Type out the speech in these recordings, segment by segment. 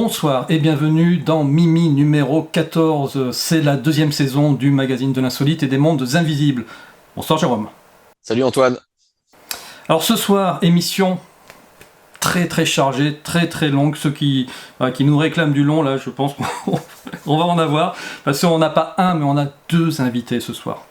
Bonsoir et bienvenue dans Mimi numéro 14. C'est la deuxième saison du magazine de l'insolite et des mondes invisibles. Bonsoir Jérôme. Salut Antoine. Alors ce soir, émission très chargée, très longue. Ceux qui nous réclament du long, là, je pense qu'on va en avoir. Parce qu'on n'a pas un, mais on a deux invités ce soir.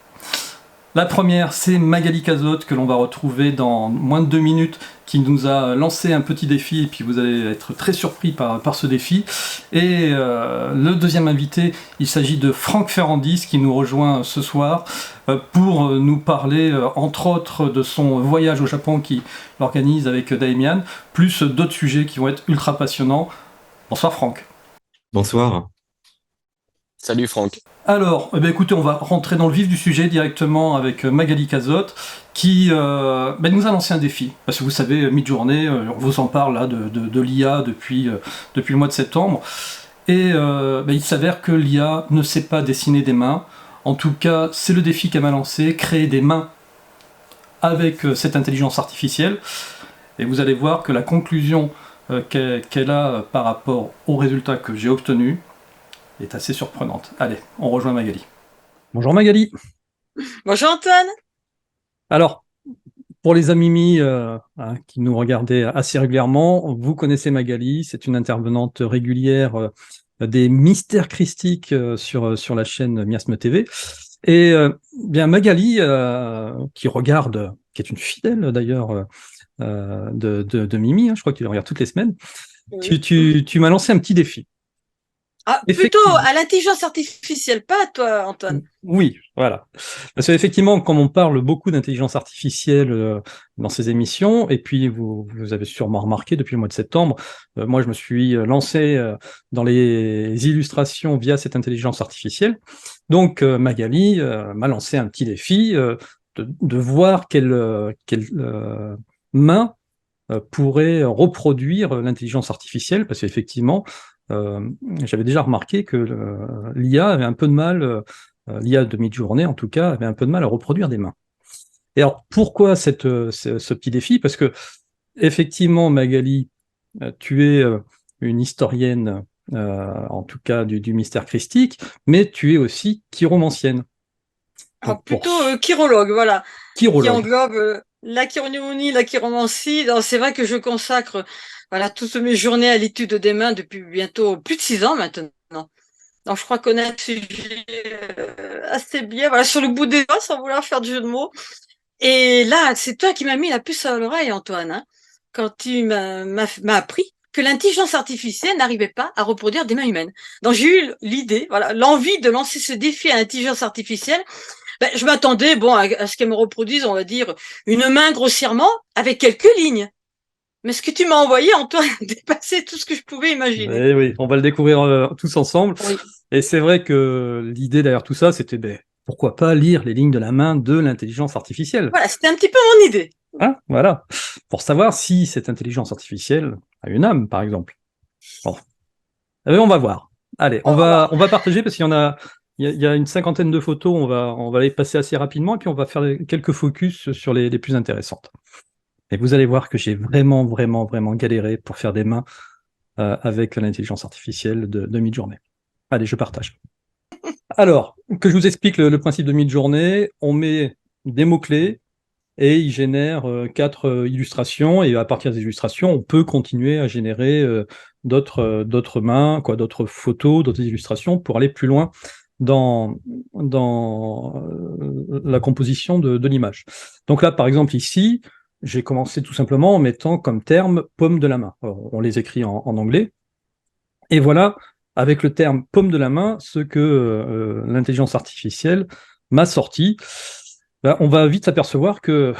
La première, c'est Magali Cazotte, que l'on va retrouver dans moins de 2 minutes, qui nous a lancé un petit défi, et puis vous allez être très surpris par ce défi. Et le deuxième invité, il s'agit de Franck Ferrandis, qui nous rejoint ce soir, pour nous parler, entre autres, de son voyage au Japon, qu'il organise avec Daemian, plus d'autres sujets qui vont être ultra passionnants. Bonsoir Franck. Bonsoir. Salut Franck. Alors, écoutez, on va rentrer dans le vif du sujet directement avec Magali Cazotte qui nous a lancé un défi. Parce que vous savez, Midjourney, on vous en parle là, de l'IA depuis le mois de septembre. Et il s'avère que l'IA ne sait pas dessiner des mains. En tout cas, c'est le défi qu'elle m'a lancé, créer des mains avec cette intelligence artificielle. Et vous allez voir que la conclusion qu'elle a par rapport aux résultats que j'ai obtenus est assez surprenante. Allez, on rejoint Magali. Bonjour Magali. Bonjour Antoine. Alors, pour les amis qui nous regardaient assez régulièrement, vous connaissez Magali, c'est une intervenante régulière des mystères christiques sur la chaîne Miasme TV. Et bien Magali, qui est une fidèle d'ailleurs de Mimi, je crois que tu la regardes toutes les semaines, oui. Tu m'as lancé un petit défi. Ah, plutôt à l'intelligence artificielle, pas à toi, Antoine. Oui, voilà. Parce qu'effectivement, comme on parle beaucoup d'intelligence artificielle dans ces émissions, et puis vous avez sûrement remarqué depuis le mois de septembre, moi je me suis lancé dans les illustrations via cette intelligence artificielle. Donc Magali m'a lancé un petit défi de voir quelle main pourrait reproduire l'intelligence artificielle, parce qu'effectivement, j'avais déjà remarqué que l'IA avait un peu de mal, l'IA de Midjourney en tout cas, avait un peu de mal à reproduire des mains. Et alors, pourquoi ce petit défi ? Parce que, effectivement, Magali, tu es une historienne, en tout cas du mystère christique, mais tu es aussi chiromancienne. Plutôt chirologue, voilà. Chirologue. Qui englobe la chironomie, la chiromancie. C'est vrai que je consacre toutes mes journées à l'étude des mains depuis bientôt plus de 6 ans maintenant. Donc je crois connaître ce sujet assez bien, sur le bout des doigts, sans vouloir faire du jeu de mots. Et là, c'est toi qui m'as mis la puce à l'oreille, Antoine, hein, quand tu m'as appris que l'intelligence artificielle n'arrivait pas à reproduire des mains humaines. Donc j'ai eu l'idée, l'envie de lancer ce défi à l'intelligence artificielle. Je m'attendais à ce qu'elle me reproduise, on va dire, une main grossièrement avec quelques lignes. Mais ce que tu m'as envoyé, Antoine, dépassait tout ce que je pouvais imaginer. Oui, on va le découvrir tous ensemble. Oui. Et c'est vrai que l'idée derrière tout ça, c'était pourquoi pas lire les lignes de la main de l'intelligence artificielle. Voilà, c'était un petit peu mon idée. Hein, voilà, pour savoir si cette intelligence artificielle a une âme, par exemple. Bon, on va voir. Allez, on va partager parce qu'il y a une cinquantaine de photos, on va les passer assez rapidement et puis on va faire quelques focus sur les plus intéressantes. Et vous allez voir que j'ai vraiment galéré pour faire des mains avec l'intelligence artificielle de Midjourney. Allez, je partage. Alors, que je vous explique le principe de Midjourney, on met des mots-clés et il génère 4 illustrations, et à partir des illustrations, on peut continuer à générer d'autres mains, d'autres photos, d'autres illustrations pour aller plus loin dans la composition de l'image. Donc là, par exemple, ici, j'ai commencé tout simplement en mettant comme terme « paume de la main ». On les écrit en anglais. Et voilà, avec le terme « paume de la main », ce que l'intelligence artificielle m'a sorti. On va vite s'apercevoir que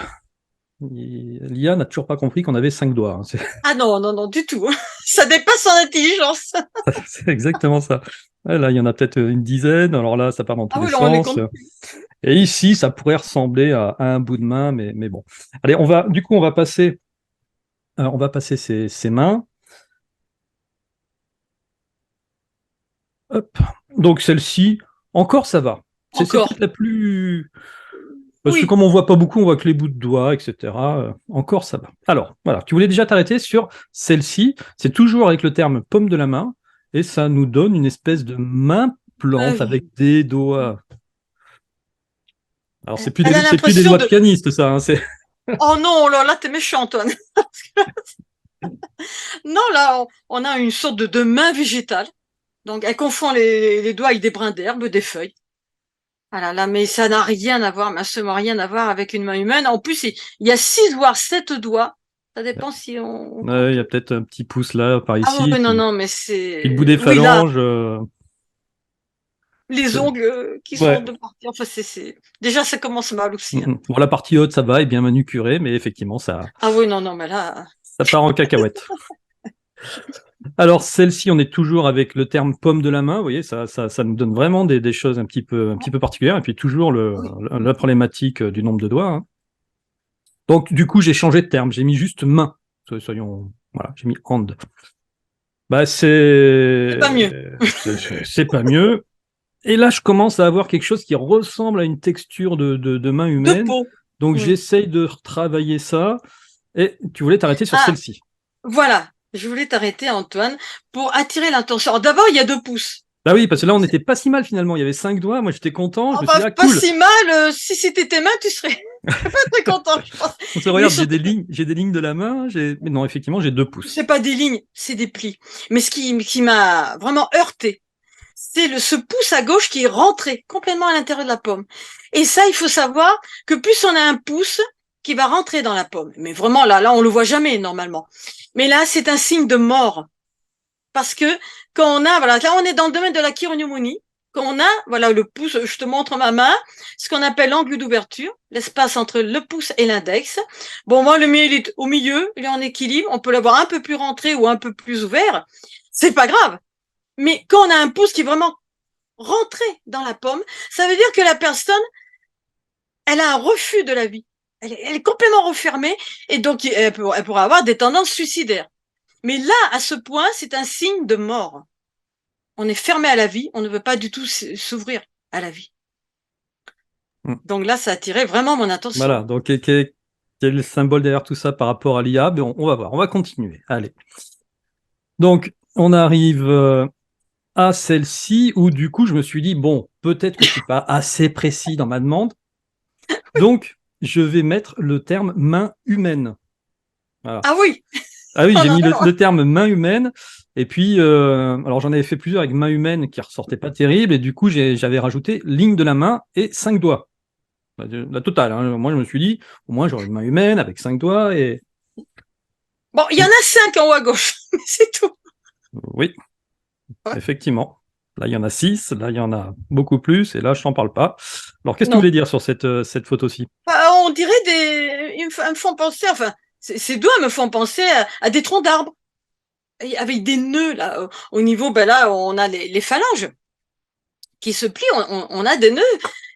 l'IA n'a toujours pas compris qu'on avait 5 doigts. Ah non, du tout. Ça dépasse son intelligence. C'est exactement ça. Là, il y en a peut-être une dizaine. Alors là, ça part dans tous les sens. Et ici, ça pourrait ressembler à un bout de main, mais bon. Allez, on va passer ces mains. Hop. Donc celle-ci, encore ça va. C'est peut-être la plus... Parce que comme on voit pas beaucoup, on voit que les bouts de doigts, etc. Encore ça va. Alors, voilà, tu voulais déjà t'arrêter sur celle-ci. C'est toujours avec le terme paume de la main. et ça nous donne une espèce de main plante avec des doigts. Alors, c'est plus Elle a c'est plus des l'impression doigts de de... pianiste, ça. Hein, c'est... Oh non, là t'es méchant, Antoine. Non, là, on a une sorte de main végétale. Donc, elle confond les doigts avec des brins d'herbe, des feuilles. Voilà, là, mais ça n'a rien à voir, mais absolument rien à voir avec une main humaine. En plus, il y a 6 voire 7 doigts. Ça dépend si on Ouais, il y compte. a peut-être un petit pouce là, par Ah ici, ouais, non, puis, non, mais puis le bout des c'est... Oui, là, phalanges. les C'est- ongles qui sont ouais. de partie. Enfin, déjà, ça commence mal aussi. Hein. Bon, la partie haute, ça va, est bien manucurée, mais effectivement, Ah oui, non, non, mais là... ça part en cacahuète. Alors, celle-ci, on est toujours avec le terme paume de la main. Vous voyez, ça nous donne vraiment des choses un petit peu particulières. Et puis, toujours Oui. la problématique du nombre de doigts. Hein. Donc, du coup, j'ai changé de terme. J'ai mis juste main. Soyons, voilà, j'ai mis hand. Bah, C'est pas mieux. c'est pas mieux. Et là, je commence à avoir quelque chose qui ressemble à une texture de main De humaine. peau. Donc, Oui. j'essaye de retravailler ça. Et tu voulais t'arrêter sur Ah, celle-ci. voilà. Je voulais t'arrêter, Antoine, pour attirer l'attention. Alors, d'abord, il y a 2 pouces. Bah oui, parce que là, on n'était pas si mal finalement. Il y avait 5 doigts. Moi, j'étais content. Je Oh, me suis bah, dit, ah, pas cool. si mal. Si c'était tes mains, tu serais pas très content, je pense. On se Mais regarde, surtout, j'ai des lignes de la main. Mais non, effectivement, j'ai 2 pouces. c'est pas des lignes, c'est des plis. Mais ce qui m'a vraiment heurté, c'est ce pouce à gauche qui est rentré complètement à l'intérieur de la pomme. Et ça, il faut savoir que plus on a un pouce qui va rentrer dans la pomme. Mais vraiment, là, on le voit jamais normalement. Mais là, c'est un signe de mort. Parce que quand on a, voilà, là, on est dans le domaine de la chironomonie. Quand on a, voilà, le pouce, je te montre ma main, ce qu'on appelle l'angle d'ouverture, l'espace entre le pouce et l'index. Bon, moi, le mien, il est au milieu, il est en équilibre. On peut l'avoir un peu plus rentré ou un peu plus ouvert. C'est pas grave. Mais quand on a un pouce qui est vraiment rentré dans la pomme, ça veut dire que la personne, elle a un refus de la vie. Elle est complètement refermée et donc elle pourra avoir des tendances suicidaires. Mais là, à ce point, c'est un signe de mort. On est fermé à la vie, on ne veut pas du tout s'ouvrir à la vie. Mm. Donc là, ça a attiré vraiment mon Voilà. attention. Donc, quel est le symbole derrière tout ça par rapport à l'IA? Ben, on va voir. On va continuer. Allez. Donc, on arrive à celle-ci où, du coup, je me suis dit, bon, peut-être que je suis pas assez précis dans ma demande. Donc, je vais mettre le terme main humaine. Voilà. Ah oui, Ah oui, on j'ai en mis est loin. le terme main humaine. Et puis, alors j'en avais fait plusieurs avec main humaine qui ressortaient pas terrible. Et du coup, j'avais rajouté ligne de la main et 5 doigts. La totale. Hein. Moi, je me suis dit, au moins, j'aurais une main humaine avec 5 doigts. Et Bon, il y en a 5 en haut à gauche, mais c'est tout. oui, Ouais. effectivement. Là, il y en a 6. Là, il y en a beaucoup plus. Et là, je t'en parle pas. Alors, qu'est-ce que tu Non. voulais dire sur cette photo-ci? Bah, on dirait ils me font penser, enfin, ces doigts me font penser à des troncs d'arbres. Et avec des nœuds, là, au niveau, ben là, on a les phalanges qui se plient, on a des nœuds,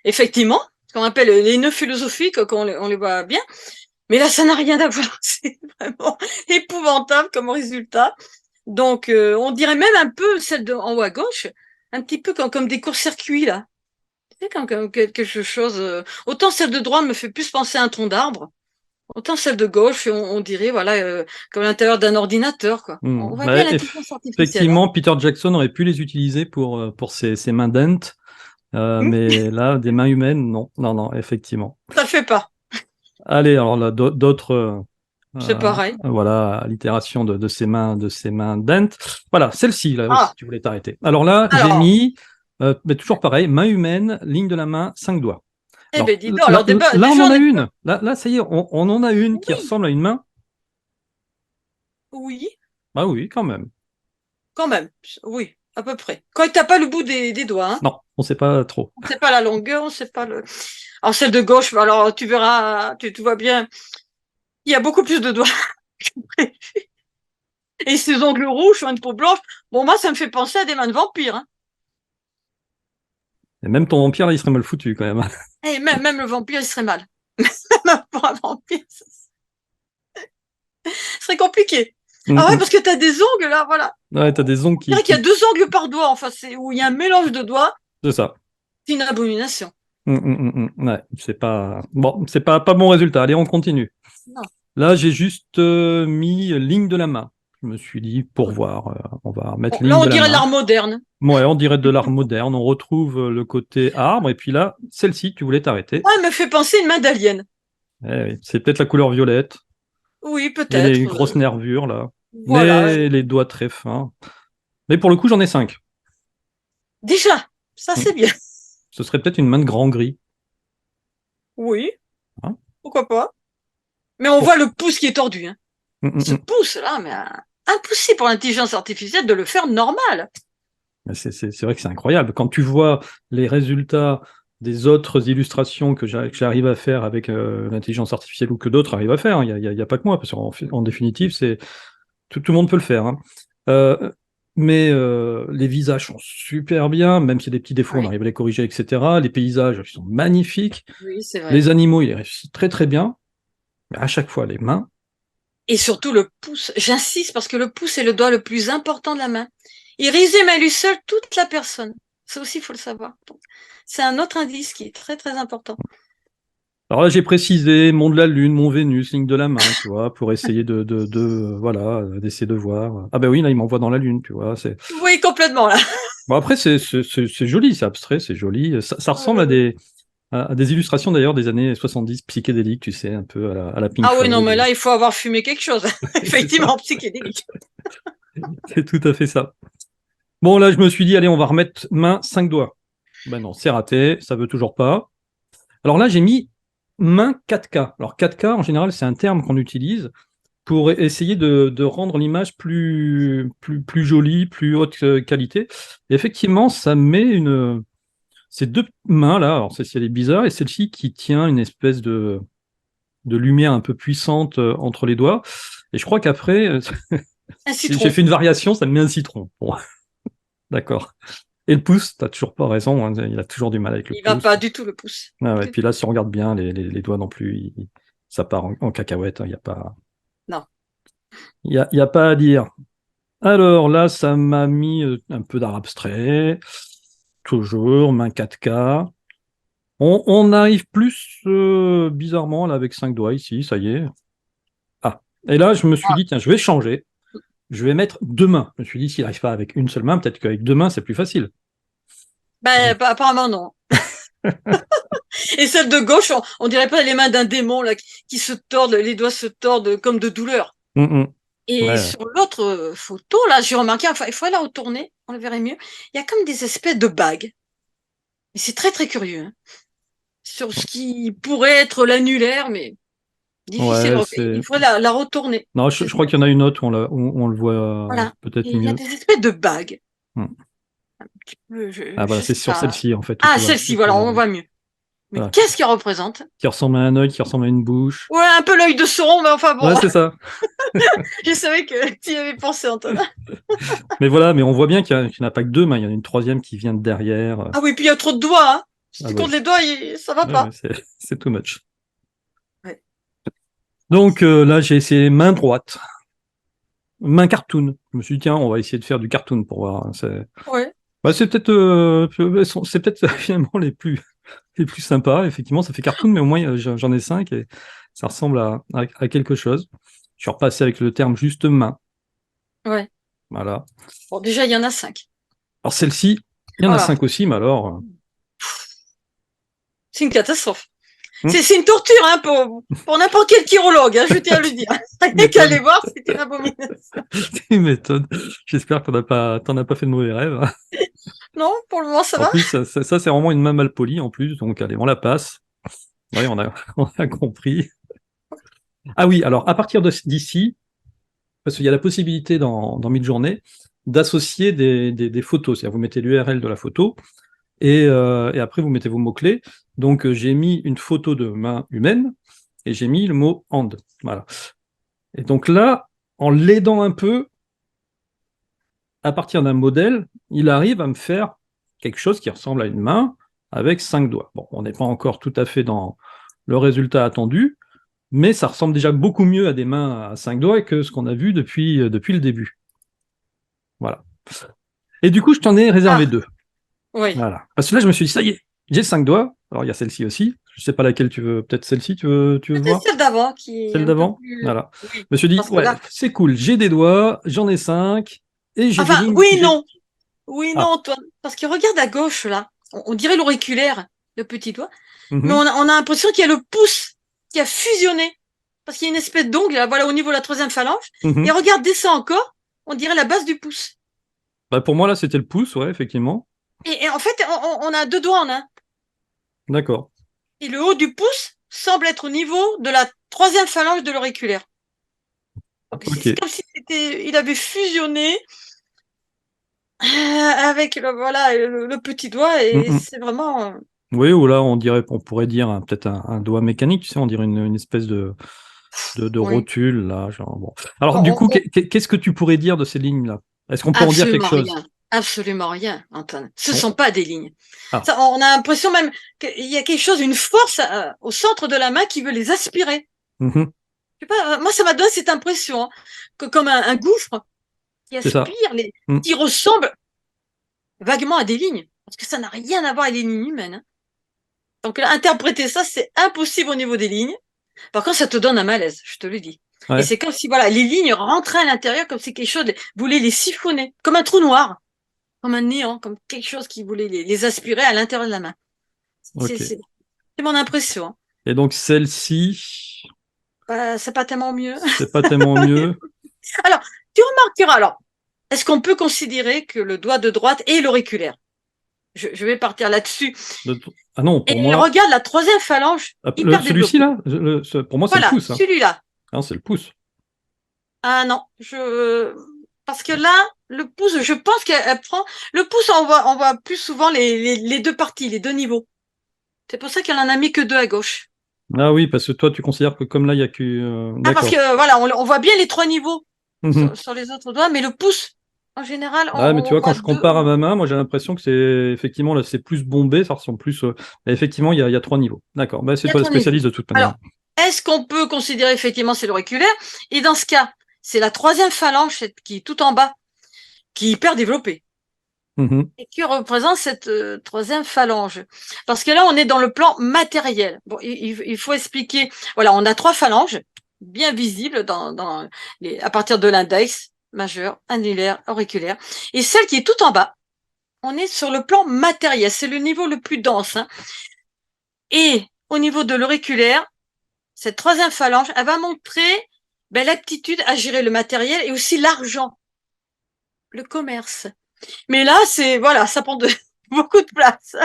effectivement, ce qu'on appelle les nœuds philosophiques, on les voit bien. Mais là, ça n'a rien à voir. C'est vraiment épouvantable comme résultat. Donc, on dirait même un peu celle en haut à gauche, un petit peu comme des courts-circuits, là. C'est comme quelque chose. Autant celle de droite me fait plus penser à un tronc d'arbre, autant celle de gauche, on dirait, voilà, comme l'intérieur d'un ordinateur, quoi. On voit bien Ouais, l'intelligence artificielle. Hein. effectivement, Peter Jackson aurait pu les utiliser pour ses mains dent. Mais là, des mains humaines, non, non, non, effectivement. Ça le fait pas. Allez, alors là, d'autres, C'est pareil. voilà, allitération de ces mains dent. Voilà, celle-ci, là, oui, Ah, tu voulais t'arrêter. Alors là, j'ai alors, mis, mais toujours pareil, main humaine, ligne de la main, 5 doigts. eh Alors ben, dis donc. Alors, là, on déjà, en on a est. une. Là, ça y est, on en a une qui Oui, ressemble à une main. oui, Ah oui, quand même. quand même. Oui, à peu près. Quand t'as pas le bout des doigts, hein. Non, on sait pas trop. On sait pas la longueur, on sait pas le. Alors, celle de gauche, alors, tu verras, tu vois bien, il y a beaucoup plus de doigts. Et ses ongles rouges sur une peau blanche, bon, moi, ça me fait penser à des mains de vampire. Hein. Et même ton vampire, là, il serait mal foutu, quand même. Et même le vampire, il serait mal. Même pour un vampire, ce serait compliqué. Ah ouais, parce que t'as des ongles, là, voilà. Ouais, t'as des ongles Je dirais qu'il y a 2 ongles par doigt, enfin, où il y a un mélange de doigts, c'est ça. c'est une abomination. Ouais, c'est pas bon, pas bon résultat. Allez, on continue. Non. Là, j'ai juste mis ligne de la main. je me suis dit, pour voir, on va mettre Bon, les là, lignes on de la dirait main. l'art moderne. Ouais, on dirait de l'art moderne, on retrouve le côté arbre, et puis là, celle-ci, tu voulais t'arrêter. Moi, elle me fait penser à une main d'alien. Eh oui, c'est peut-être la couleur violette, Oui, et les peut-être. grosses nervures, là, Voilà. mais les doigts très fins. Mais pour le coup, j'en ai 5. Déjà, ça c'est bien. Ce serait peut-être une main de grand gris. Oui, Hein. pourquoi pas. Mais on Bon. voit le pouce qui est tordu. Hein. Ce pouce-là, mais impossible pour l'intelligence artificielle de le faire normal. C'est vrai que c'est incroyable. Quand tu vois les résultats des autres illustrations que j'arrive à faire avec l'intelligence artificielle ou que d'autres arrivent à faire, hein, il y a pas que moi, parce qu'en définitive, tout le monde peut le faire. Hein. Euh, mais les visages sont super bien, même s'il y a des petits défauts, on Oui, arrive à les corriger, etc. Les paysages, ils sont magnifiques. oui, c'est vrai. Les animaux, ils réussissent très très bien. Mais à chaque fois, les mains, Et surtout le pouce. J'insiste parce que le pouce est le doigt le plus important de la main. Il résume à lui seul toute la personne. Ça aussi, il faut le savoir. C'est un autre indice qui est très très important. alors là, j'ai précisé mon de la Lune, mon Vénus, ligne de la main, tu vois, pour essayer voilà, d'essayer de voir. Ah ben oui, là, il m'envoie dans la Lune, tu vois. Oui, complètement là. Bon, après, c'est joli, c'est abstrait, c'est joli. Ça ressemble à des illustrations d'ailleurs des années 70 psychédéliques, tu sais, un peu à la Pink Ah oui, non, Floyd. mais là, il faut avoir fumé quelque chose. C'est ça, Effectivement, psychédélique. c'est tout à fait ça. Bon, là, je me suis dit, allez, on va remettre main, 5 doigts. Ben non, c'est raté, ça veut toujours pas. Alors là, j'ai mis main 4K. Alors 4K, en général, c'est un terme qu'on utilise pour essayer de rendre l'image plus jolie, plus haute qualité. Et effectivement, ça met ces deux mains là, alors celle-ci elle est bizarre, et celle-ci qui tient une espèce de lumière un peu puissante entre les doigts. Et je crois qu'après, Un j'ai citron. fait une variation, ça me met un citron. Bon, d'accord. Et le pouce, t'as toujours pas raison, hein, il a toujours du mal avec le Il va pouce. pas du tout le pouce. Ah ouais, puis là, si on regarde bien, les doigts non plus, ça part en cacahuète, il n'y a pas. Non. Y a pas à dire. Alors là, ça m'a mis un peu d'art abstrait. Toujours, main 4K. On arrive plus bizarrement là avec 5 doigts ici, ça y est. Ah. Et là, je me suis Ah, dit, tiens, je vais changer. Je vais mettre deux mains. Je me suis dit, s'il n'arrive pas avec une seule main, peut-être qu'avec deux mains, c'est plus facile. ben, Donc, apparemment, non. Et celle de gauche, on dirait pas les mains d'un démon là, qui se tordent, les doigts se tordent comme de douleur. Et ouais. sur l'autre photo, là, j'ai remarqué, enfin, il faut la retourner, on le verrait mieux. Il y a comme des espèces de bagues. Et c'est très, très curieux. Hein. Sur ce qui pourrait être l'annulaire, mais difficile. Ouais, Il c'est. faudrait la retourner. Non, je crois qu'il y en a une autre où on le voit Voilà. peut-être Et il y a mieux. des espèces de bagues. Hmm. Je, Ah voilà, je c'est sais sur pas. celle-ci en fait où Ah, tu vois celle-ci, voilà, on les- voit mieux. Mais voilà, qu'est-ce qu'elle représente? qui ressemble à un œil, qui ressemble à une bouche. Ouais, un peu l'œil de Sauron, mais enfin bon, Ouais, c'est ça. je savais que tu y avais pensé, Antoine. Mais voilà, mais on voit bien qu'il n'y en a pas que deux mains, il y en a une troisième qui vient de derrière. Ah oui, puis il y a trop de doigts, hein. Si Ah tu ouais, comptes les doigts, ça va ouais, ouais, pas. c'est too much. Ouais. Donc là, j'ai essayé main droite, main cartoon. Je me suis dit, tiens, on va essayer de faire du cartoon pour voir. Hein. Ouais. C'est peut-être c'est peut-être finalement les plus sympas. Effectivement, ça fait cartoon, mais au moins j'en ai 5 et ça ressemble à quelque chose. Je suis repassé avec le terme juste main. Ouais. Voilà. Bon, déjà, il y en a 5. Alors celle-ci, il y en a Voilà. 5 aussi, mais alors. C'est une catastrophe. Hmm, C'est une torture hein, pour n'importe quel chirologue, hein, je tiens à le dire. tu Rien qu'à aller m'étonnes. voir, c'est une abomination. Tu m'étonnes. J'espère que t'en as pas fait de mauvais rêves. Hein. Non, pour le moment, ça En va. plus, ça, c'est vraiment une main mal polie en plus, donc allez, on la passe. Oui, on a compris. Ah oui, alors à partir d'ici, parce qu'il y a la possibilité dans Midjourney d'associer des photos. C'est-à-dire vous mettez l'URL de la photo et après vous mettez vos mots-clés. Donc j'ai mis une photo de main humaine et j'ai mis le mot hand. Voilà. Et donc là, en l'aidant un peu, à partir d'un modèle, il arrive à me faire quelque chose qui ressemble à une main avec 5 doigts. Bon, on n'est pas encore tout à fait dans le résultat attendu, mais ça ressemble déjà beaucoup mieux à des mains à 5 doigts que ce qu'on a vu depuis le début. Voilà. Et du coup, je t'en ai réservé Ah, deux. oui. Voilà. Parce que là, je me suis dit, ça y est, j'ai 5 doigts. Alors, il y a celle-ci aussi. Je sais pas laquelle tu veux. Peut-être celle-ci, tu veux Peut-être voir? celle d'avant qui est Celle un peu d'avant? plus. Voilà. Oui, Je me suis dit, parce que ouais, là. c'est cool. J'ai des doigts, j'en ai 5, et j'ai des Enfin, lignes. oui, non. Oui, non, Ah. Antoine. Parce que regarde à gauche, là. On dirait l'auriculaire, le petit doigt. Mais Mhm, on a l'impression qu'il y a le pouce qui a fusionné. Parce qu'il y a une espèce d'ongle, là, voilà, au niveau de la troisième phalange. Et mhm. regarde, descend encore. On dirait la base du pouce. Bah, pour moi, là, c'était le pouce, ouais, effectivement. Et en fait, on a deux doigts en un. D'accord. Et le haut du pouce semble être au niveau de la troisième phalange de l'auriculaire. Donc, c'est Ok. comme si il avait fusionné avec voilà, le petit doigt. Et Mhm. c'est vraiment. Oui, ou là, on pourrait dire peut-être un doigt mécanique, tu sais, on dirait une espèce de Oui. rotule, là, genre, bon. Alors, du On, coup, on- qu'est-ce que tu pourrais dire de ces lignes-là? Est-ce qu'on peut en dire quelque Absolument chose? rien. Absolument rien, Antoine. Ce ne Bon. sont pas des lignes. Ah. Ça, on a l'impression même qu'il y a quelque chose, une force au centre de la main qui veut les aspirer. Mhm. Je sais pas, moi, ça m'a donné cette impression, hein, que comme un gouffre qui C'est ça. aspire, Mhm. qui ressemble vaguement à des lignes. Parce que ça n'a rien à voir avec les lignes humaines, hein. Donc là, interpréter ça, c'est impossible au niveau des lignes. Par contre, ça te donne un malaise, je te le dis. Et Ouais. c'est comme si voilà, les lignes rentraient à l'intérieur, comme si quelque chose voulait les siphonner, comme un trou noir, comme un néant, comme quelque chose qui voulait les aspirer à l'intérieur de la main. C'est Ok. c'est- c'est mon impression, hein. Et donc, celle-ci, C'est pas tellement mieux. c'est pas tellement mieux. Alors, tu remarqueras, alors, est-ce qu'on peut considérer que le doigt de droite est l'auriculaire? Je vais partir là-dessus. Ah non, pour Et moi, regarde la troisième phalange, hyper celui-ci, développée. là, pour moi, c'est le Voilà, pouce, hein. celui-là. Hein, c'est le pouce. Ah non, parce que là, le pouce, je pense qu'elle prend. Le pouce, on voit plus souvent les deux parties, les deux niveaux. C'est pour ça qu'elle en a mis que deux à gauche. Ah oui, parce que toi, tu considères que comme là, il y a que... Ah, parce D'accord. que voilà, on voit bien les trois niveaux Mhm. sur les autres doigts, mais le pouce, en général, Ah, mais tu on vois, quand voit je deux. compare à ma main, moi, j'ai l'impression que c'est effectivement, là, c'est plus bombé, ça ressemble plus... mais effectivement, il y a 3 niveaux. D'accord. Bah, c'est Il y a toi le trois niveaux. spécialiste de toute manière. Alors, est-ce qu'on peut considérer effectivement c'est l'auriculaire? Et dans ce cas, c'est la troisième phalange qui est tout en bas, qui est hyper développée. Mhm. Et qui représente cette troisième phalange. Parce que là, on est dans le plan matériel. Bon, il faut expliquer. Voilà, on a trois phalanges bien visibles à partir de l'index majeur, annulaire, auriculaire. Et celle qui est tout en bas, on est sur le plan matériel. C'est le niveau le plus dense, hein. Et au niveau de l'auriculaire, cette troisième phalange, elle va montrer l'aptitude à gérer le matériel et aussi l'argent, le commerce. Mais là, voilà, ça prend beaucoup de place.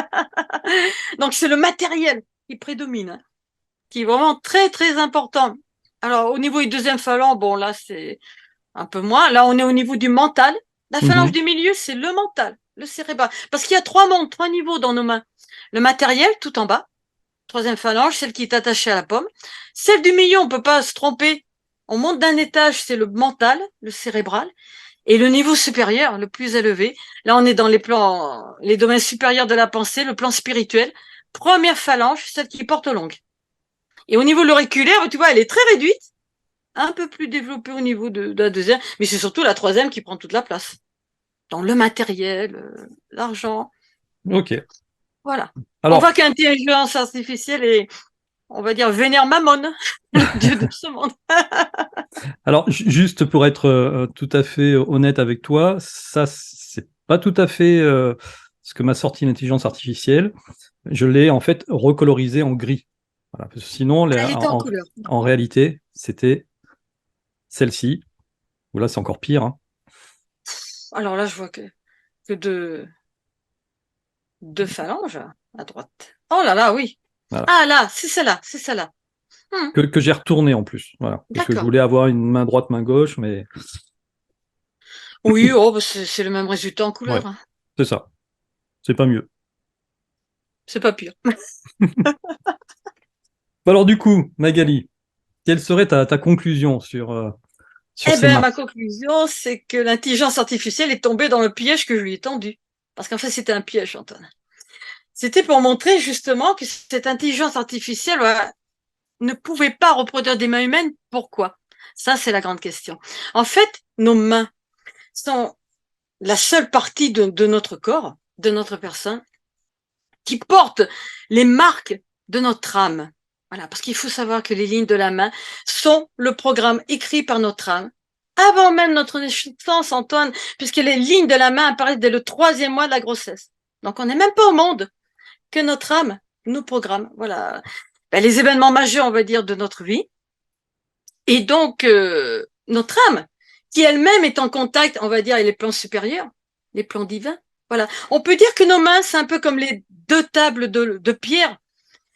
Donc, c'est le matériel qui prédomine, hein, qui est vraiment très, très important. Alors, au niveau du deuxième phalange, bon, là, c'est un peu moins. Là, on est au niveau du mental. La phalange Mhm. du milieu, c'est le mental, le cérébral. Parce qu'il y a trois mondes, trois niveaux dans nos mains. Le matériel, tout en bas. Troisième phalange, celle qui est attachée à la paume. Celle du milieu, on peut pas se tromper. On monte d'un étage, c'est le mental, le cérébral. Et le niveau supérieur, le plus élevé, là on est dans les domaines supérieurs de la pensée, le plan spirituel. Première phalange, celle qui porte longue. Et au niveau de l'auriculaire, tu vois, elle est très réduite, un peu plus développée au niveau de la deuxième, mais c'est surtout la troisième qui prend toute la place. Dans le matériel, l'argent, Ok. voilà. On voit Alors, que l'intelligence artificielle est, on va dire, vénère Mammon, le dieu de ce monde. juste pour être tout à fait honnête avec toi, ça, c'est pas tout à fait ce que m'a sorti l'intelligence artificielle. Je l'ai en fait recolorisé en gris. Voilà, parce que sinon, Elle était en couleur. en réalité, c'était celle-ci. Ou là, c'est encore pire, hein. Alors là, je vois que deux phalanges à droite. Oh là là, oui. Voilà. Ah là, c'est celle-là, c'est celle-là. Que j'ai retourné en plus. Voilà. Parce que je D'accord. voulais avoir une main droite, main gauche, mais Oui, oh, c'est le même résultat en ouais, couleur, hein. c'est ça. C'est pas mieux. C'est pas pire. Alors du coup, Magali, quelle serait ta conclusion sur Eh ces bien, mains? ma conclusion, c'est que l'intelligence artificielle est tombée dans le piège que je lui ai tendu. Parce qu'en fait, c'était un piège, Antoine. C'était pour montrer justement que cette intelligence artificielle ne pouvait pas reproduire des mains humaines. Pourquoi? Ça, c'est la grande question. En fait, nos mains sont la seule partie de notre corps, de notre personne, qui porte les marques de notre âme. Voilà, parce qu'il faut savoir que les lignes de la main sont le programme écrit par notre âme avant même notre naissance, Antoine, puisque les lignes de la main apparaissent dès le 3e mois de la grossesse. Donc, on n'est même pas au monde que notre âme nous programme. Voilà, les événements majeurs, on va dire, de notre vie. Et donc, notre âme, qui elle-même est en contact, on va dire, avec les plans supérieurs, les plans divins. Voilà. On peut dire que nos mains, c'est un peu comme les 2 tables de pierre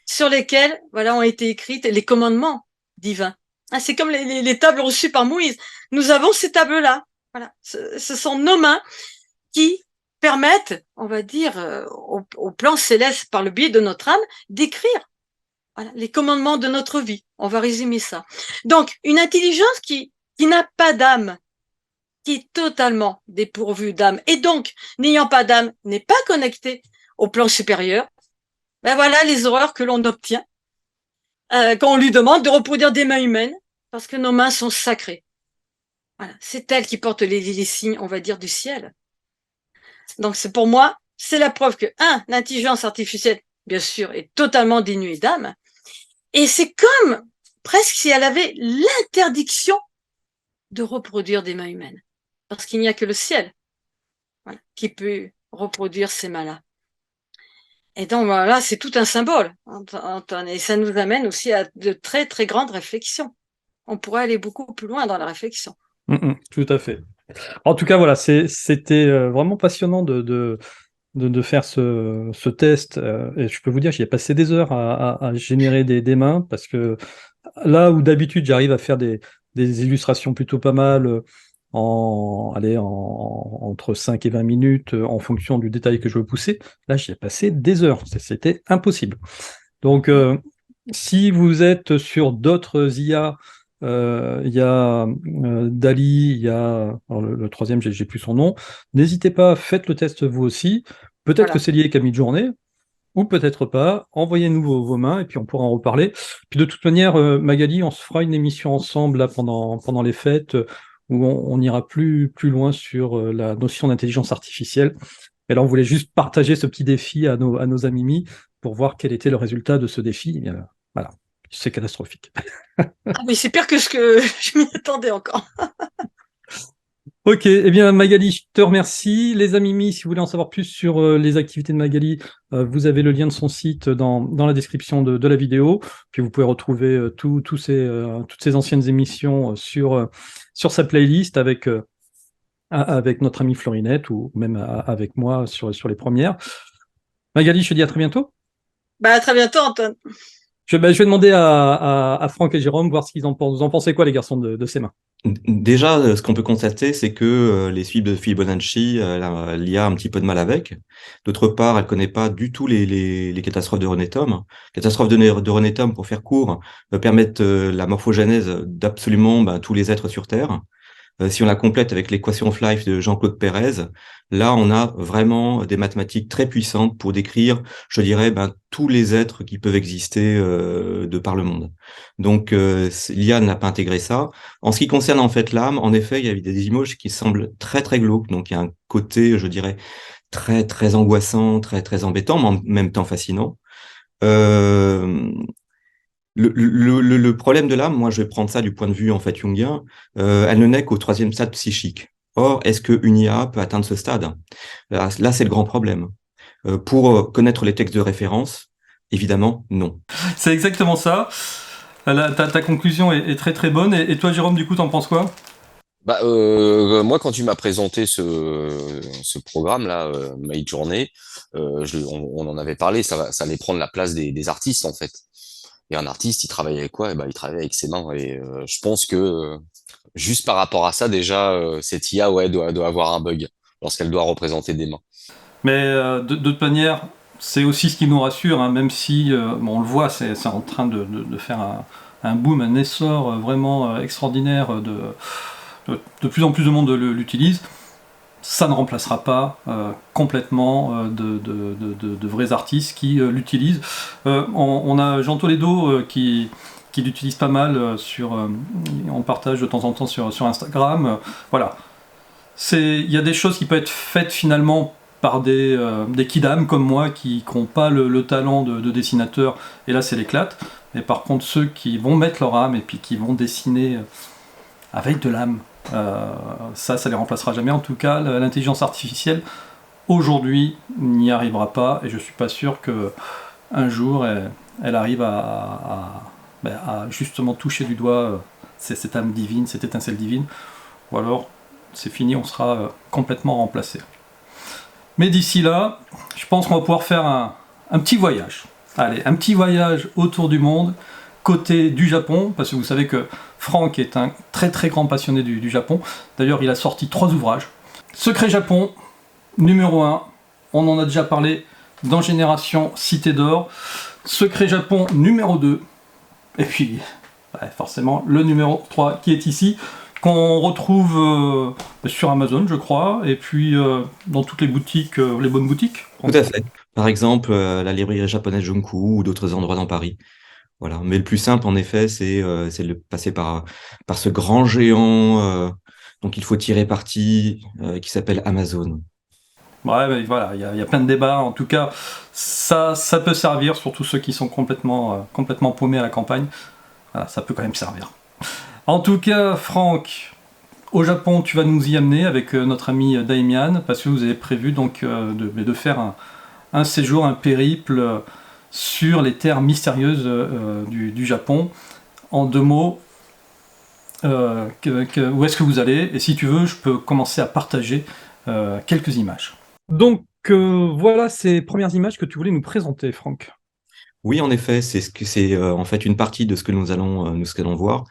sur lesquelles, voilà, ont été écrites les commandements divins. Ah, c'est comme les tables reçues par Moïse. Nous avons ces tables-là. Voilà. Ce sont nos mains qui permettent, on va dire, au plan céleste, par le biais de notre âme, d'écrire, voilà, les commandements de notre vie. On va résumer ça. Donc, une intelligence qui n'a pas d'âme, qui est totalement dépourvue d'âme, et donc, n'ayant pas d'âme, n'est pas connectée au plan supérieur, ben voilà les horreurs que l'on obtient quand on lui demande de reproduire des mains humaines, parce que nos mains sont sacrées. Voilà. C'est elles qui portent les signes, on va dire, du ciel. Donc, c'est pour moi, c'est la preuve que, l'intelligence artificielle, bien sûr, est totalement dénuée d'âme, et c'est comme presque si elle avait l'interdiction de reproduire des mains humaines. Parce qu'il n'y a que le ciel, voilà, qui peut reproduire ces mains-là. Et donc voilà, c'est tout un symbole, Antoine, et ça nous amène aussi à de très très grandes réflexions. On pourrait aller beaucoup plus loin dans la réflexion. Tout à fait. En tout cas, voilà, c'était vraiment passionnant de faire ce test. Et je peux vous dire, j'y ai passé des heures à générer des mains, parce que là où d'habitude j'arrive à faire des illustrations plutôt pas mal, entre 5 et 20 minutes, en fonction du détail que je veux pousser, là j'y ai passé des heures. C'était impossible. Donc, si vous êtes sur d'autres IA, il y a Dali, il y a alors le troisième, j'ai plus son nom. N'hésitez pas, faites le test vous aussi. Peut-être Voilà. que c'est lié qu'à mi-journée, ou peut-être pas. Envoyez-nous vos mains et puis on pourra en reparler. Puis de toute manière, Magali, on se fera une émission ensemble là, pendant les fêtes, où on ira plus loin sur la notion d'intelligence artificielle. Et là, on voulait juste partager ce petit défi à nos amis pour voir quel était le résultat de ce défi. Eh bien, voilà, c'est catastrophique. Ah mais c'est pire que ce que je m'y attendais encore. Ok, eh bien Magali, je te remercie. Les amis, si vous voulez en savoir plus sur les activités de Magali, vous avez le lien de son site dans la description de la vidéo. Puis vous pouvez retrouver toutes ces anciennes émissions sur sa playlist avec notre amie Florinette ou même avec moi sur les premières. Magali, je te dis à très bientôt. Bah, à très bientôt, Antoine. Je vais demander à Franck et Jérôme voir ce qu'ils en pensent. Vous en pensez quoi, les garçons, de ces mains? Déjà, ce qu'on peut constater, c'est que les suites de Fibonacci, l'IA a un petit peu de mal avec. D'autre part, elle connaît pas du tout les catastrophes de René Thom. Catastrophes de René Thom, pour faire court, permettent la morphogénèse d'absolument tous les êtres sur Terre. Si on la complète avec l'équation of life de Jean-Claude Pérez, là, on a vraiment des mathématiques très puissantes pour décrire, je dirais, tous les êtres qui peuvent exister de par le monde. Donc, l'IA n'a pas intégré ça. En ce qui concerne en fait l'âme, en effet, il y a des images qui semblent très très glauques. Donc, il y a un côté, je dirais, très très angoissant, très très embêtant, mais en même temps fascinant. Euh, le problème de l'âme, moi je vais prendre ça du point de vue en fait jungien, elle ne naît qu'au 3e stade psychique. Or, est-ce qu'une IA peut atteindre ce stade? Là, c'est le grand problème. Pour connaître les textes de référence, évidemment, non. C'est exactement ça. Ta conclusion est très très bonne. Et toi, Jérôme, du coup, t'en penses quoi? Moi, quand tu m'as présenté ce programme-là, Made Journée, on en avait parlé, ça allait prendre la place des artistes, en fait. Et un artiste, il travaille avec quoi? Il travaille avec ses mains. Et je pense que juste par rapport à ça, déjà, cette IA, ouais, doit avoir un bug lorsqu'elle doit représenter des mains. Mais de toute manière, c'est aussi ce qui nous rassure, hein, même si on le voit, c'est en train de faire un boom, un essor vraiment extraordinaire. De plus en plus de monde l'utilise. Ça ne remplacera pas complètement de vrais artistes qui l'utilisent. On a Jean Toledo qui l'utilise pas mal on partage de temps en temps sur Instagram. Voilà. Il y a des choses qui peuvent être faites finalement par des kidam comme moi qui n'ont pas le talent de dessinateur, et là c'est l'éclate. Mais par contre ceux qui vont mettre leur âme et puis qui vont dessiner avec de l'âme, ça les remplacera jamais. En tout cas, l'intelligence artificielle aujourd'hui n'y arrivera pas, et je suis pas sûr que un jour elle arrive à justement toucher du doigt cette âme divine, cette étincelle divine, ou alors c'est fini, on sera complètement remplacé. Mais d'ici là, je pense qu'on va pouvoir faire un petit voyage. Allez, un petit voyage autour du monde, côté du Japon, parce que vous savez que Franck est un très très grand passionné du Japon. D'ailleurs, il a sorti 3 ouvrages. Secret Japon, numéro 1, on en a déjà parlé dans Génération Cité d'Or. Secret Japon, numéro 2, et puis forcément le numéro 3 qui est ici, qu'on retrouve sur Amazon, je crois, et puis dans toutes les boutiques, les bonnes boutiques. Tout à fait. Par exemple, la librairie japonaise Junku ou d'autres endroits dans Paris. Voilà. Mais le plus simple, en effet, c'est de passer par ce grand géant dont il faut tirer parti, qui s'appelle Amazon. Ouais, mais voilà, il y a plein de débats. En tout cas, ça peut servir, surtout ceux qui sont complètement paumés à la campagne. Voilà, ça peut quand même servir. En tout cas, Franck, au Japon, tu vas nous y amener avec notre ami Daimian, parce que vous avez prévu donc de faire un séjour, un périple sur les terres mystérieuses du Japon. En 2 mots, où est-ce que vous allez? Et si tu veux, je peux commencer à partager quelques images. Donc voilà ces premières images que tu voulais nous présenter, Franck. Oui, en effet, c'est en fait une partie de ce que nous allons voir.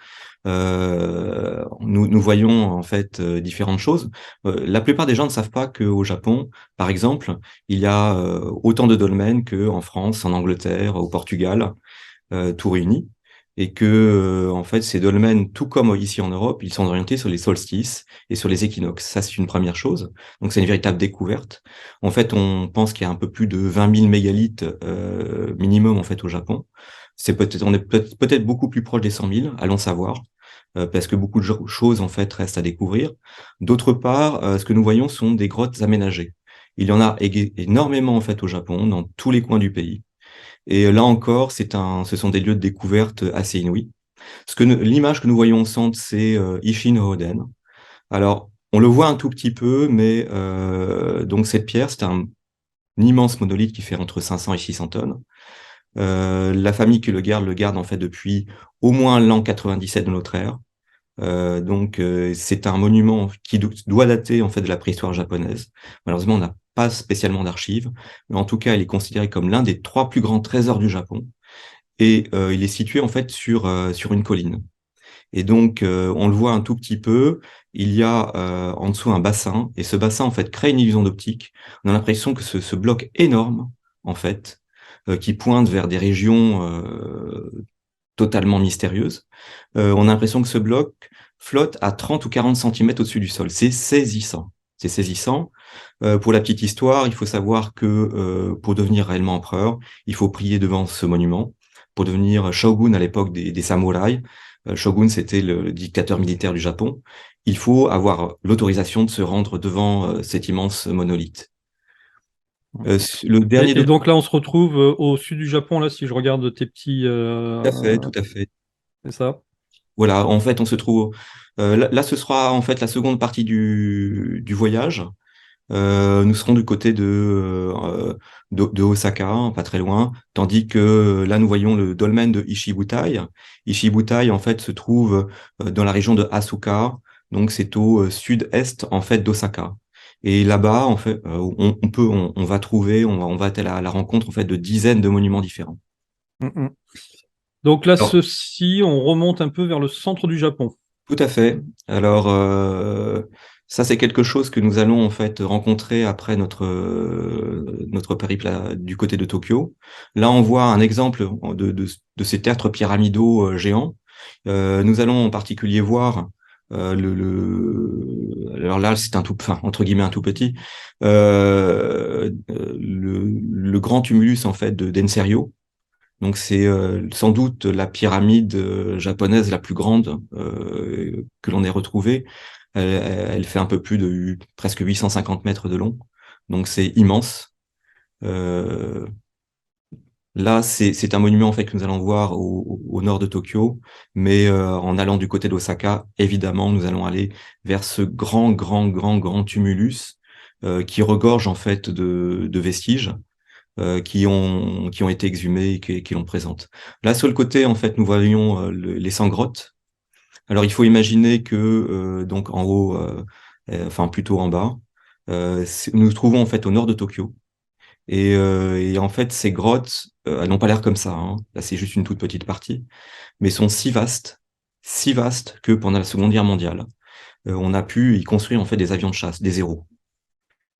Nous voyons en fait différentes choses. La plupart des gens ne savent pas qu'au Japon, par exemple, il y a autant de dolmens qu'en France, en Angleterre, au Portugal, tout réuni, et que en fait ces dolmens, tout comme ici en Europe, ils sont orientés sur les solstices et sur les équinoxes. Ça, c'est une première chose. Donc c'est une véritable découverte. En fait, on pense qu'il y a un peu plus de 20 000 mégalithes minimum en fait au Japon. On est peut-être beaucoup plus proche des 100 000, allons savoir, parce que beaucoup de choses en fait restent à découvrir. D'autre part, ce que nous voyons sont des grottes aménagées. Il y en a énormément en fait au Japon, dans tous les coins du pays. Et là encore, ce sont des lieux de découverte assez inouïs. L'image que nous voyons au centre, c'est Ishin Hoden. Alors, on le voit un tout petit peu, mais donc cette pierre, c'est un immense monolithe qui fait entre 500 et 600 tonnes. La famille qui le garde en fait depuis au moins l'an 97 de notre ère. Donc c'est un monument qui doit dater en fait de la préhistoire japonaise. Malheureusement, on n'a pas spécialement d'archives, mais en tout cas, il est considéré comme l'un des 3 plus grands trésors du Japon. Et il est situé en fait sur une colline. Et donc on le voit un tout petit peu. Il y a en dessous un bassin, et ce bassin en fait crée une illusion d'optique. On a l'impression que ce bloc énorme en fait qui pointe vers des régions totalement mystérieuse. On a l'impression que ce bloc flotte à 30 ou 40 centimètres au-dessus du sol. C'est saisissant. C'est saisissant. Pour la petite histoire, il faut savoir que pour devenir réellement empereur, il faut prier devant ce monument. Pour devenir shogun à l'époque des samouraïs, shogun c'était le dictateur militaire du Japon, il faut avoir l'autorisation de se rendre devant cet immense monolithe. Le dernier Et donc là, on se retrouve au sud du Japon, là, si je regarde tes petits... tout à fait. c'est ça? Voilà, en fait, on se trouve. Là, ce sera en fait la seconde partie du voyage. Nous serons du côté de Osaka, hein, pas très loin, tandis que là, nous voyons le dolmen de Ishibutai. Ishibutai, en fait, se trouve dans la région de Asuka, donc c'est au sud-est en fait d'Osaka. Et là-bas, en fait, on va trouver, on va être à la rencontre en fait de dizaines de monuments différents. Mm-mm. Donc là, Alors, ceci, on remonte un peu vers le centre du Japon. tout à fait. Alors, ça, c'est quelque chose que nous allons en fait rencontrer après notre périple du côté de Tokyo. Là, on voit un exemple de ces tertres pyramidaux géants. Nous allons en particulier voir alors là, c'est enfin, entre guillemets un tout petit, le grand tumulus en fait de Denserio. Donc c'est sans doute la pyramide japonaise la plus grande que l'on ait retrouvée. Elle fait un peu plus de presque 850 mètres de long. donc c'est immense. Là, c'est un monument en fait que nous allons voir au nord de Tokyo, mais en allant du côté d'Osaka, évidemment, nous allons aller vers ce grand tumulus qui regorge en fait de vestiges qui ont été exhumés et qui l'on présente. Là, sur le côté, en fait, nous voyons les 100 grottes. Alors, il faut imaginer que donc en haut, enfin plutôt en bas, nous nous trouvons en fait au nord de Tokyo. Et en fait, ces grottes, elles n'ont pas l'air comme ça, hein. Là, c'est juste une toute petite partie, mais sont si vastes que pendant la Seconde Guerre mondiale, on a pu y construire en fait des avions de chasse, des Zéros.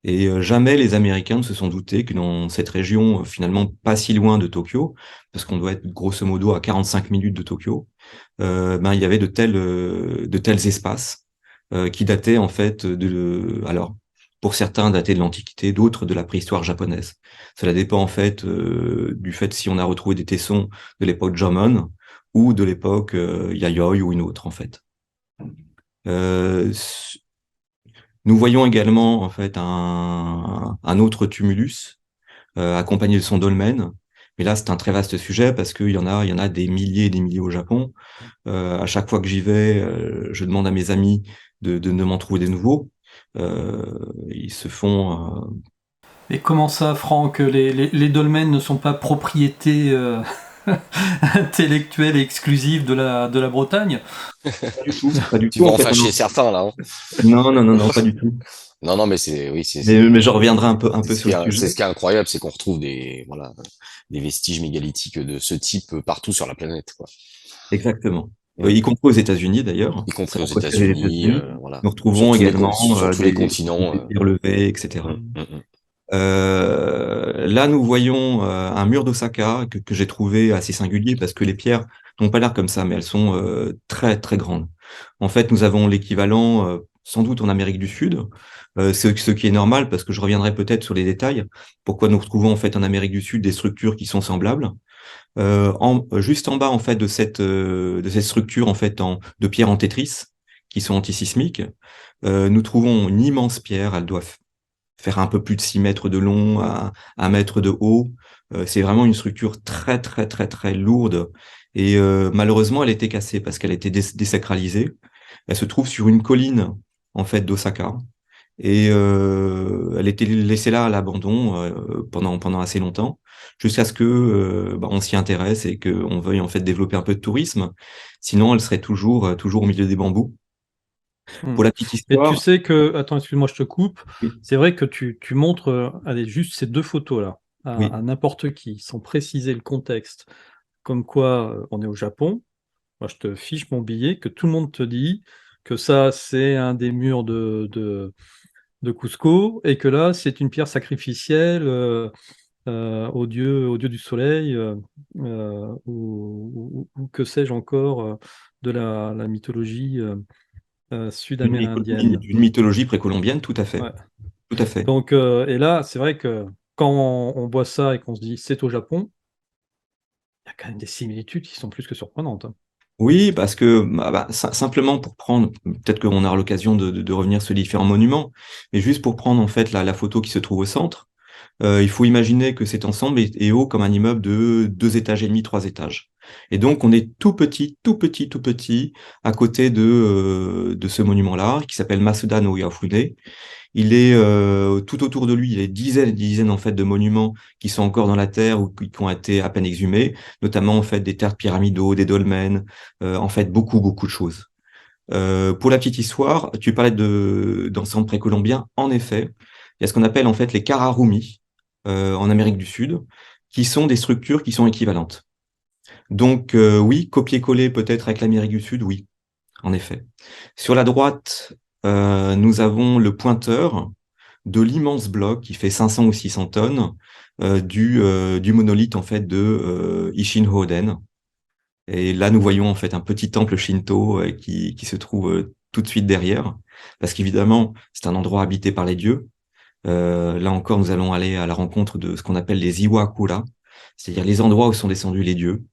Et jamais les Américains ne se sont doutés que dans cette région, finalement pas si loin de Tokyo, parce qu'on doit être grosso modo à 45 minutes de Tokyo, ben, il y avait de tels espaces qui dataient en fait alors pour certains dataient de l'Antiquité, d'autres de la préhistoire japonaise. Cela dépend en fait du fait si on a retrouvé des tessons de l'époque Jomon ou de l'époque Yayoi ou une autre en fait. Euh, Nous voyons également en fait un autre tumulus accompagné de son dolmen. Mais là, c'est un très vaste sujet parce qu'il y en a des milliers et des milliers au Japon. À chaque fois que j'y vais, je demande à mes amis de m'en trouver des nouveaux. Ils se font. Et comment ça, Franck, les dolmens ne sont pas propriété intellectuelle et exclusive de la Bretagne? Pas du tout, pas du Tu tout. vas En en fait, fâcher certains, là, hein. non, pas du tout. Non, non, mais c'est, oui, c'est, Mais je reviendrai un c'est peu ce sur qui le est, sujet. c'est ce qui est incroyable, c'est qu'on retrouve voilà, des vestiges mégalithiques de ce type partout sur la planète, quoi. Exactement. Mm. Y compris aux États-Unis d'ailleurs. Y compris Ça aux va préférer les États-Unis, États-Unis. voilà. Nous retrouvons également Sur tous les des continents. pierres levées, etc. Mm, mm, mm. Là, nous voyons un mur d'Osaka que j'ai trouvé assez singulier parce que les pierres n'ont pas l'air comme ça, mais elles sont très grandes. En fait, nous avons l'équivalent, sans doute en Amérique du Sud, ce qui est normal parce que je reviendrai peut-être sur les détails. Pourquoi nous retrouvons en fait en Amérique du Sud des structures qui sont semblables. Juste en bas en fait de cette structure en fait de pierres en Tetris qui sont antisismiques, nous trouvons une immense pierre. Elle doit faire un peu plus de 6 mètres de long, à 1 mètre de haut. C'est vraiment une structure très lourde. Et malheureusement, elle était cassée parce qu'elle était désacralisée. Elle se trouve sur une colline, en fait, d'Osaka. Et elle était laissée là à l'abandon pendant assez longtemps, jusqu'à ce que on s'y intéresse et qu'on veuille en fait développer un peu de tourisme. Sinon, elle serait toujours au milieu des bambous. Hmm. Pour la petite Et tu histoire, sais que, attends, excuse-moi, je te coupe. oui, C'est vrai que tu montres, allez, juste ces deux photos-là oui, à n'importe qui, sans préciser le contexte, comme quoi on est au Japon. Moi, je te fiche mon billet, que tout le monde te dit que ça, c'est un des murs de Cusco, et que là, c'est une pierre sacrificielle au dieu du soleil, ou que sais-je encore, de la mythologie sud-amérindienne. d'une mythologie précolombienne, tout à fait. Ouais. Tout à fait. Donc, et là, c'est vrai que quand on voit ça et qu'on se dit c'est au Japon, il y a quand même des similitudes qui sont plus que surprenantes, hein. Oui, parce que simplement pour prendre, peut-être qu'on aura l'occasion de revenir sur les différents monuments, mais juste pour prendre en fait la photo qui se trouve au centre, il faut imaginer que cet ensemble est haut comme un immeuble de 2 étages et demi, 3 étages. Et donc on est tout petit à côté de ce monument-là, qui s'appelle Masuda no Yafune. Il est tout autour de lui, il y a des dizaines et des dizaines en fait de monuments qui sont encore dans la terre ou qui ont été à peine exhumés, notamment en fait des terres pyramidaux, des dolmens, en fait beaucoup de choses. Pour la petite histoire, tu parlais d'ensemble précolombien. En effet, il y a ce qu'on appelle en fait les kararumi en Amérique du Sud, qui sont des structures qui sont équivalentes. Donc oui, copier-coller peut-être avec l'Amérique du Sud, oui, en effet. Sur la droite, nous avons le pointeur de l'immense bloc qui fait 500 ou 600 tonnes du monolithe en fait de Ishin-Hoden. Et là, nous voyons en fait un petit temple Shinto qui se trouve tout de suite derrière, parce qu'évidemment, c'est un endroit habité par les dieux. Là encore, nous allons aller à la rencontre de ce qu'on appelle les Iwakura, c'est-à-dire les endroits où sont descendus les dieux,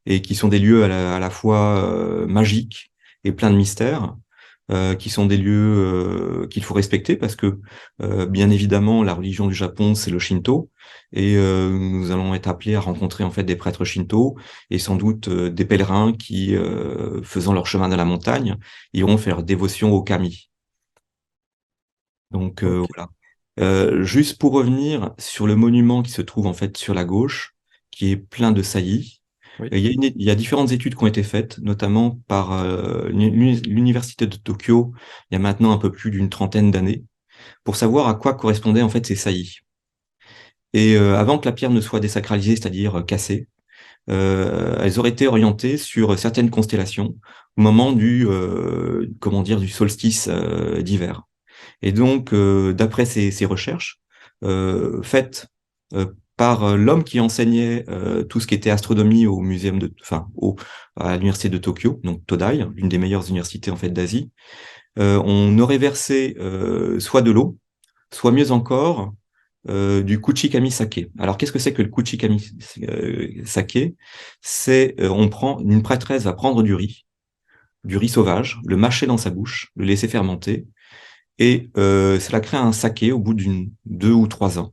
et qui sont des lieux à la fois magiques et pleins de mystères. qui sont des lieux qu'il faut respecter parce que, bien évidemment, la religion du Japon, c'est le Shinto, et nous allons être appelés à rencontrer en fait des prêtres Shinto et sans doute des pèlerins qui, faisant leur chemin dans la montagne, iront faire dévotion au kami. Donc Ok. voilà. Juste pour revenir sur le monument qui se trouve en fait sur la gauche, qui est plein de saillies. Oui. Il y a différentes études qui ont été faites, notamment par l'université de Tokyo, il y a maintenant un peu plus d'une trentaine d'années, pour savoir à quoi correspondaient en fait ces saillies. Et avant que la pierre ne soit désacralisée, c'est-à-dire cassée, elles auraient été orientées sur certaines constellations au moment du comment dire du solstice d'hiver. Et donc, d'après ces recherches faites par l'homme qui enseignait tout ce qui était astronomie au muséum à l'université de Tokyo, donc Todai, l'une des meilleures universités en fait d'Asie, on aurait versé soit de l'eau, soit mieux encore du kuchikami sake. Alors, qu'est-ce que c'est que le kuchikami sake? C'est une prêtresse va prendre du riz sauvage, le mâcher dans sa bouche, le laisser fermenter et cela crée un saké au bout d'une 2 ou 3 ans.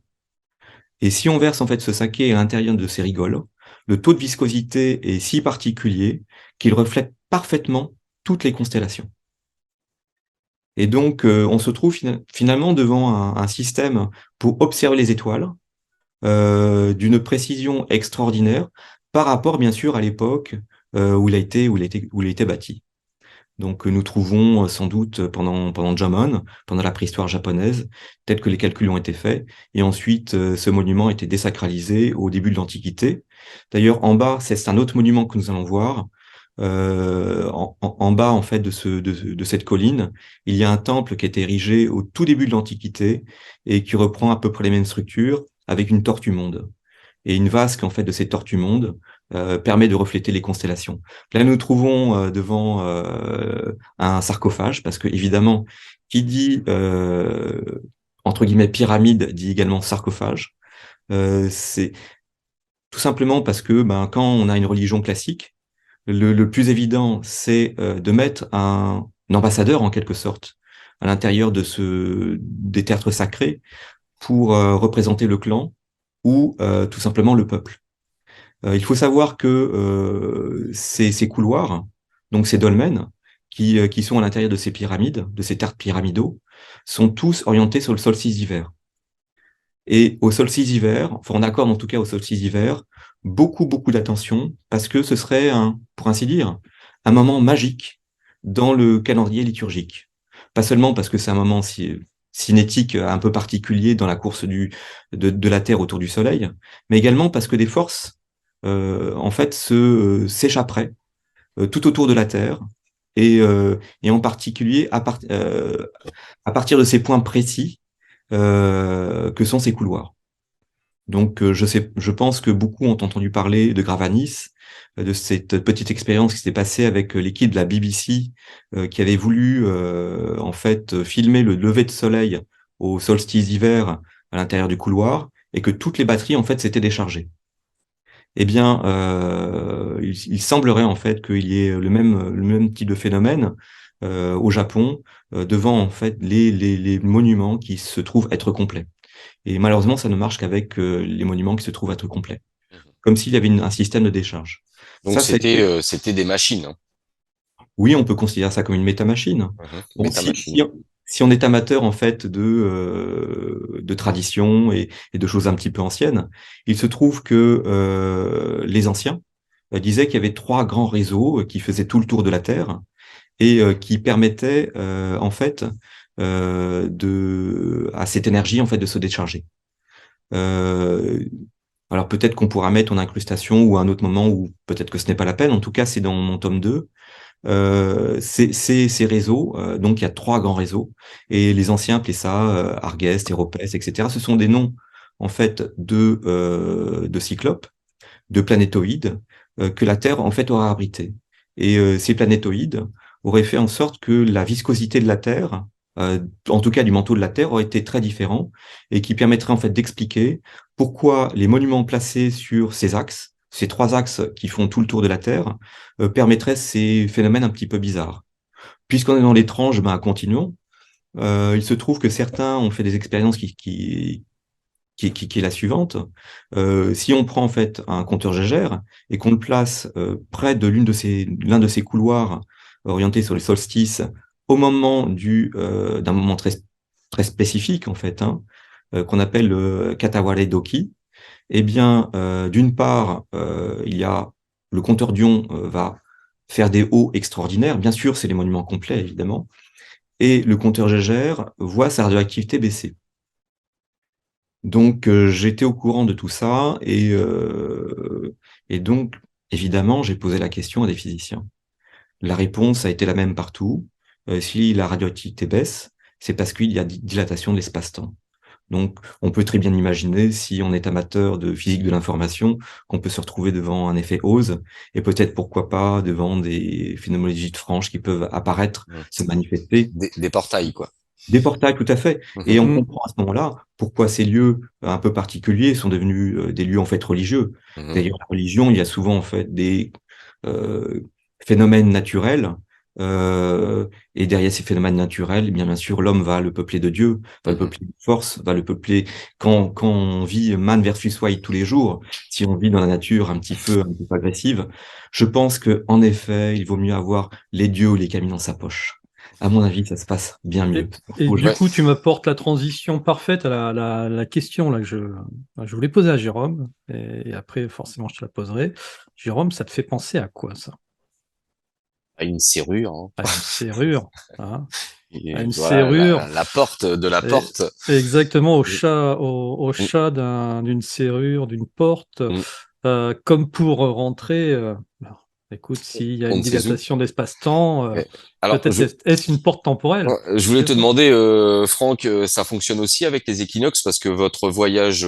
Et si on verse en fait ce saké à l'intérieur de ces rigoles, le taux de viscosité est si particulier qu'il reflète parfaitement toutes les constellations. Et donc on se trouve finalement devant un système pour observer les étoiles d'une précision extraordinaire par rapport bien sûr à l'époque où il a été bâti. Donc nous trouvons sans doute pendant Jomon, pendant la préhistoire japonaise, peut-être que les calculs ont été faits, et ensuite ce monument a été désacralisé au début de l'Antiquité. D'ailleurs, en bas, c'est un autre monument que nous allons voir. En bas, en fait, de cette colline, il y a un temple qui a été érigé au tout début de l'Antiquité et qui reprend à peu près les mêmes structures avec une tortue monde. Et une vasque, en fait, de ces tortues mondes permet de refléter les constellations. Là, nous trouvons devant un sarcophage, parce que évidemment, qui dit entre guillemets pyramide dit également sarcophage. C'est tout simplement parce que quand on a une religion classique, le plus évident, c'est de mettre un ambassadeur en quelque sorte à l'intérieur des tertres sacrés pour représenter le clan ou tout simplement le peuple. Il faut savoir que ces couloirs, donc ces dolmens, qui sont à l'intérieur de ces pyramides, de ces tertres pyramidaux, sont tous orientés sur le solstice d'hiver. Et au solstice d'hiver, enfin on accorde en tout cas au solstice d'hiver, beaucoup d'attention, parce que ce serait pour ainsi dire, un moment magique dans le calendrier liturgique. Pas seulement parce que c'est un moment cinétique un peu particulier dans la course de la Terre autour du Soleil, mais également parce que des forces en fait s'échapperaient tout autour de la Terre et en particulier à partir de ces points précis que sont ces couloirs. Donc je pense que beaucoup ont entendu parler de Gravanis, de cette petite expérience qui s'est passée avec l'équipe de la BBC qui avait voulu en fait filmer le lever de soleil au solstice d'hiver à l'intérieur du couloir et que toutes les batteries en fait s'étaient déchargées. Eh bien, il semblerait en fait qu'il y ait le même type de phénomène au Japon devant en fait les monuments qui se trouvent être complets. Et malheureusement, ça ne marche qu'avec les monuments qui se trouvent être complets, comme s'il y avait un système de décharge. Donc Ça, ça a été- c'était des machines, hein. Oui, on peut considérer ça comme une métamachine. Bon, Méta-machine. si on est amateur en fait de tradition et de choses un petit peu anciennes, il se trouve que les anciens disaient qu'il y avait 3 grands réseaux qui faisaient tout le tour de la Terre et qui permettaient en fait à cette énergie en fait de se décharger. Euh, alors peut-être qu'on pourra mettre en incrustation ou à un autre moment où peut-être que ce n'est pas la peine. En tout cas, c'est dans mon tome 2. Ces réseaux, donc il y a 3 grands réseaux, et les anciens appelaient ça Argest, Héropès, etc. Ce sont des noms en fait de cyclopes, de planétoïdes que la Terre en fait aura abrité. Et ces planétoïdes auraient fait en sorte que la viscosité de la Terre, en tout cas du manteau de la Terre, aurait été très différent et qui permettrait en fait d'expliquer pourquoi les monuments placés sur ces axes, ces 3 axes qui font tout le tour de la Terre, permettraient ces phénomènes un petit peu bizarres. puisqu'on est dans l'étrange, continuons. Il se trouve que certains ont fait des expériences qui est la suivante. Si on prend en fait un compteur Gégère et qu'on le place près de l'un de ces couloirs orientés sur les solstices au moment d'un moment très spécifique en fait, qu'on appelle le Kataware Doki, eh bien, d'une part, il y a le compteur d'ion va faire des hauts extraordinaires. Bien sûr, c'est les monuments complets, évidemment. Et le compteur Gégère voit sa radioactivité baisser. Donc, j'étais au courant de tout ça et donc, évidemment, j'ai posé la question à des physiciens. La réponse a été la même partout. Si la radioactivité baisse, c'est parce qu'il y a dilatation de l'espace-temps. Donc, on peut très bien imaginer, si on est amateur de physique de l'information, qu'on peut se retrouver devant un effet Ose et peut-être, pourquoi pas, devant des phénoménologies de Franche qui peuvent apparaître, se manifester. Des portails, quoi. Des portails, tout à fait. Et on comprend à ce moment-là pourquoi ces lieux un peu particuliers sont devenus des lieux en fait religieux. D'ailleurs, la religion, il y a souvent en fait des phénomènes naturels. Et derrière ces phénomènes naturels, eh bien sûr, l'homme va le peupler de Dieu, va le peupler de force, va le peupler quand on vit man versus wild tous les jours. Si on vit dans la nature un petit peu agressive, je pense que en effet, il vaut mieux avoir les dieux ou les kami dans sa poche. À mon avis, ça se passe bien mieux. Et du coup, tu m'apportes la transition parfaite à la question là, que je voulais poser à Jérôme, et après, forcément, je te la poserai. Jérôme, ça te fait penser à quoi, ça? À une serrure. Hein. À une serrure. Hein. À une Voilà, serrure. la porte de la porte. Exactement, au chat d'une serrure, d'une porte, comme pour rentrer. Écoute, s'il y a une dilatation d'espace-temps, peut-être est-ce une porte temporelle? Je voulais te demander, Franck, ça fonctionne aussi avec les équinoxes parce que votre voyage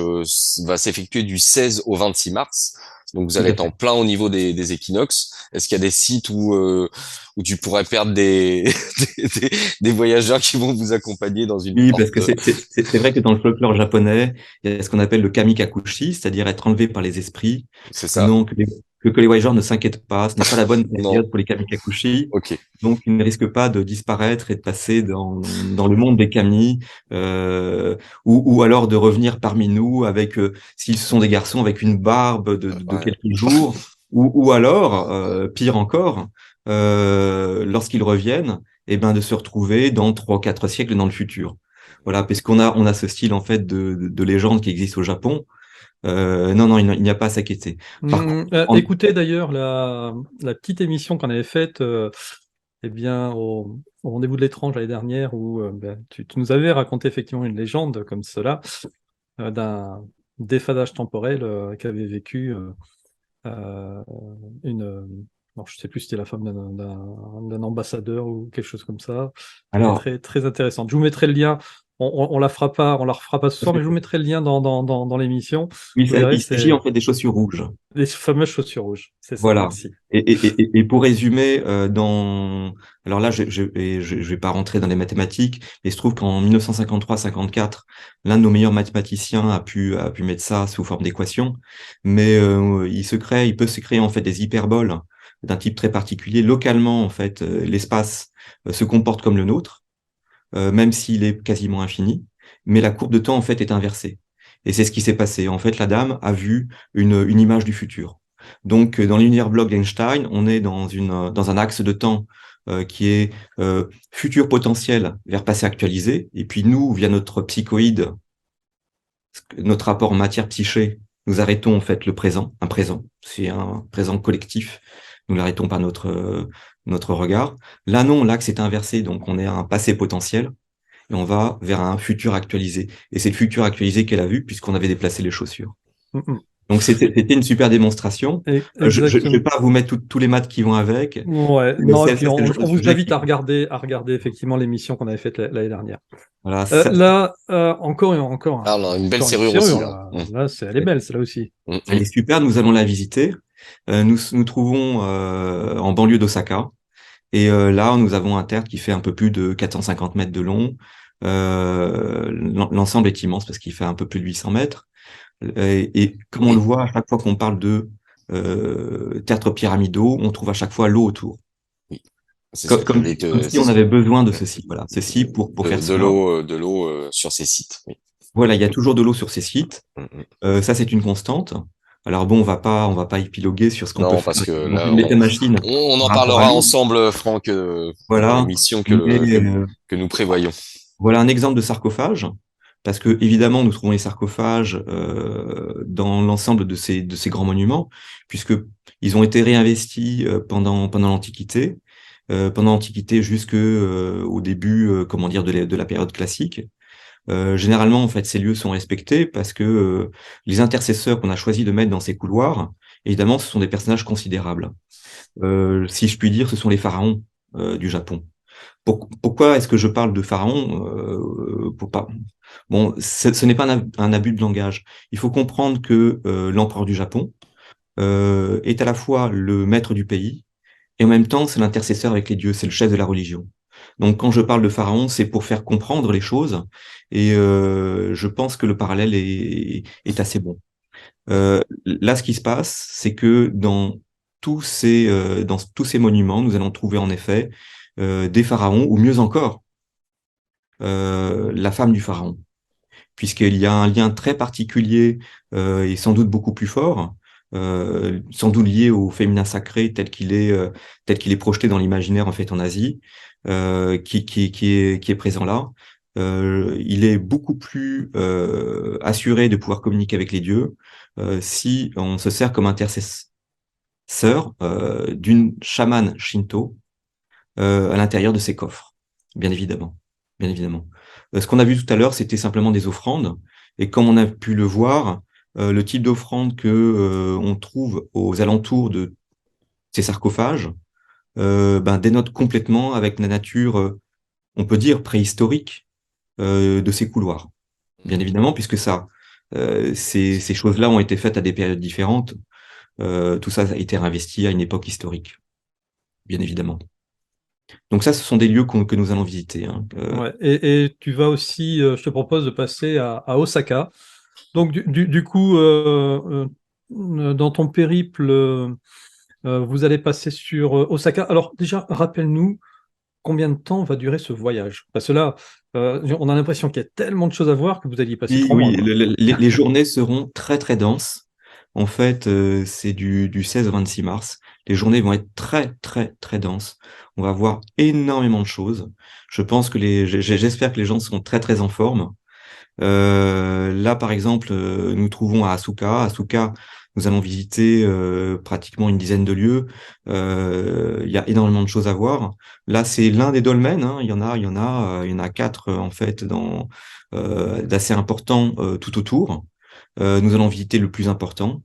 va s'effectuer du 16 au 26 mars. Donc vous allez être en plein au niveau des équinoxes. Est-ce qu'il y a des sites où tu pourrais perdre des voyageurs qui vont vous accompagner dans une Oui, porte? parce que c'est vrai que dans le folklore japonais, il y a ce qu'on appelle le kamikakushi, c'est-à-dire être enlevé par les esprits. C'est ça. Donc, que les voyageurs ne s'inquiètent pas, ce n'est pas la bonne période pour les kamikakushi. Okay. Donc, ils ne risquent pas de disparaître et de passer dans le monde des kami, ou alors de revenir parmi nous avec, s'ils sont des garçons, avec une barbe de quelques jours, ou alors, pire encore, lorsqu'ils reviennent, eh ben, de se retrouver dans 3 ou 4 siècles dans le futur. Voilà, parce qu'on a ce style en fait de légende qui existe au Japon. Non, il n'y a pas à s'inquiéter. Écoutez d'ailleurs la petite émission qu'on avait faite eh bien, au Rendez-vous de l'étrange l'année dernière, où tu nous avais raconté effectivement une légende comme cela, d'un déphasage temporel qu'avait vécu non, je sais plus si c'était la femme d'un ambassadeur ou quelque chose comme ça. Alors, très, très intéressante. Je vous mettrai le lien. On la refera pas ce soir, mais je vous mettrai le lien dans l'émission. Oui, il s'agit en fait des chaussures rouges. Les fameuses chaussures rouges, c'est ça, voilà. merci. Et pour résumer, alors là, je vais pas rentrer dans les mathématiques, mais il se trouve qu'en 1953-54, l'un de nos meilleurs mathématiciens a pu mettre ça sous forme d'équation, mais il peut se créer en fait des hyperboles d'un type très particulier. Localement, en fait, l'espace se comporte comme le nôtre, même s'il est quasiment infini, mais la courbe de temps en fait est inversée. Et c'est ce qui s'est passé. En fait, la dame a vu une image du futur. Donc, dans l'univers bloc d'Einstein, on est dans un axe de temps qui est futur potentiel vers passé actualisé. Et puis nous, via notre psychoïde, notre rapport matière-psyché, nous arrêtons en fait le présent, un présent. C'est un présent collectif. Nous l'arrêtons par notre regard. Là, non, l'axe est inversé. Donc, on est à un passé potentiel et on va vers un futur actualisé. Et c'est le futur actualisé qu'elle a vu puisqu'on avait déplacé les chaussures. Donc, c'était une super démonstration. Je ne vais pas vous mettre tous les maths qui vont avec. Ouais, non, et puis on vous invite à regarder effectivement l'émission qu'on avait faite l'année dernière. Voilà, là, encore. Alors, une belle serrure aussi. Là, elle est belle, celle-là aussi. Elle est super, nous allons la visiter. Nous trouvons en banlieue d'Osaka. Et là, nous avons un tertre qui fait un peu plus de 450 mètres de long. L'ensemble est immense parce qu'il fait un peu plus de 800 mètres. Et comme on le voit, à chaque fois qu'on parle de tertres pyramidaux, on trouve à chaque fois l'eau autour. C'est ce que Comme si on avait besoin de ceci, voilà, ceci pour faire cela. de l'eau sur ces sites. Oui. Voilà, il y a toujours de l'eau sur ces sites. Ça, c'est une constante. Alors bon, on va pas épiloguer sur ce qu'on peut Non, faire parce que dans là, une métamachine on par en rapport à parlera l'eau. ensemble, Franck, dans Voilà. l'émission Mais que nous prévoyons. voilà un exemple de sarcophage, parce que évidemment, nous trouvons les sarcophages dans l'ensemble de ces grands monuments, puisque ils ont été réinvestis pendant l'Antiquité, pendant l'Antiquité jusque au début, comment dire, de la période classique. Généralement, en fait, ces lieux sont respectés parce que les intercesseurs qu'on a choisi de mettre dans ces couloirs, évidemment, ce sont des personnages considérables. Si je puis dire, ce sont les pharaons du Japon. Pourquoi est-ce que je parle de pharaon pour pas... Bon, ce n'est pas un abus de langage. Il faut comprendre que l'empereur du Japon est à la fois le maître du pays et en même temps c'est l'intercesseur avec les dieux, c'est le chef de la religion. Donc quand je parle de pharaon, c'est pour faire comprendre les choses et je pense que le parallèle est assez bon. Là, ce qui se passe, c'est que dans tous ces monuments, nous allons trouver en effet des pharaons, ou mieux encore, la femme du pharaon, puisqu'il y a un lien très particulier et sans doute beaucoup plus fort, sans doute lié au féminin sacré tel qu'il est projeté dans l'imaginaire en fait en Asie, qui est présent là. Il est beaucoup plus assuré de pouvoir communiquer avec les dieux si on se sert comme intercesseur d'une chamane shinto à l'intérieur de ces coffres, bien évidemment. Bien évidemment. Ce qu'on a vu tout à l'heure, c'était simplement des offrandes. Et comme on a pu le voir, le type d'offrande que on trouve aux alentours de ces sarcophages dénote complètement avec la nature, on peut dire, préhistorique de ces couloirs. Bien évidemment, puisque ces choses-là ont été faites à des périodes différentes. Tout ça a été réinvesti à une époque historique, bien évidemment. Donc ça, ce sont des lieux que nous allons visiter. Hein. Ouais. Et tu vas aussi, je te propose de passer à Osaka. Donc, du coup, dans ton périple, vous allez passer sur Osaka. Alors, déjà, rappelle-nous combien de temps va durer ce voyage. Parce que là, on a l'impression qu'il y a tellement de choses à voir que vous allez y passer Oui, 3 mois, oui, quoi. les journées seront très très denses. En fait, c'est du 16 au 26 mars. Les journées vont être très très très denses. On va voir énormément de choses. Je pense que j'espère que les gens seront très très en forme. Là, par exemple, nous trouvons à Asuka. Asuka, nous allons visiter pratiquement une dizaine de lieux. Il y a énormément de choses à voir. Là, c'est l'un des dolmens. Hein. Il y en a quatre en fait d'assez importants tout autour. Nous allons visiter le plus important.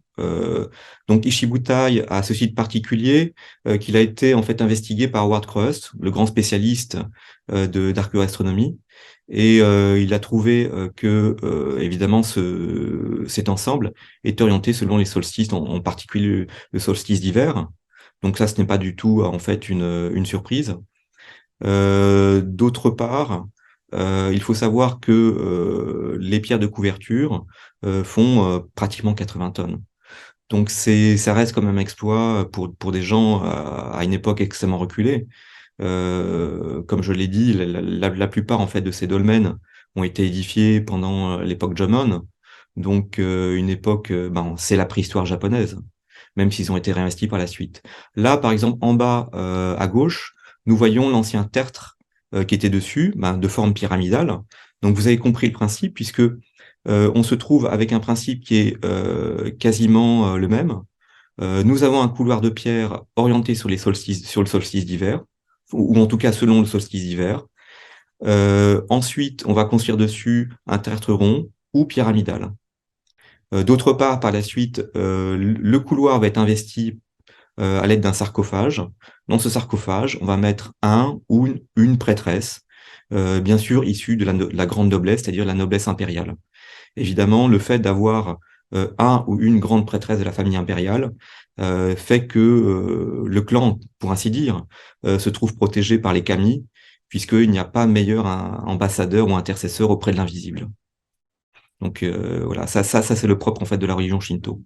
Donc Ishibutai a ce site particulier qu'il a été en fait investigué par Howard Crust, le grand spécialiste d'archéoastronomie. Et il a trouvé que, évidemment, cet ensemble est orienté selon les solstices, en particulier le solstice d'hiver. Donc ça, ce n'est pas du tout, en fait, une surprise. D'autre part, il faut savoir que les pierres de couverture font pratiquement 80 tonnes. Donc ça reste quand même un exploit pour des gens à une époque extrêmement reculée. Comme je l'ai dit, la plupart en fait de ces dolmens ont été édifiés pendant l'époque Jomon, donc une époque, c'est la préhistoire japonaise, même s'ils ont été réinvestis par la suite. Là, par exemple, en bas à gauche, nous voyons l'ancien tertre qui était dessus, de forme pyramidale. Donc vous avez compris le principe, puisque on se trouve avec un principe qui est quasiment le même. Nous avons un couloir de pierre orienté sur sur le solstice d'hiver, ou en tout cas selon le solstice d'hiver. Ensuite, on va construire dessus un tertre rond ou pyramidal. D'autre part, par la suite, le couloir va être investi à l'aide d'un sarcophage. Dans ce sarcophage, on va mettre un ou une prêtresse, bien sûr issue de la grande noblesse, c'est-à-dire la noblesse impériale. Évidemment, le fait d'avoir un ou une grande prêtresse de la famille impériale fait que le clan, pour ainsi dire, se trouve protégé par les kami, puisqu'il n'y a pas meilleur ambassadeur ou intercesseur auprès de l'invisible. Donc voilà, ça c'est le propre en fait de la religion Shinto.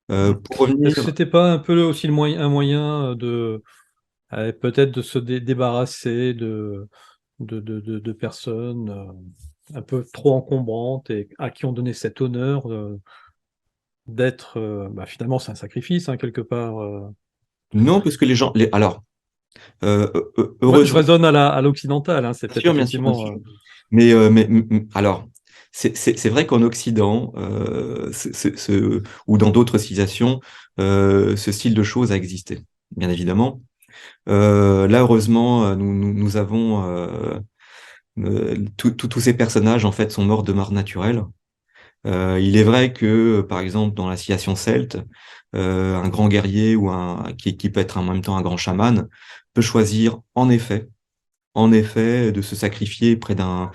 Pour Est-ce que revenir, c'était pas un peu aussi un moyen peut-être de se débarrasser de personnes un peu trop encombrantes et à qui on donnait cet honneur d'être, finalement, c'est un sacrifice, hein, quelque part. Non, parce que les gens, alors, Je heureusement, raisonne à l'occidentale, hein, c'est peut-être bien sûr, bien effectivement. sûr. Alors, c'est vrai qu'en Occident, ou dans d'autres civilisations, ce style de choses a existé, bien évidemment. Là, heureusement, nous avons tous ces personnages en fait sont morts de mort naturelle. Il est vrai que, par exemple, dans la civilisation celte, un grand guerrier ou qui peut être en même temps un grand chaman peut choisir en effet, de se sacrifier près d'un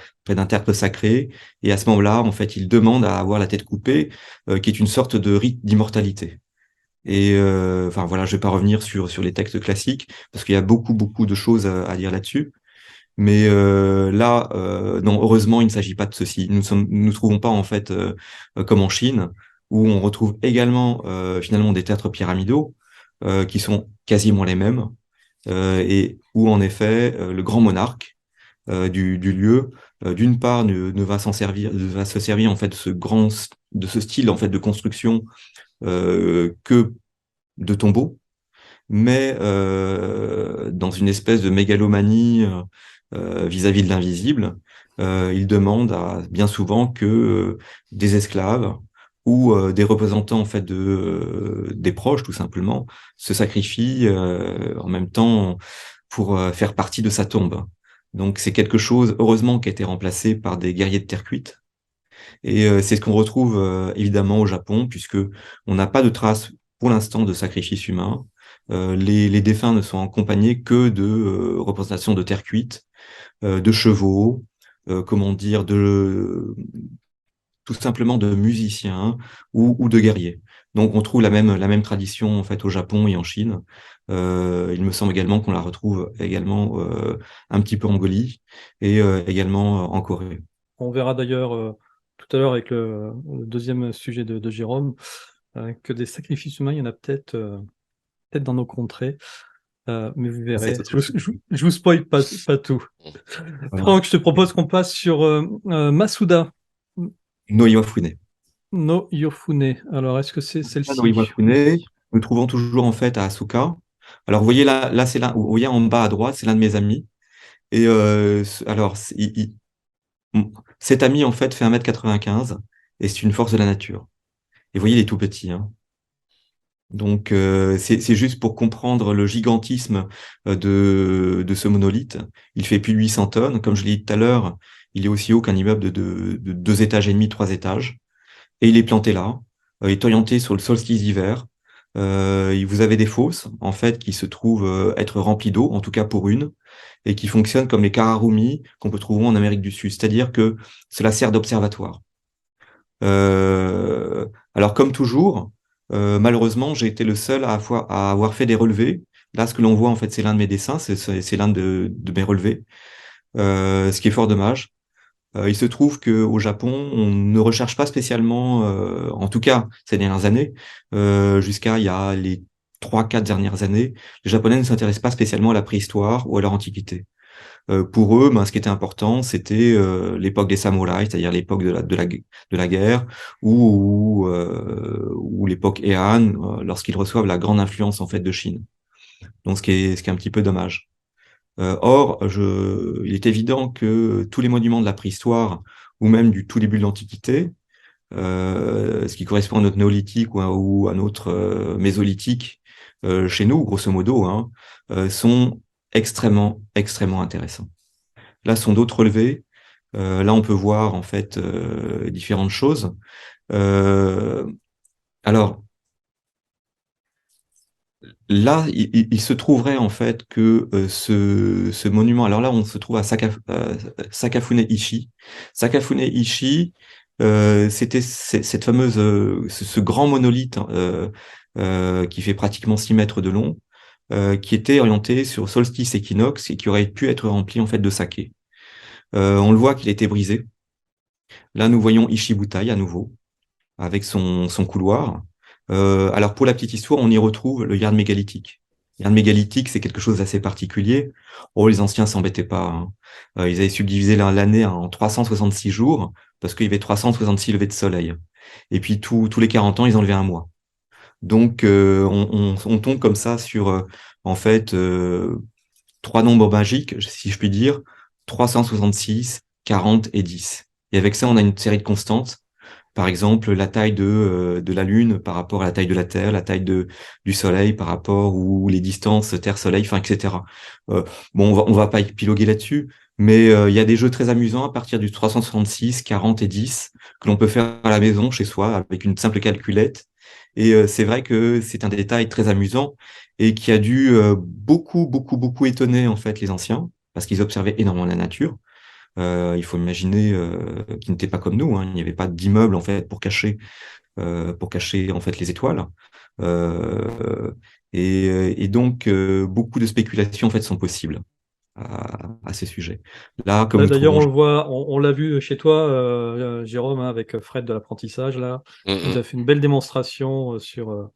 tertre sacré. Et à ce moment-là, en fait, il demande à avoir la tête coupée, qui est une sorte de rite d'immortalité. Et enfin voilà, je vais pas revenir sur les textes classiques parce qu'il y a beaucoup de choses à dire là-dessus. Mais là, non, heureusement, il ne s'agit pas de ceci. Nous trouvons pas en fait comme en Chine où on retrouve également finalement des théâtres pyramidaux qui sont quasiment les mêmes et où en effet le grand monarque du lieu, d'une part, ne va s'en servir, va se servir en fait de ce style en fait de construction que de tombeaux, mais dans une espèce de mégalomanie vis-à-vis de l'invisible, il demande bien souvent que des esclaves ou des représentants en fait des proches tout simplement se sacrifient en même temps pour faire partie de sa tombe. Donc c'est quelque chose, heureusement, qui a été remplacé par des guerriers de terre cuite. Et c'est ce qu'on retrouve évidemment au Japon, puisque on n'a pas de traces pour l'instant de sacrifices humains. Les défunts ne sont accompagnés que de représentations de terre cuite, de chevaux, comment dire, tout simplement de musiciens ou de guerriers. Donc on trouve la même tradition en fait au Japon et en Chine. Il me semble également qu'on la retrouve également un petit peu en Mongolie et également en Corée. On verra d'ailleurs tout à l'heure avec le deuxième sujet de Jérôme que des sacrifices humains, il y en a peut-être dans nos contrées, mais vous C'est verrez. très Je vous spoil pas tout. voilà. Franck, je te propose qu'on passe sur Masuda No Iwafune. no Yofune. Alors, est-ce que c'est No celle-ci? Iwafune, nous trouvons toujours en fait à Asuka. Alors vous voyez là c'est là, vous voyez en bas à droite, c'est l'un de mes amis. Et alors cet ami en fait fait 1,95 m et c'est une force de la nature. Et vous voyez, il est tout petit, hein. Donc c'est juste pour comprendre le gigantisme de ce monolithe. Il fait plus de 800 tonnes. Comme je l'ai dit tout à l'heure, il est aussi haut qu'un immeuble de 2,5 étages, 3 étages. Et il est planté là. Il est orienté sur le solstice d'hiver. Vous avez des fosses, en fait, qui se trouvent être remplies d'eau, en tout cas pour une, et qui fonctionnent comme les kararumi qu'on peut trouver en Amérique du Sud. C'est-à-dire que cela sert d'observatoire. Alors, comme toujours, malheureusement, j'ai été le seul à avoir fait des relevés. Là, ce que l'on voit, en fait, c'est l'un de mes dessins, c'est l'un de mes relevés, ce qui est fort dommage. Il se trouve qu'au Japon, on ne recherche pas spécialement, en tout cas ces dernières années, jusqu'à il y a les 3, 4 dernières années, les Japonais ne s'intéressent pas spécialement à la préhistoire ou à leur antiquité. Pour eux, ben, ce qui était important, c'était l'époque des samouraïs, c'est-à-dire l'époque de la guerre, ou l'époque Heian, lorsqu'ils reçoivent la grande influence en fait de Chine. Donc ce qui est un petit peu dommage. Or, il est évident que tous les monuments de la préhistoire, ou même du tout début de l'Antiquité, ce qui correspond à notre néolithique ou à notre mésolithique chez nous, grosso modo, hein, sont extrêmement intéressants. Là, sont d'autres relevés. Là, on peut voir en fait différentes choses. Euh, alors, là, il se trouverait en fait que ce monument. Alors là, on se trouve à Sakafune Ishi. Sakafune Ishi, c'était cette fameuse, ce grand monolithe qui fait pratiquement 6 mètres de long, qui était orienté sur solstice équinoxe et qui aurait pu être rempli en fait de saké. On le voit qu'il a été brisé. Là, nous voyons Ishibutai à nouveau, avec son couloir. Alors, pour la petite histoire, on y retrouve le yard mégalithique. L'ère mégalithique, c'est quelque chose d'assez particulier. Oh, les anciens s'embêtaient pas, hein. Ils avaient subdivisé l'année en 366 jours parce qu'il y avait 366 levées de soleil. Et puis tous les 40 ans, ils enlevaient un mois. Donc on tombe comme ça sur en fait trois nombres magiques, si je puis dire, 366, 40 et 10. Et avec ça, on a une série de constantes. Par exemple, la taille de la Lune par rapport à la taille de la Terre, la taille du Soleil par rapport ou les distances Terre-Soleil, enfin, etc. Bon, on va pas épiloguer là-dessus, mais il y a des jeux très amusants à partir du 366, 40 et 10 que l'on peut faire à la maison, chez soi, avec une simple calculette. Et c'est vrai que c'est un détail très amusant et qui a dû beaucoup étonner en fait les anciens, parce qu'ils observaient énormément la nature. Il faut imaginer qu'ils n'étaient pas comme nous, hein. Il n'y avait pas d'immeuble en fait pour cacher en fait les étoiles. Euh, et donc beaucoup de spéculations en fait sont possibles à ces sujets. Là, comme Là, nous d'ailleurs, trouvons, on le voit, on l'a vu chez toi, Jérôme, hein, avec Fred de l'apprentissage, là. Vous Mm, avez fait une belle démonstration sur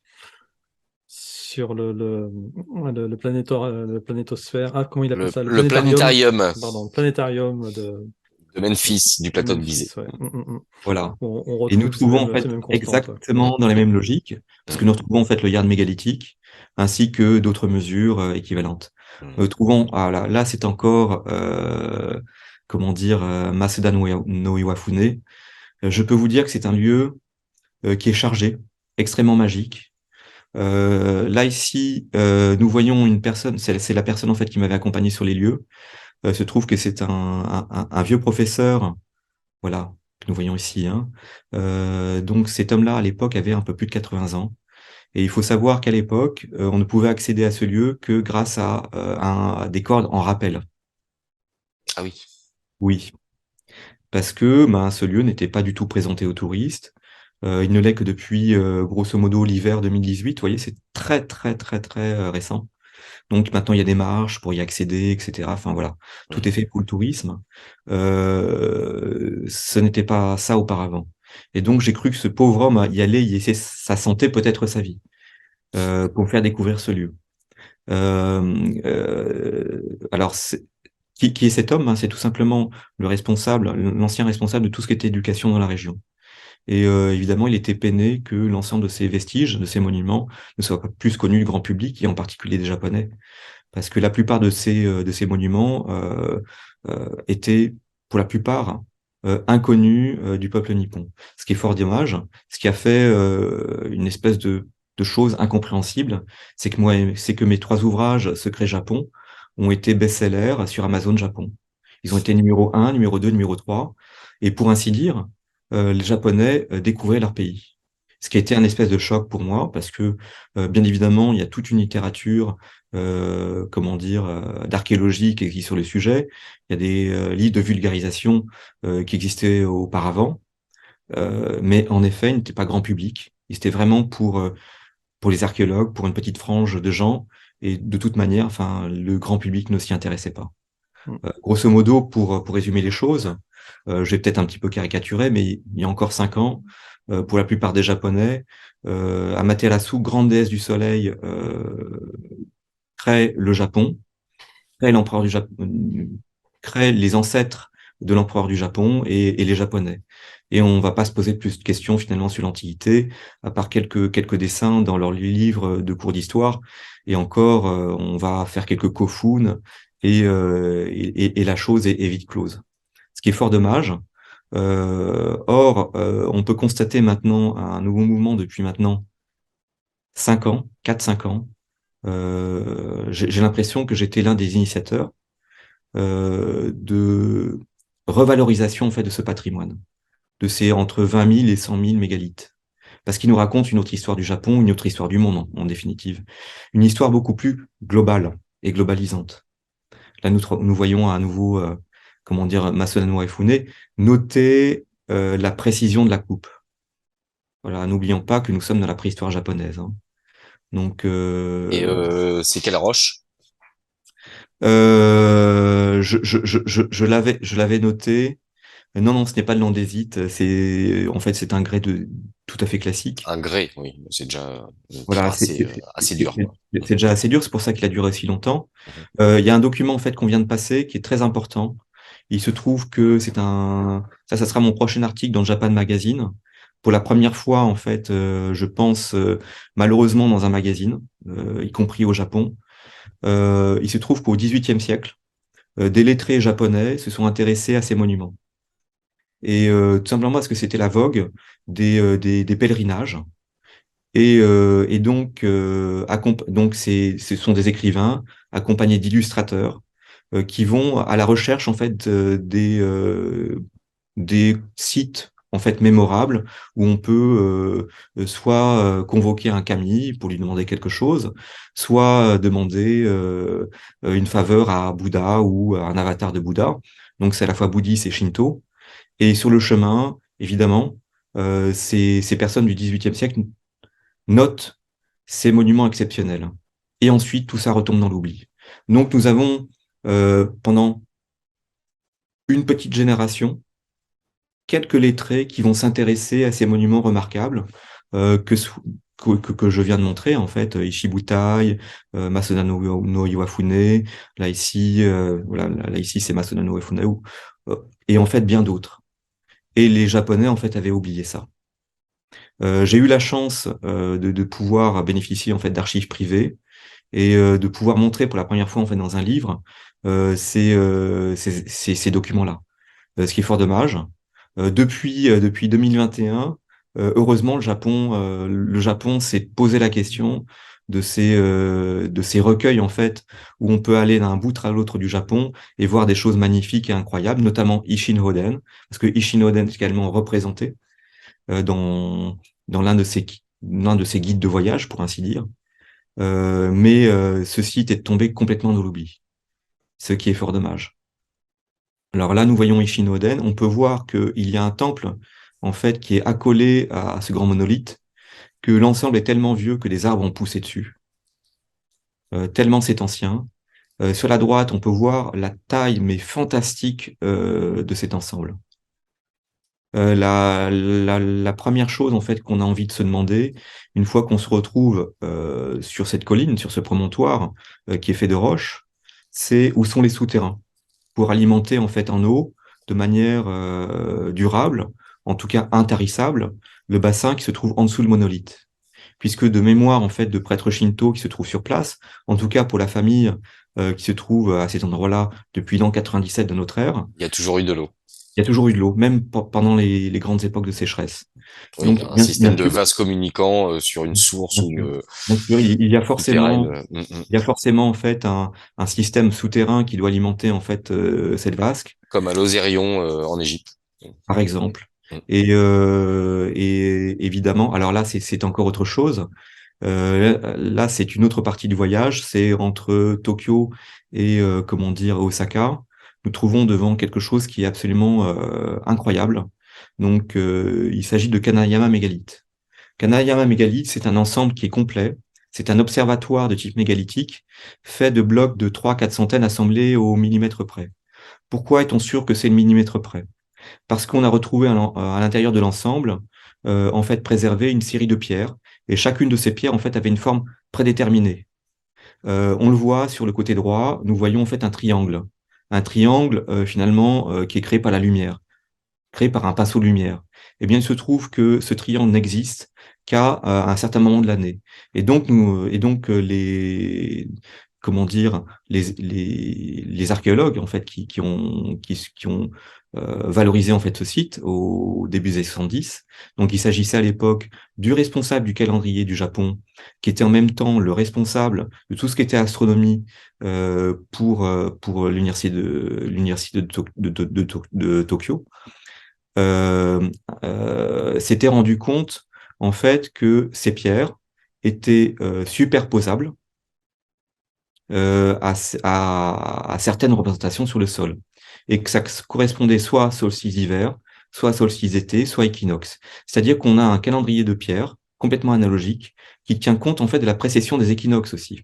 le planétosphère. Ah, comment il appelle ça? Le Le planétarium. planétarium Pardon, le planétarium de Memphis, du de plateau de Memphis, Gizeh. ouais. voilà. On Et nous retrouve trouvons en ces fait mêmes constantes, ouais. Mm, exactement dans la même logique, parce que mm, nous retrouvons en fait le yard mégalithique, ainsi que d'autres mesures équivalentes. mm. Nous trouvons, ah là c'est encore, comment dire, Maseda no Iwafune. Je peux vous dire que c'est un lieu qui est chargé, extrêmement magique. Là ici, nous voyons une personne, c'est la personne en fait qui m'avait accompagné sur les lieux. Se trouve que c'est un vieux professeur, voilà, que nous voyons ici, hein. Donc cet homme-là, à l'époque, avait un peu plus de 80 ans. Et il faut savoir qu'à l'époque, on ne pouvait accéder à ce lieu que grâce à des cordes en rappel. Ah oui. Oui, parce que ben, ce lieu n'était pas du tout présenté aux touristes. Il ne l'est que depuis, grosso modo, l'hiver 2018. Vous voyez, c'est très récent. Donc maintenant, il y a des marches pour y accéder, etc. Enfin voilà, tout est Mm. fait pour le tourisme. Ce n'était pas ça auparavant. Et donc j'ai cru que ce pauvre homme y allait y essayer sa santé, peut-être sa vie, pour me faire découvrir ce lieu. Alors, qui est cet homme? Hein. C'est tout simplement le responsable, l'ancien responsable de tout ce qui était éducation dans la région. Et évidemment, il était peiné que l'ensemble de ces vestiges, de ces monuments, ne soient pas plus connus du grand public, et en particulier des Japonais, parce que la plupart de ces monuments étaient, pour la plupart, inconnus du peuple nippon. Ce qui est fort dommage, ce qui a fait une espèce de chose incompréhensible, c'est que mes trois ouvrages Secret Japon ont été best-sellers sur Amazon Japon. Ils ont été numéro un, numéro 2, numéro 3, et pour ainsi dire, les Japonais découvraient leur pays. Ce qui a été un espèce de choc pour moi, parce que, bien évidemment, il y a toute une littérature comment dire, d'archéologie qui existe sur le sujet. Il y a des livres de vulgarisation qui existaient auparavant, mais en effet, ils n'étaient pas grand public. Ils étaient vraiment pour les archéologues, pour une petite frange de gens, et de toute manière, enfin, le grand public ne s'y intéressait pas. Mm. Grosso modo, pour résumer les choses, je vais peut-être un petit peu caricaturer, mais il y a encore 5 ans, pour la plupart des Japonais, Amaterasu, grande déesse du soleil, crée le Japon, crée l'empereur du Japon, crée les ancêtres de l'empereur du Japon et les Japonais. Et on va pas se poser plus de questions finalement sur l'Antiquité, à part quelques dessins dans leurs livres de cours d'histoire. Et encore, on va faire quelques kofun et la chose est vite close. Ce qui est fort dommage. Or, on peut constater maintenant un nouveau mouvement depuis maintenant 5 ans, 4-5 ans. J'ai l'impression que j'étais l'un des initiateurs de revalorisation en fait de ce patrimoine, de ces entre 20 000 et 100 000 mégalithes. Parce qu'il nous raconte une autre histoire du Japon, une autre histoire du monde en définitive. Une histoire beaucoup plus globale et globalisante. Là, nous voyons à nouveau, comment dire, Masanano Efune noter la précision de la coupe. Voilà, n'oublions pas que nous sommes dans la préhistoire japonaise. Hein. Donc, Et c'est quelle roche? je l'avais noté. Non, ce n'est pas de l'andésite. En fait, c'est un grès tout à fait classique. Un grès, oui, c'est déjà une pierre Voilà, assez dure, quoi. c'est déjà assez dur, c'est pour ça qu'il a duré si longtemps. Mhm. Il y a un document en fait qu'on vient de passer qui est très important. Il se trouve que ça sera mon prochain article dans le Japan Magazine. Pour la première fois, en fait, je pense malheureusement dans un magazine, y compris au Japon. Il se trouve qu'au XVIIIe siècle, des lettrés japonais se sont intéressés à ces monuments. Et tout simplement parce que c'était la vogue des pèlerinages. Et donc, ce sont des écrivains accompagnés d'illustrateurs qui vont à la recherche en fait des sites en fait mémorables où on peut soit convoquer un kami pour lui demander quelque chose, soit demander une faveur à Bouddha ou à un avatar de Bouddha. Donc c'est à la fois bouddhiste et shinto. Et sur le chemin, évidemment, ces personnes du XVIIIe siècle notent ces monuments exceptionnels. Et ensuite, tout ça retombe dans l'oubli. Donc nous avons pendant une petite génération quelques lettrés qui vont s'intéresser à ces monuments remarquables euh, que, sou- que je viens de montrer, en fait, Ishibutai, Masuna no Iwafune, là ici, voilà, là ici c'est Masuna no Iwafune, et en fait bien d'autres. Et les Japonais, en fait, avaient oublié ça. J'ai eu la chance de pouvoir bénéficier en fait d'archives privées et de pouvoir montrer pour la première fois en fait dans un livre ces documents-là. Ce qui est fort dommage. Depuis 2021, heureusement, le Japon s'est posé la question de ces recueils en fait où on peut aller d'un bout à l'autre du Japon et voir des choses magnifiques et incroyables, notamment Ishin-Hoden, parce que Ishin-Hoden est également représenté dans l'un de ces guides de voyage, pour ainsi dire. Mais ce site est tombé complètement dans l'oubli, ce qui est fort dommage. Alors là, nous voyons Ishinoden. On peut voir qu'il y a un temple, en fait, qui est accolé à ce grand monolithe, que l'ensemble est tellement vieux que des arbres ont poussé dessus, tellement c'est ancien. Sur la droite, on peut voir la taille, mais fantastique, de cet ensemble. La première chose, en fait, qu'on a envie de se demander, une fois qu'on se retrouve sur cette colline, sur ce promontoire qui est fait de roches, c'est où sont les souterrains pour alimenter en fait en eau de manière durable, en tout cas intarissable, le bassin qui se trouve en dessous le monolithe. Puisque de mémoire en fait de prêtres shinto qui se trouvent sur place, en tout cas pour la famille qui se trouve à cet endroit-là depuis l'an 97 de notre ère, Il y a toujours eu de l'eau. il y a toujours eu de l'eau, même pendant les grandes époques de sécheresse. Oui, Donc un bien système de sûr, vases communicants sur une source bien ou sûr, une bien sûr, il y a souterraine. il y a forcément en fait un système souterrain qui doit alimenter en fait cette vasque, Comme à l'Osérion en Égypte. par exemple. Mm. Et évidemment, alors là, c'est encore autre chose. Là, c'est une autre partie du voyage. C'est entre Tokyo et, comment dire, Osaka. Nous trouvons devant quelque chose qui est absolument incroyable. Donc, il s'agit de Kanayama mégalithe. Kanayama mégalithe, c'est un ensemble qui est complet. C'est un observatoire de type mégalithique fait de blocs de 300-400 centaines assemblés au millimètre près. Pourquoi est-on sûr que c'est le millimètre près? Parce qu'on a retrouvé à l'intérieur de l'ensemble, en fait, préservé une série de pierres, et chacune de ces pierres, en fait, avait une forme prédéterminée. On le voit sur le côté droit, nous voyons en fait un triangle finalement qui est créé par la lumière, créé par un pinceau de lumière. Eh bien, il se trouve que ce triangle n'existe qu'à un certain moment de l'année. Et donc comment dire, les archéologues en fait qui ont valorisé en fait ce site au début des années 70. Donc, il s'agissait à l'époque du responsable du calendrier du Japon, qui était en même temps le responsable de tout ce qui était astronomie pour l'université de Tokyo, euh, s'était rendu compte en fait que ces pierres étaient superposables à certaines représentations sur le sol et que ça correspondait soit à solstice d'hiver, soit à solstice d'été, soit à équinoxe. C'est-à-dire qu'on a un calendrier de pierres complètement analogique qui tient compte en fait de la précession des équinoxes aussi.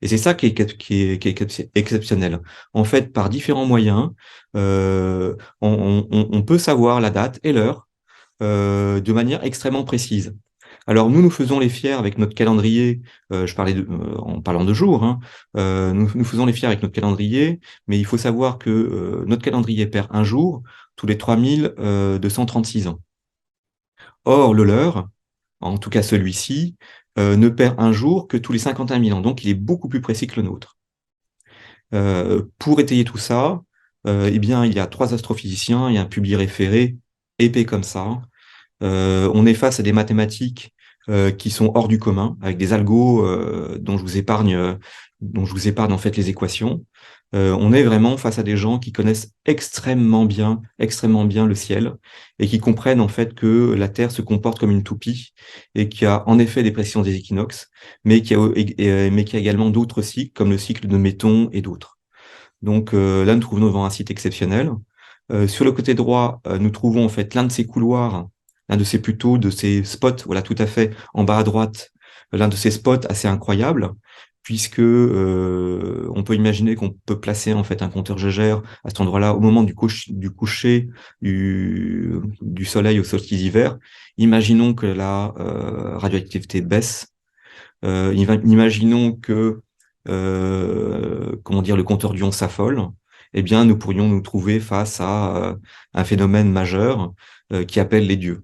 Et c'est ça qui est exceptionnel. En fait, par différents moyens, on peut savoir la date et l'heure de manière extrêmement précise. Alors nous faisons les fiers avec notre calendrier, en parlant de jours, hein, nous faisons les fiers avec notre calendrier, mais il faut savoir que notre calendrier perd un jour tous les 3236 ans. Or, le leur, en tout cas celui-ci, ne perd un jour que tous les 51 000 ans, donc il est beaucoup plus précis que le nôtre. Pour étayer tout ça, eh bien, il y a 3 astrophysiciens, il y a un public référé épais comme ça. On est face à des mathématiques qui sont hors du commun, avec des algos dont je vous épargne en fait les équations. On est vraiment face à des gens qui connaissent extrêmement bien le ciel et qui comprennent en fait que la Terre se comporte comme une toupie et qu'il y a en effet des pressions des équinoxes, mais qu'il y a également d'autres cycles comme le cycle de Méton et d'autres. Donc là, nous trouvons devant un site exceptionnel. Sur le côté droit, nous trouvons en fait l'un de ces couloirs, de ces spots, voilà, tout à fait, en bas à droite, l'un de ces spots assez incroyables, puisque on peut imaginer qu'on peut placer en fait un compteur Geiger à cet endroit-là au moment du coucher du soleil au solstice d'hiver. Imaginons que la radioactivité baisse. Imaginons que le compteur d'ion s'affole. Eh bien, nous pourrions nous trouver face à un phénomène majeur qui appelle les dieux,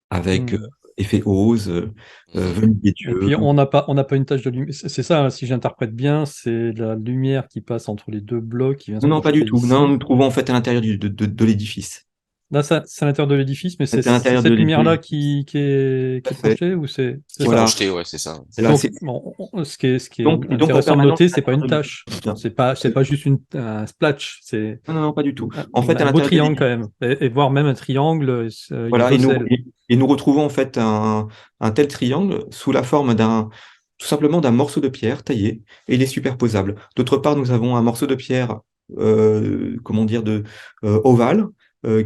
avec effet Ose, venue des Et dieux. puis on n'a pas une tache de lumière. C'est ça, hein, si j'interprète bien, c'est la lumière qui passe entre les deux blocs qui vient se Non, pas du projeter tout. ici. Non, nous trouvons en fait à l'intérieur de l'édifice. Là, c'est à l'intérieur de l'édifice, mais C'est à c'est l'intérieur de cette lumière-là l'édifice. qui est Tout à fait. projetée ou c'est Qui est ça? Voilà. projeté, ouais, c'est ça. Voilà, Donc, c'est- ce qui est donc, en intéressant de permanence, noter, c'est pas une l'intérieur de tache. l'édifice. C'est pas juste un splash, c'est Non, non, non, pas du tout. En fait, à un beau l'intérieur de triangle quand l'édifice, même. Et voire même un triangle voilà, isocèle. et nous retrouvons en fait un tel triangle sous la forme tout simplement d'un morceau de pierre taillé, et il est superposable. D'autre part, nous avons un morceau de pierre, ovale,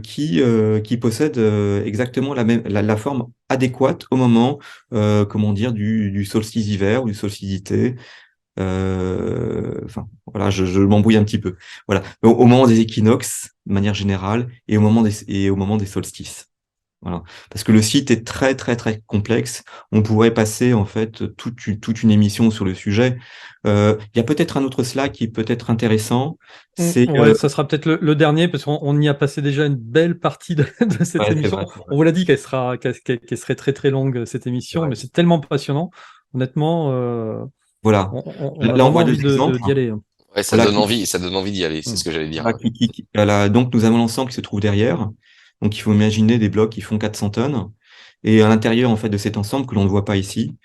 qui possède exactement la forme adéquate au moment, du solstice d'hiver ou du solstice d'été. Enfin, voilà, je m'embrouille un petit peu. Voilà, au moment des équinoxes, de manière générale, et au moment des solstices. Voilà. Parce que le site est très très très complexe. On pourrait passer en fait toute une émission sur le sujet. Il y a peut-être un autre Slack qui est peut-être intéressant. C'est Ouais, ça sera peut-être le dernier parce qu'on y a passé déjà une belle partie de cette ouais, c'est émission. vrai, On vous l'a dit qu'elle serait très très longue cette c'est émission, vrai. mais c'est tellement passionnant. Honnêtement, Voilà. on a Là, on vraiment voit deux envie exemples. d'y aller. Ouais, Voilà, ça donne envie d'y aller, c'est ce que j'allais dire. voilà, voilà. Donc nous avons l'ensemble qui se trouve derrière. Donc il faut imaginer des blocs qui font 400 tonnes. Et à l'intérieur en fait de cet ensemble que l'on ne voit pas ici,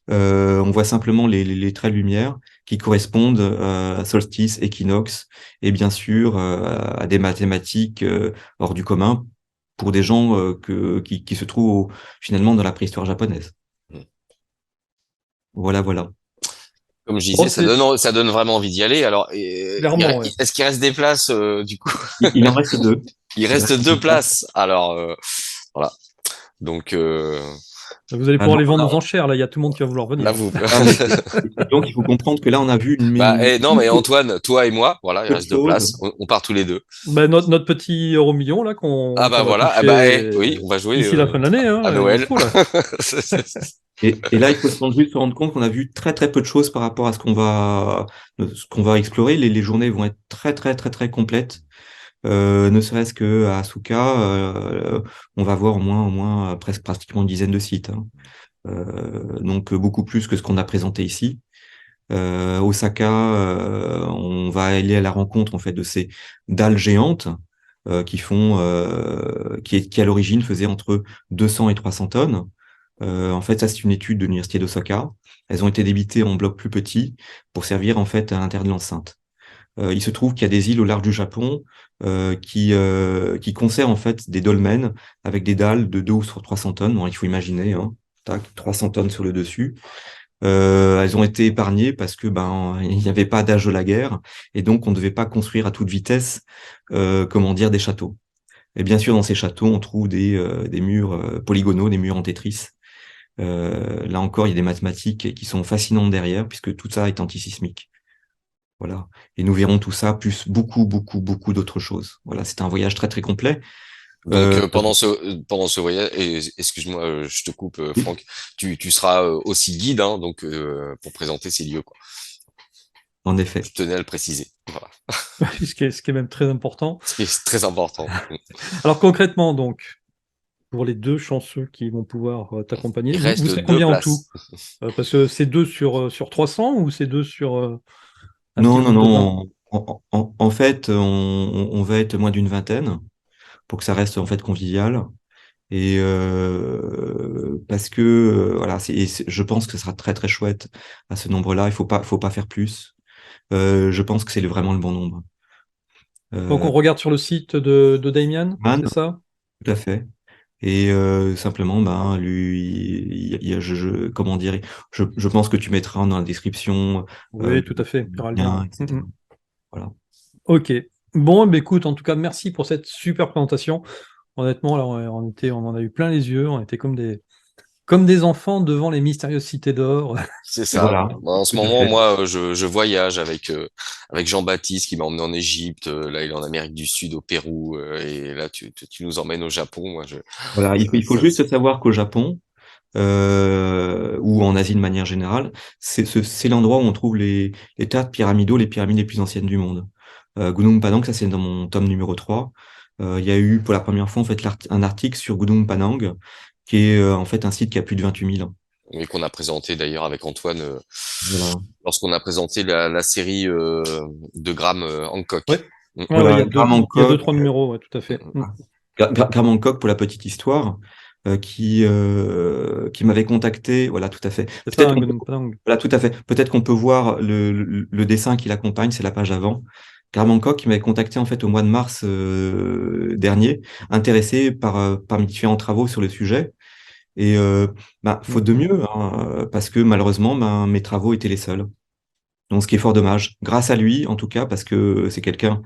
on voit simplement les traits de lumière qui correspondent à solstice, équinoxe, et bien sûr à des mathématiques hors du commun pour des gens qui se trouvent finalement dans la préhistoire japonaise. Mm. Voilà, voilà. Comme je Bon, disais, ça donne vraiment envie d'y aller. Alors, clairement, ouais. est-ce qu'il reste des places du coup? Il en reste deux. Il Il reste reste 2 deux places. places. Alors, voilà. Donc Vous allez Ah, pouvoir donc, les vendre aux enchères. Là, il y a tout le monde qui va vouloir là, venir. vous. ah, mais donc il faut comprendre que là on a vu Bah, non, mais une Antoine, toi et moi, voilà, il peu de reste 2 choses. places. On part tous les deux. Ben, notre petit euro million là Ah bah qu'on va voilà. Ah toucher bah, oui, on va jouer d'ici la fin de l'année, à hein, Noël. dispo là. Et là, il faut juste se rendre compte qu'on a vu très très peu de choses par rapport à ce qu'on va explorer. Les journées vont être très très très très complètes. Ne serait-ce que à Asuka, on va voir au moins presque pratiquement une dizaine de sites, hein. Donc beaucoup plus que ce qu'on a présenté ici. Osaka, on va aller à la rencontre en fait de ces dalles géantes qui à l'origine faisaient entre 200 et 300 tonnes. En fait, ça c'est une étude de l'université d'Osaka. Elles ont été débitées en blocs plus petits pour servir en fait à l'intérieur de l'enceinte. Il se trouve qu'il y a des îles au large du Japon qui conservent en fait des dolmens avec des dalles de 2 ou 300 tonnes. Bon, il faut imaginer, hein, tac, 300 tonnes sur le dessus. Elles ont été épargnées parce que il n'y avait pas d'âge de la guerre et donc on ne devait pas construire à toute vitesse, des châteaux. Et bien sûr, dans ces châteaux, on trouve des murs polygonaux, des murs en Tetris. Là encore, il y a des mathématiques qui sont fascinantes derrière puisque tout ça est antisismique. Voilà. Et nous verrons tout ça plus beaucoup, beaucoup, beaucoup d'autres choses. Voilà, c'est un voyage très, très complet. Donc Euh, pendant ce voyage, et excuse-moi, je te coupe, oui, Franck, tu seras aussi guide, hein, donc pour présenter ces lieux, quoi. en Je effet. tenais à le préciser. Voilà. Ce qui est même très important. Ce qui est très important. Alors concrètement, donc, pour les deux chanceux qui vont pouvoir t'accompagner, Il vous reste serez deux combien en tout? places. Parce que c'est deux sur 300 ou c'est deux sur un petit Non, non, groupe de 20? non. En fait, on va être moins d'une vingtaine pour que ça reste en fait convivial. Et parce que voilà, je pense que ce sera très très chouette à ce nombre-là. Faut pas faire plus. Je pense que c'est vraiment le bon nombre. Donc Euh, on regarde sur le site de Damian, Man, c'est ça? tout à fait. Et simplement, ben, lui, comment dire, je pense que tu mettras dans la description Oui, tout le à fait, il y aura le lien. lien, Mm, etc. mm. Voilà. Ok. Bon, bah, écoute, en tout cas, merci pour cette super présentation. Honnêtement, là, on en a eu plein les yeux, on était comme des enfants devant les mystérieuses cités d'or. C'est ça. Voilà, Moi, en ce tout à moment, fait. moi, je voyage avec Jean-Baptiste qui m'a emmené en Égypte. Là, il est en Amérique du Sud, au Pérou. Et là, tu nous emmènes au Japon. Moi, Voilà, il faut juste savoir qu'au Japon, ou en Asie de manière générale, c'est l'endroit où on trouve les théâtres pyramidaux, les pyramides les plus anciennes du monde. Gunung Padang, ça c'est dans mon tome numéro 3. Il y a eu pour la première fois en fait un article sur Gunung Padang, qui est en fait un site qui a plus de 28 000 ans. et qu'on a présenté d'ailleurs avec Antoine Voilà. lorsqu'on a présenté la série de Graham Hancock. Ouais, Mm, ouais, ouais, il y Voilà, a deux, Graham il y a deux, Hancock, trois numéros, ouais, tout à fait. Mm. Graham Hancock, pour la petite histoire, qui m'avait contacté. Voilà, tout à fait. C'est ça, Peut-être un qu'on peut, Gunung Padang. voilà, tout à fait. Peut-être qu'on peut voir le dessin qui l'accompagne, c'est la page avant. Graham Hancock qui m'avait contacté en fait au mois de mars dernier, intéressé par mes différents travaux sur le sujet. Et bah, Mm. faute de mieux, hein, parce que malheureusement, ben, mes travaux étaient les seuls. Donc, ce qui est fort dommage. Grâce à lui, en tout cas, parce que c'est quelqu'un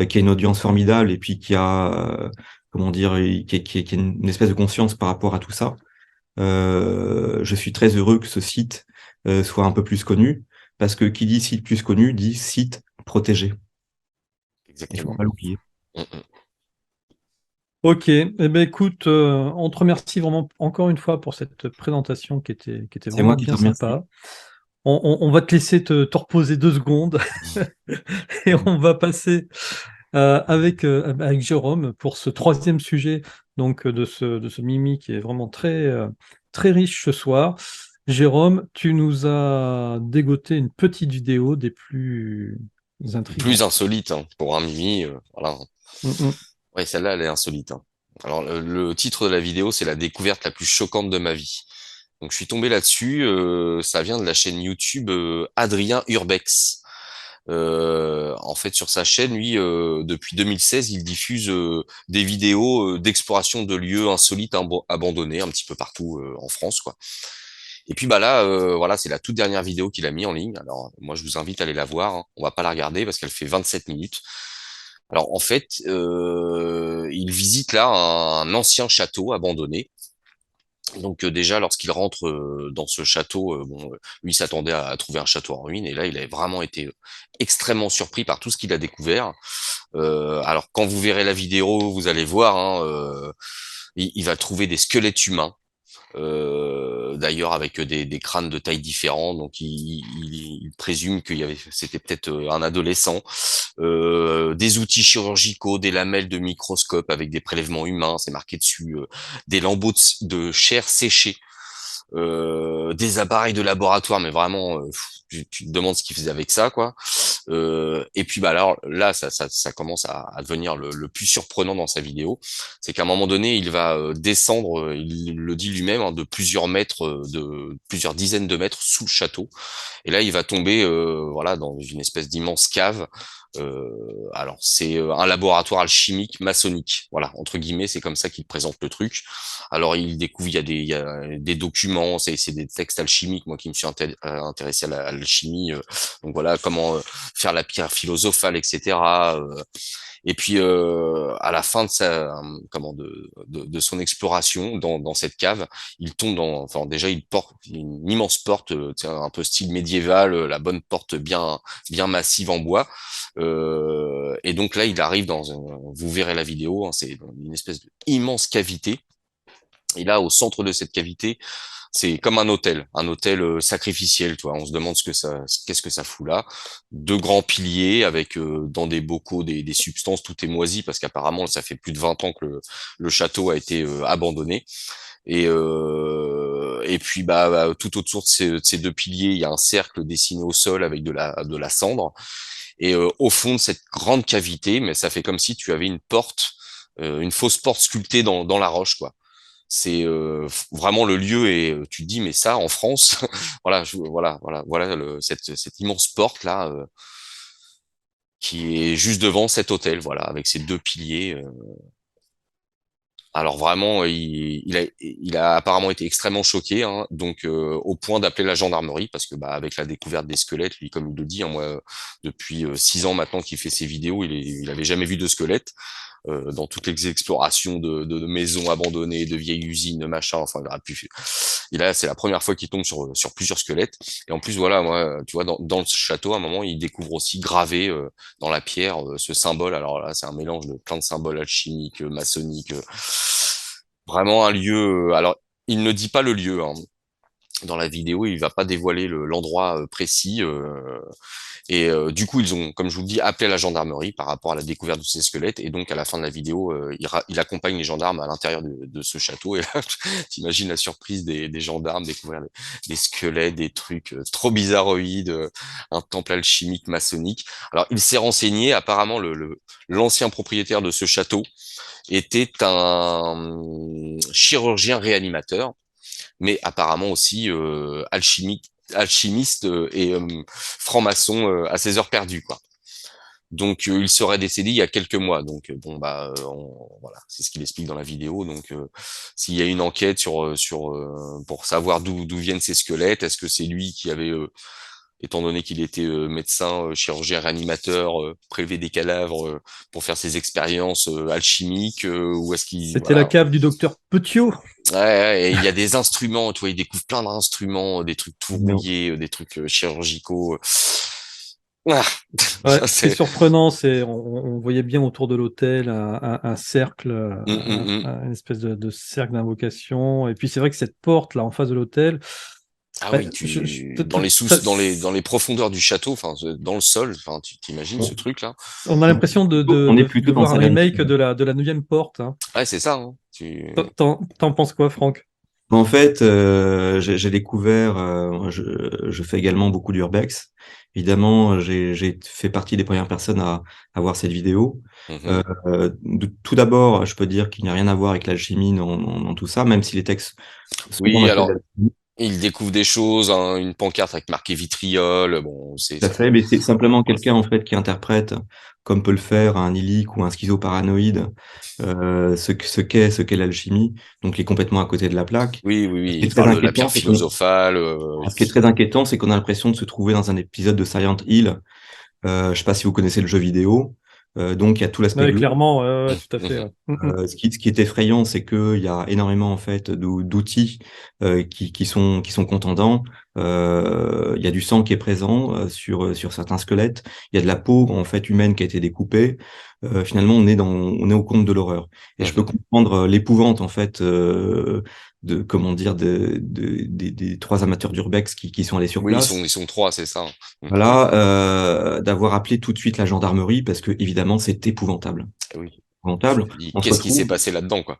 qui a une audience formidable et puis qui a, comment dire, qui a une espèce de conscience par rapport à tout ça. Je suis très heureux que ce site soit un peu plus connu, parce que qui dit site plus connu dit site protégé. Il faut exactement. pas l'oublier. Mm, mm. Ok, eh ben écoute, on te remercie vraiment encore une fois pour cette présentation qui était C'est moi vraiment qui te bien remercie. sympa. On va te laisser te reposer 2 secondes et on va passer avec Jérôme pour ce troisième sujet donc de ce Mimi qui est vraiment très riche ce soir. Jérôme, tu nous as dégoté une petite vidéo des plus Plus intrigantes. insolite hein, pour un Mimi. Voilà. Mm, mm. Ouais, celle-là, elle est insolite. Hein. Alors, le titre de la vidéo, c'est la découverte la plus choquante de ma vie. Donc, je suis tombé là-dessus. Ça vient de la chaîne YouTube Adrien Urbex. En fait, sur sa chaîne, lui, depuis 2016, il diffuse des vidéos d'exploration de lieux insolites abandonnés un petit peu partout en France, quoi. Et puis bah là, voilà, c'est la toute dernière vidéo qu'il a mis en ligne. Alors moi, je vous invite à aller la voir. Hein. On va pas la regarder parce qu'elle fait 27 minutes. Alors en fait, il visite là un ancien château abandonné. Donc déjà, lorsqu'il rentre dans ce château, bon, lui s'attendait à trouver un château en ruine, et là, il a vraiment été extrêmement surpris par tout ce qu'il a découvert. Alors quand vous verrez la vidéo, vous allez voir, hein, il va trouver des squelettes humains. D'ailleurs avec des crânes de tailles différentes, donc il présume c'était peut-être un adolescent. Des outils chirurgicaux, des lamelles de microscope avec des prélèvements humains, c'est marqué dessus, des lambeaux de chair séchée, des appareils de laboratoire, mais vraiment, tu te demandes ce qu'il faisait avec ça, quoi. Et puis bah alors là, ça commence à devenir le plus surprenant dans sa vidéo, c'est qu'à un moment donné, il va descendre, il le dit lui-même, hein, de plusieurs mètres, de plusieurs dizaines de mètres sous le château. Et là, il va tomber, voilà, dans une espèce d'immense cave. Alors, c'est un laboratoire alchimique maçonnique. Voilà, entre guillemets, c'est comme ça qu'il présente le truc. Alors, il découvre, il y a des documents, c'est des textes alchimiques, moi qui me suis intéressé à l'alchimie. Donc voilà, comment faire la pierre philosophale, etc. Et puis à la fin de de son exploration dans cette cave, il tombe enfin déjà il porte une immense porte, un peu style médiéval, la bonne porte bien massive en bois. Et donc là, il arrive vous verrez la vidéo, hein, c'est une espèce d'immense cavité. Et là, au centre de cette cavité, c'est comme un hôtel sacrificiel, tu vois. On se demande qu'est-ce que ça fout là. Deux grands piliers avec dans des bocaux des substances, tout est moisi parce qu'apparemment ça fait plus de 20 ans que le château a été abandonné. Et puis tout autour de ces deux piliers, il y a un cercle dessiné au sol avec de la cendre. Et au fond de cette grande cavité, mais ça fait comme si tu avais une porte, une fausse porte sculptée dans la roche, quoi. C'est vraiment le lieu et tu te dis mais ça en France, voilà cette immense porte là qui est juste devant cet hôtel, voilà, avec ces deux piliers. Alors vraiment, il a apparemment été extrêmement choqué, hein, donc au point d'appeler la gendarmerie parce que avec la découverte des squelettes, lui comme il le dit, hein, moi depuis 6 ans maintenant qu'il fait ses vidéos, il avait jamais vu de squelette. Dans toutes les explorations de maisons abandonnées, de vieilles usines, de machin. Enfin, c'est la première fois qu'il tombe sur plusieurs squelettes. Et en plus, voilà, moi, tu vois, dans le château, à un moment, il découvre aussi gravé dans la pierre ce symbole. Alors là, c'est un mélange de plein de symboles alchimiques, maçonniques. Vraiment un lieu. Alors, il ne dit pas le lieu, hein. Dans la vidéo, il va pas dévoiler l'endroit précis. Et du coup, ils ont, comme je vous le dis, appelé la gendarmerie par rapport à la découverte de ces squelettes. Et donc, à la fin de la vidéo, il accompagne les gendarmes à l'intérieur de ce château. Et là, t'imagines la surprise des gendarmes, découvrir des squelettes, des trucs trop bizarroïdes, un temple alchimique maçonnique. Alors, il s'est renseigné. Apparemment, l'ancien propriétaire de ce château était un chirurgien réanimateur, mais apparemment aussi alchimiste et franc-maçon à ses heures perdues, quoi. Donc il serait décédé il y a quelques mois. Donc voilà, c'est ce qu'il explique dans la vidéo. Donc s'il y a une enquête pour savoir d'où viennent ces squelettes, est-ce que c'est lui qui avait étant donné qu'il était médecin, chirurgien réanimateur, prélever des cadavres pour faire ses expériences alchimiques, ou est-ce qu'il C'était la voilà. cave du docteur Petiot. Ouais, et il y a des instruments, tu vois, il découvre plein d'instruments, des trucs tout Non. rouillés, des trucs chirurgicaux. Ah, Ouais, ce qui est c'est surprenant, c'est on voyait bien autour de l'hôtel un cercle, Hum, hum, hum. une espèce de cercle d'invocation. Et puis c'est vrai que cette porte là en face de l'hôtel, Ah bah, oui, dans les profondeurs du château, enfin dans le sol, enfin tu t'imagines ce On truc là. on a l'impression on est plutôt de dans voir un Silent remake Hill. de la neuvième porte, hein. Ouais, c'est ça, hein. T'en penses quoi, Franck? En fait, j'ai découvert, je fais également beaucoup d'urbex. Évidemment, j'ai fait partie des premières personnes à voir cette vidéo. Mhm. Tout d'abord, je peux dire qu'il n'y a rien à voir avec l'alchimie dans tout ça, même si les textes sont dans Oui, la code alors d'alchimie. il découvre des choses, hein, une pancarte avec marqué vitriol, bon, Tout à ça peut. fait, mais c'est simplement quelqu'un en fait qui interprète, comme peut le faire un illic ou un schizoparanoïde, ce qu'est l'alchimie. Donc, il est complètement à côté de la plaque. Oui, oui, Ce oui, qui est il très parle de la inquiétant, pierre c'est qu'on philosophale. ce qui est très inquiétant, c'est qu'on a l'impression de se trouver dans un épisode de Silent Hill. Je sais pas si vous connaissez le jeu vidéo. Donc, il y a tout l'aspect Ouais, glauque. clairement, ouais, Mhm, tout à fait. mhm. Ouais. Ce qui est effrayant, c'est qu'il y a énormément en fait d'outils qui sont contendants. Il y a du sang qui est présent sur certains squelettes. Il y a de la peau en fait humaine qui a été découpée. Finalement, on est au compte de l'horreur. Et je peux Mhm. comprendre l'épouvante en fait de comment dire des trois amateurs d'urbex qui sont allés sur Oui, place. ils sont trois, c'est ça. Mhm. Voilà, d'avoir appelé tout de suite la gendarmerie parce que évidemment c'est épouvantable. Oui. Épouvantable. Tu dis, On se qu'est-ce qui s'est retrouve passé là-dedans, quoi.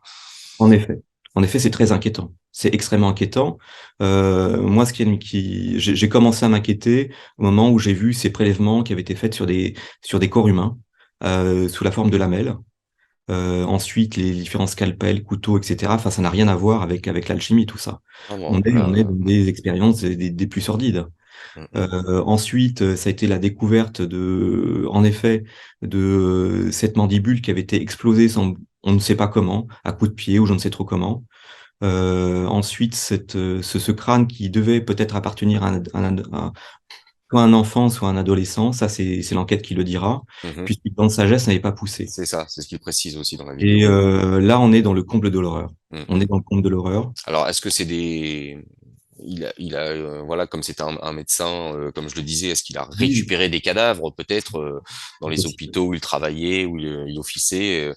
en effet. En effet, c'est très inquiétant. C'est extrêmement inquiétant. Moi, j'ai commencé à m'inquiéter au moment où j'ai vu ces prélèvements qui avaient été faits sur des corps humains sous la forme de lamelles. Ensuite, les différents scalpels, couteaux, etc. Enfin, ça n'a rien à voir avec l'alchimie, tout ça. Vraiment, On est là. dans des expériences des plus sordides. Mhm. Ensuite, ça a été la découverte en effet, de cette mandibule qui avait été explosée on ne sait pas comment, à coups de pied ou je ne sais trop comment. Ensuite, ce crâne qui devait peut-être appartenir à soit un enfant, soit un adolescent, ça c'est l'enquête qui le dira, Mhm. puisque le plan de sagesse n'avait pas poussé. C'est ça, c'est ce qu'il précise aussi dans la Et vidéo. là, on est dans le comble de l'horreur. On Mhm. est dans le comble de l'horreur. Alors, est-ce que c'est des... Il a voilà, comme c'était un médecin, comme je le disais, est-ce qu'il a Oui, récupéré des cadavres, peut-être, dans c'est les possible. hôpitaux où il travaillait, où il officiait,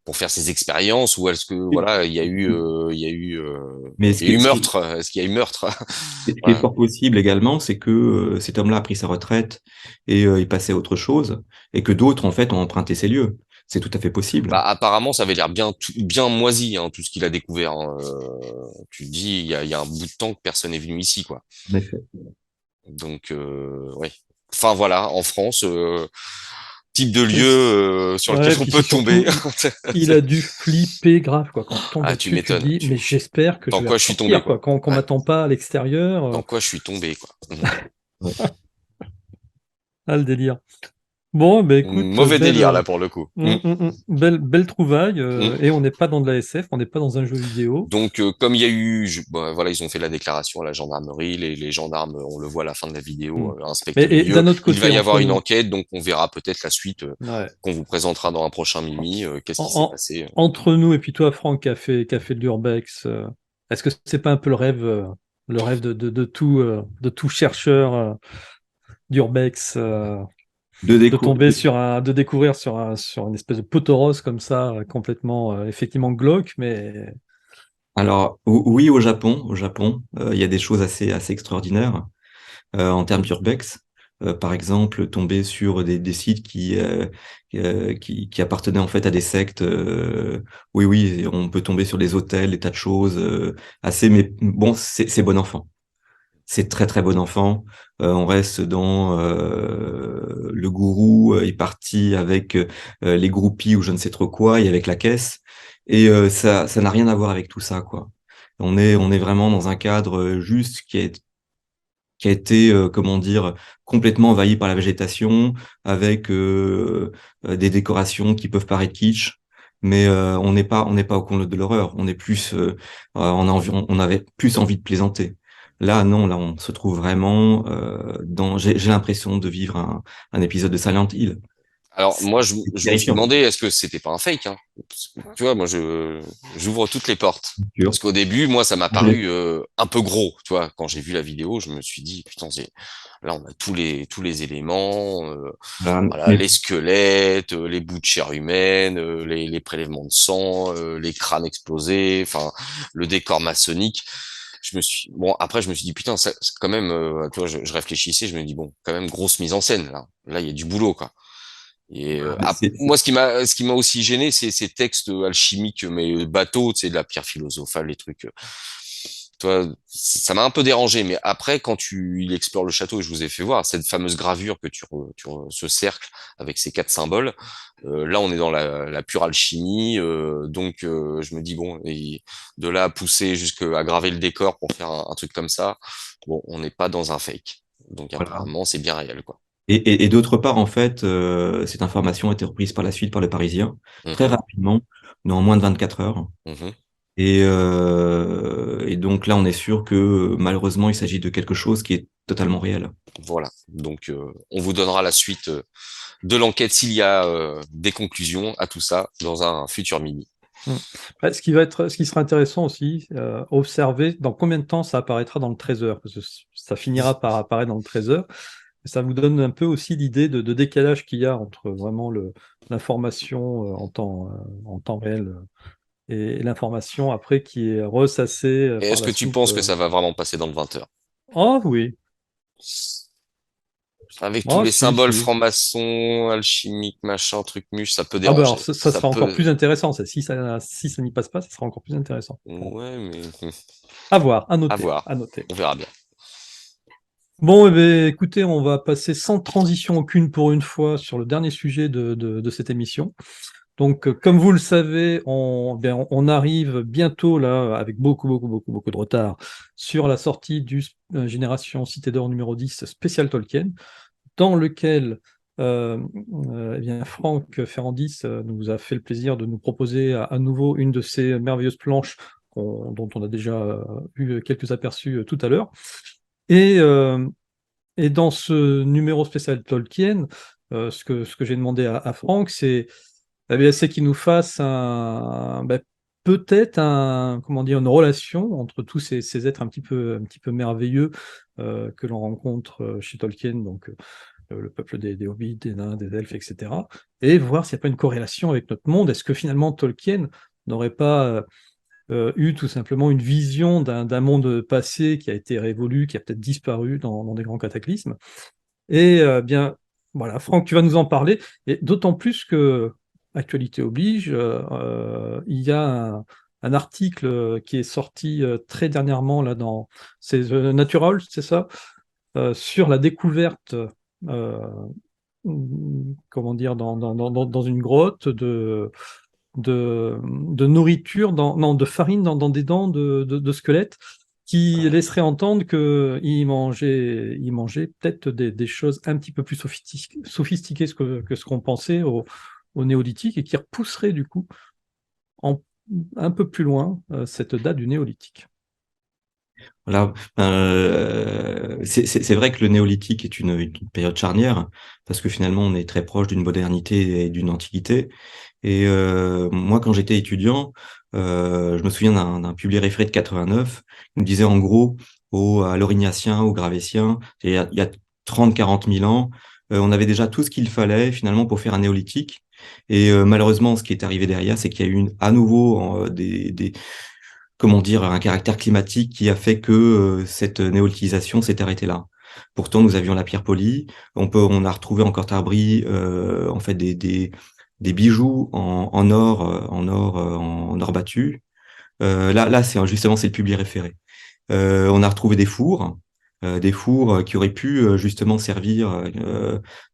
pour faire ses expériences, ou est-ce que, voilà, Mais il y a eu meurtre, est-ce qu'il y a eu meurtre? ce qui est Voilà. fort possible également, c'est que cet homme-là a pris sa retraite et il passait à autre chose, et que d'autres, en fait, ont emprunté ses lieux. C'est tout à fait possible. Bah, apparemment, ça avait l'air bien moisi, hein, tout ce qu'il a découvert, hein. Tu te dis, il y a un bout de temps que personne n'est venu ici, quoi. En effet. Donc, ouais. Enfin, voilà, en France, type de lieu sur lequel Ouais, on puis peut c'est tomber. surtout, il a dû flipper grave, quoi. Quand tu tombes Ah, tu là-dessus, tu te m'étonnes. dis, mais j'espère que Dans je vais quoi je suis tombé, ressortir, quoi. quoi. Qu'on Ouais. m'attend pas à l'extérieur. Dans quoi je suis tombé, quoi. Ouais. Ah, le délire. Bon, ben écoute, Mauvais délire, là, pour le coup. belle trouvaille, Mm. et on n'est pas dans de la SF, on n'est pas dans un jeu vidéo. Donc, comme il y a eu, bah, voilà, ils ont fait la déclaration à la gendarmerie, les gendarmes, on le voit à la fin de la Mm. vidéo, inspectent Mais les et lieux. d'un autre Il va côté, y avoir entre une nous, enquête, donc on verra peut-être la suite ouais, qu'on vous présentera dans un prochain Mimi. Qu'est-ce en- qui s'est en- passé? entre nous et puis toi, Franck, qui a fait de l'urbex, est-ce que c'est pas un peu le rêve de tout chercheur d'urbex, De de déco. tomber de découvrir sur une espèce de poteros comme ça, complètement, effectivement glauque, mais Alors, oui, au Japon, il y a des choses assez extraordinaires en termes d'urbex. Par exemple, tomber sur des sites qui appartenaient en fait à des sectes. Oui, oui, on peut tomber sur des hôtels, des tas de choses assez. Mais bon, c'est bon enfant. C'est très très bon enfant. On reste dans le gourou est parti avec les groupies ou je ne sais trop quoi et avec la caisse. Et ça n'a rien à voir avec tout ça, quoi. On est vraiment dans un cadre juste qui a été, comment dire, complètement envahi par la végétation, avec des décorations qui peuvent paraître kitsch, mais on n'est pas au comble de l'horreur. On est plus, on avait plus envie de plaisanter. Là, non, là, on se trouve vraiment j'ai l'impression de vivre un épisode de Silent Hill. Alors C'est moi, je me suis terrifiant, demandé est-ce que c'était pas un fake, hein? Tu vois, moi j'ouvre toutes les portes sûr. parce qu'au début, moi, ça m'a paru un peu gros. Tu vois, quand j'ai vu la vidéo, je me suis dit putain, là on a tous les éléments, Voilà, voilà, mais les squelettes, les bouts de chair humaine, les prélèvements de sang, les crânes explosés, enfin le décor maçonnique. Bon, après je me suis dit putain, c'est quand même, tu vois, je réfléchissais, je me dis bon, quand même grosse mise en scène là. Là, il y a du boulot, quoi. Et moi, ce qui m'a aussi gêné, c'est ces textes alchimiques, mais bateaux, tu sais, de la pierre philosophale, les trucs. Toi, ça m'a un peu dérangé, mais après, quand il explore le château, et je vous ai fait voir cette fameuse gravure que ce cercle avec ces 4 symboles. Là, on est dans la pure alchimie, donc je me dis bon, et de là à pousser jusqu'à graver le décor pour faire un truc comme ça, bon, on n'est pas dans un fake. Donc voilà. apparemment, c'est bien réel, quoi. Et d'autre part, en fait, cette information a été reprise par la suite par le Parisien, très Mhm, rapidement, dans moins de 24 heures. mhm. Et donc là, on est sûr que malheureusement, il s'agit de quelque chose qui est totalement réel. Voilà. Donc, on vous donnera la suite de l'enquête s'il y a des conclusions à tout ça dans un futur mini. mm. Ouais, ce qui sera intéressant aussi, observer dans combien de temps ça apparaîtra dans le Trésor, parce que ça finira par apparaître dans le Trésor. Ça vous donne un peu aussi l'idée de décalage qu'il y a entre vraiment l'information en temps réel, et l'information après qui est ressassée Et par est-ce la que tu soupe. penses que ça va vraiment passer dans le 20h? Oh oui, Avec tous oh les si, symboles si. francs-maçons, alchimiques, machin, truc muche, ça peut Ah bah alors déranger. ça Ça sera encore peut. plus intéressant. Si ça n'y passe pas, ça sera encore plus intéressant. Bon. Ouais, mais À voir, à à noter, voir. à noter. On verra bien. Bon, eh bien, écoutez, on va passer sans transition aucune pour une fois sur le dernier sujet de cette émission. Donc, comme vous le savez, on arrive bientôt, là, avec beaucoup, beaucoup, beaucoup, beaucoup de retard, sur la sortie du Génération Cité d'Or numéro 10 spécial Tolkien, dans lequel eh bien, Franck Ferrandis nous a fait le plaisir de nous proposer à nouveau une de ces merveilleuses planches dont on a déjà eu quelques aperçus tout à l'heure. Et Et dans ce numéro spécial Tolkien, ce que j'ai demandé à Franck, c'est qu'il nous fasse peut-être comment dire, une relation entre tous ces êtres un petit peu merveilleux que l'on rencontre chez Tolkien, donc le peuple des hobbits, des nains, des elfes, etc. Et voir s'il n'y a pas une corrélation avec notre monde. Est-ce que finalement Tolkien n'aurait pas eu tout simplement une vision d'un monde passé qui a été révolu, qui a peut-être disparu dans des grands cataclysmes? Et bien, voilà, Franck, tu vas nous en parler, et d'autant plus que, actualité oblige, il y a un article qui est sorti très dernièrement là c'est Natural, c'est ça, sur la découverte, euh, comment dire, dans une grotte de nourriture, non, de farine dans des dents de squelettes, qui laisserait entendre qu'il mangeait peut-être des choses un petit peu plus sophistiquées que ce qu'on pensait au néolithique, et qui repousserait du coup en, un peu plus loin cette date du néolithique. Voilà. C'est vrai que le néolithique est une période charnière, parce que finalement, on est très proche d'une modernité et d'une antiquité. Et moi, quand j'étais étudiant, je me souviens d'un publié référé de 89, qui me disait en gros, à l'Aurignacien, au Gravétien, il y a 30-40 000 ans, on avait déjà tout ce qu'il fallait finalement pour faire un néolithique. Et malheureusement, ce qui est arrivé derrière, c'est qu'il y a eu à nouveau comment dire, un caractère climatique qui a fait que cette néolithisation s'est arrêtée là. Pourtant, nous avions la pierre polie. On a retrouvé en Cortarbrie en fait des bijoux en or battu. Là, c'est justement c'est le public référé. On a retrouvé des fours qui auraient pu justement servir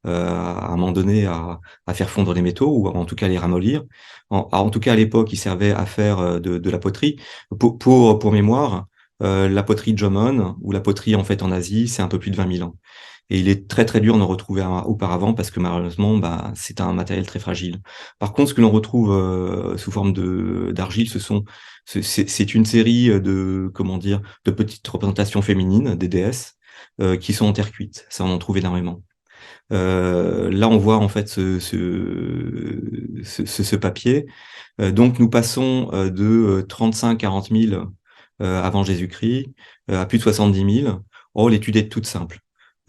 à un moment donné à faire fondre les métaux, ou en tout cas les ramollir. En tout cas, à l'époque, ils servaient à faire de la poterie. Pour mémoire, la poterie de Jomon, ou la poterie en fait en Asie, c'est un peu plus de 20 000 ans. Et il est très très dur d'en retrouver auparavant, parce que malheureusement, bah, c'est un matériel très fragile. Par contre, ce que l'on retrouve sous forme d'argile, c'est une série de, comment dire, de petites représentations féminines des déesses qui sont en terre cuite. Ça, on en trouve énormément. Là, on voit en fait ce papier. Donc, nous passons de 35-40 000 avant Jésus-Christ à plus de 70 000. Oh, l'étude est toute simple.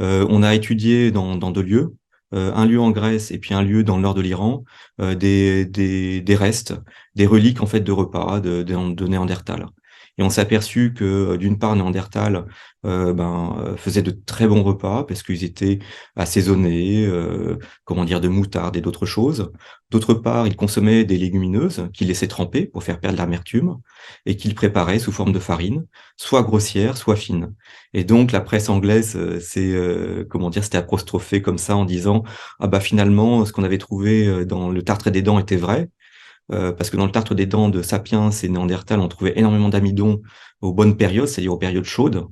On a étudié dans deux lieux, un lieu en Grèce et puis un lieu dans le nord de l'Iran, des restes, des reliques en fait de repas de Néandertal. Et on s'est aperçu que d'une part Néandertal faisait de très bons repas, parce qu'ils étaient assaisonnés, comment dire, de moutarde et d'autres choses. D'autre part, ils consommaient des légumineuses qu'ils laissaient tremper pour faire perdre l'amertume, et qu'ils préparaient sous forme de farine, soit grossière, soit fine. Et donc la presse anglaise comment dire, c'était apostrophé comme ça en disant ah bah finalement ce qu'on avait trouvé dans le tartre des dents était vrai, parce que dans le tartre des dents de Sapiens et Néandertal, on trouvait énormément d'amidon aux bonnes périodes, c'est-à-dire aux périodes chaudes.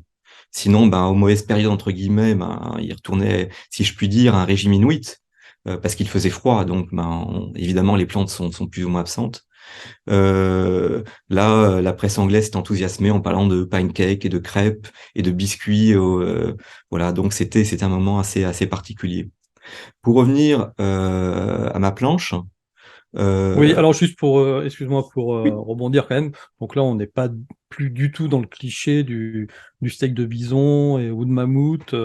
Sinon, ben, aux mauvaises périodes, entre guillemets, ben, il retournait, si je puis dire, à un régime inuit, parce qu'il faisait froid. Donc, ben, évidemment, les plantes sont plus ou moins absentes. Là, la presse anglaise s'est enthousiasmée en parlant de pancakes et de crêpes et de biscuits. Voilà, donc c'était un moment assez particulier. Pour revenir à ma planche, Oui, euh, alors juste pour, excuse-moi pour oui, rebondir quand même. Donc là, on n'est pas plus du tout dans le cliché du steak de bison ou de mammouth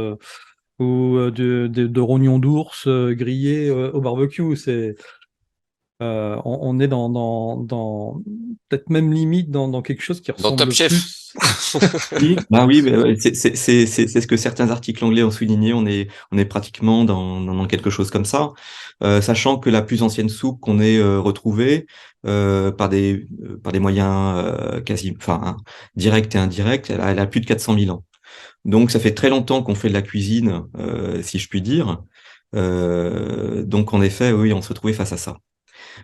ou de rognon d'ours grillé au barbecue. On est peut-être même limite dans quelque chose qui Dans Top ressemble Chef. plus. oui, bah oui, c'est ce que certains articles anglais ont souligné. On est pratiquement dans quelque chose comme ça, sachant que la plus ancienne soupe qu'on ait retrouvée par des moyens enfin, hein, directs et indirects, elle a plus de 400 000 ans. Donc ça fait très longtemps qu'on fait de la cuisine, si je puis dire. Donc en effet, oui, on se trouvait face à ça.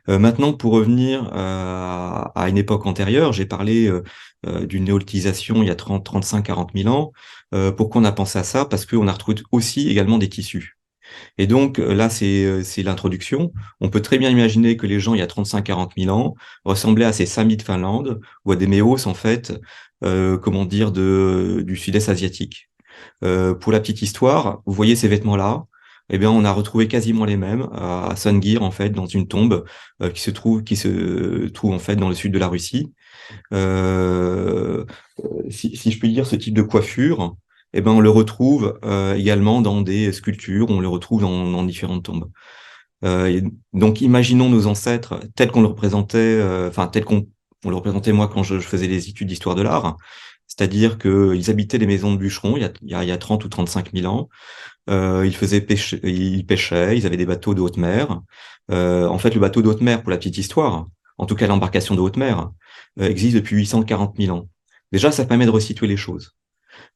Maintenant, pour revenir à une époque antérieure, j'ai parlé d'une néolithisation il y a 30, 35, 40 000 ans. Pourquoi on a pensé à ça? Parce qu'on a retrouvé aussi également des tissus. Et donc là, c'est l'introduction. On peut très bien imaginer que les gens, il y a 35-40 000 ans, ressemblaient à ces Samis de Finlande, ou à des Méos, en fait, comment dire, du sud-est asiatique. Pour la petite histoire, vous voyez ces vêtements-là, eh bien, on a retrouvé quasiment les mêmes à Sungir, en fait, dans une tombe qui se trouve en fait dans le sud de la Russie. Euh, si je puis dire, ce type de coiffure, eh ben, on le retrouve également dans des sculptures, on le retrouve dans différentes tombes. Donc, imaginons nos ancêtres tels qu'on le représentait, enfin, tels qu'on le représentait moi quand je faisais les études d'histoire de l'art, c'est-à-dire qu'ils habitaient les maisons de bûcherons il y a 30 ou 35 000 ans. Ils pêchaient, ils avaient des bateaux de haute mer. En fait, le bateau de haute mer, pour la petite histoire, en tout cas l'embarcation de haute mer, existe depuis 840 000 ans. Déjà, ça permet de resituer les choses.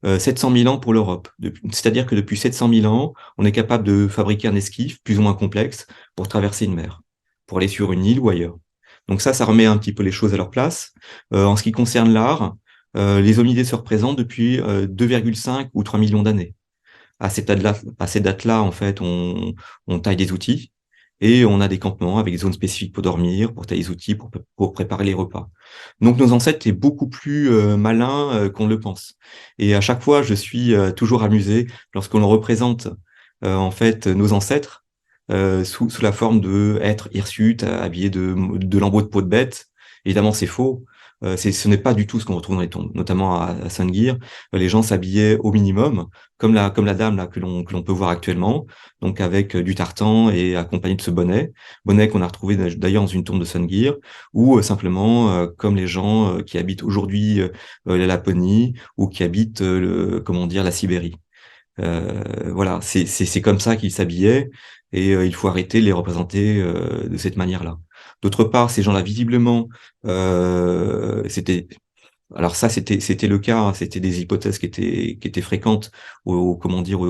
700 000 ans pour l'Europe. C'est-à-dire que depuis 700 000 ans, on est capable de fabriquer un esquif plus ou moins complexe pour traverser une mer, pour aller sur une île ou ailleurs. Donc ça remet un petit peu les choses à leur place. En ce qui concerne l'art, les hominidés se représentent depuis 2,5 ou 3 millions d'années. À ces dates-là, en fait, on taille des outils et on a des campements avec des zones spécifiques pour dormir, pour tailler les outils, pour préparer les repas. Donc nos ancêtres étaient beaucoup plus malins qu'on le pense. Et à chaque fois, je suis toujours amusé lorsqu'on représente en fait nos ancêtres sous la forme de êtres hirsutes, habillés de lambeaux de peau de bête. Évidemment, c'est faux. Ce n'est pas du tout ce qu'on retrouve dans les tombes, notamment à Sangir. Les gens s'habillaient au minimum, comme la dame là que l'on peut voir actuellement, donc avec du tartan et accompagné de ce bonnet qu'on a retrouvé d'ailleurs dans une tombe de Sangir, ou simplement comme les gens qui habitent aujourd'hui la Laponie ou qui habitent comment dire la Sibérie. Voilà, c'est comme ça qu'ils s'habillaient et il faut arrêter de les représenter de cette manière-là. D'autre part, ces gens-là, visiblement, c'était alors ça, c'était le cas, hein, c'était des hypothèses qui étaient fréquentes comment dire,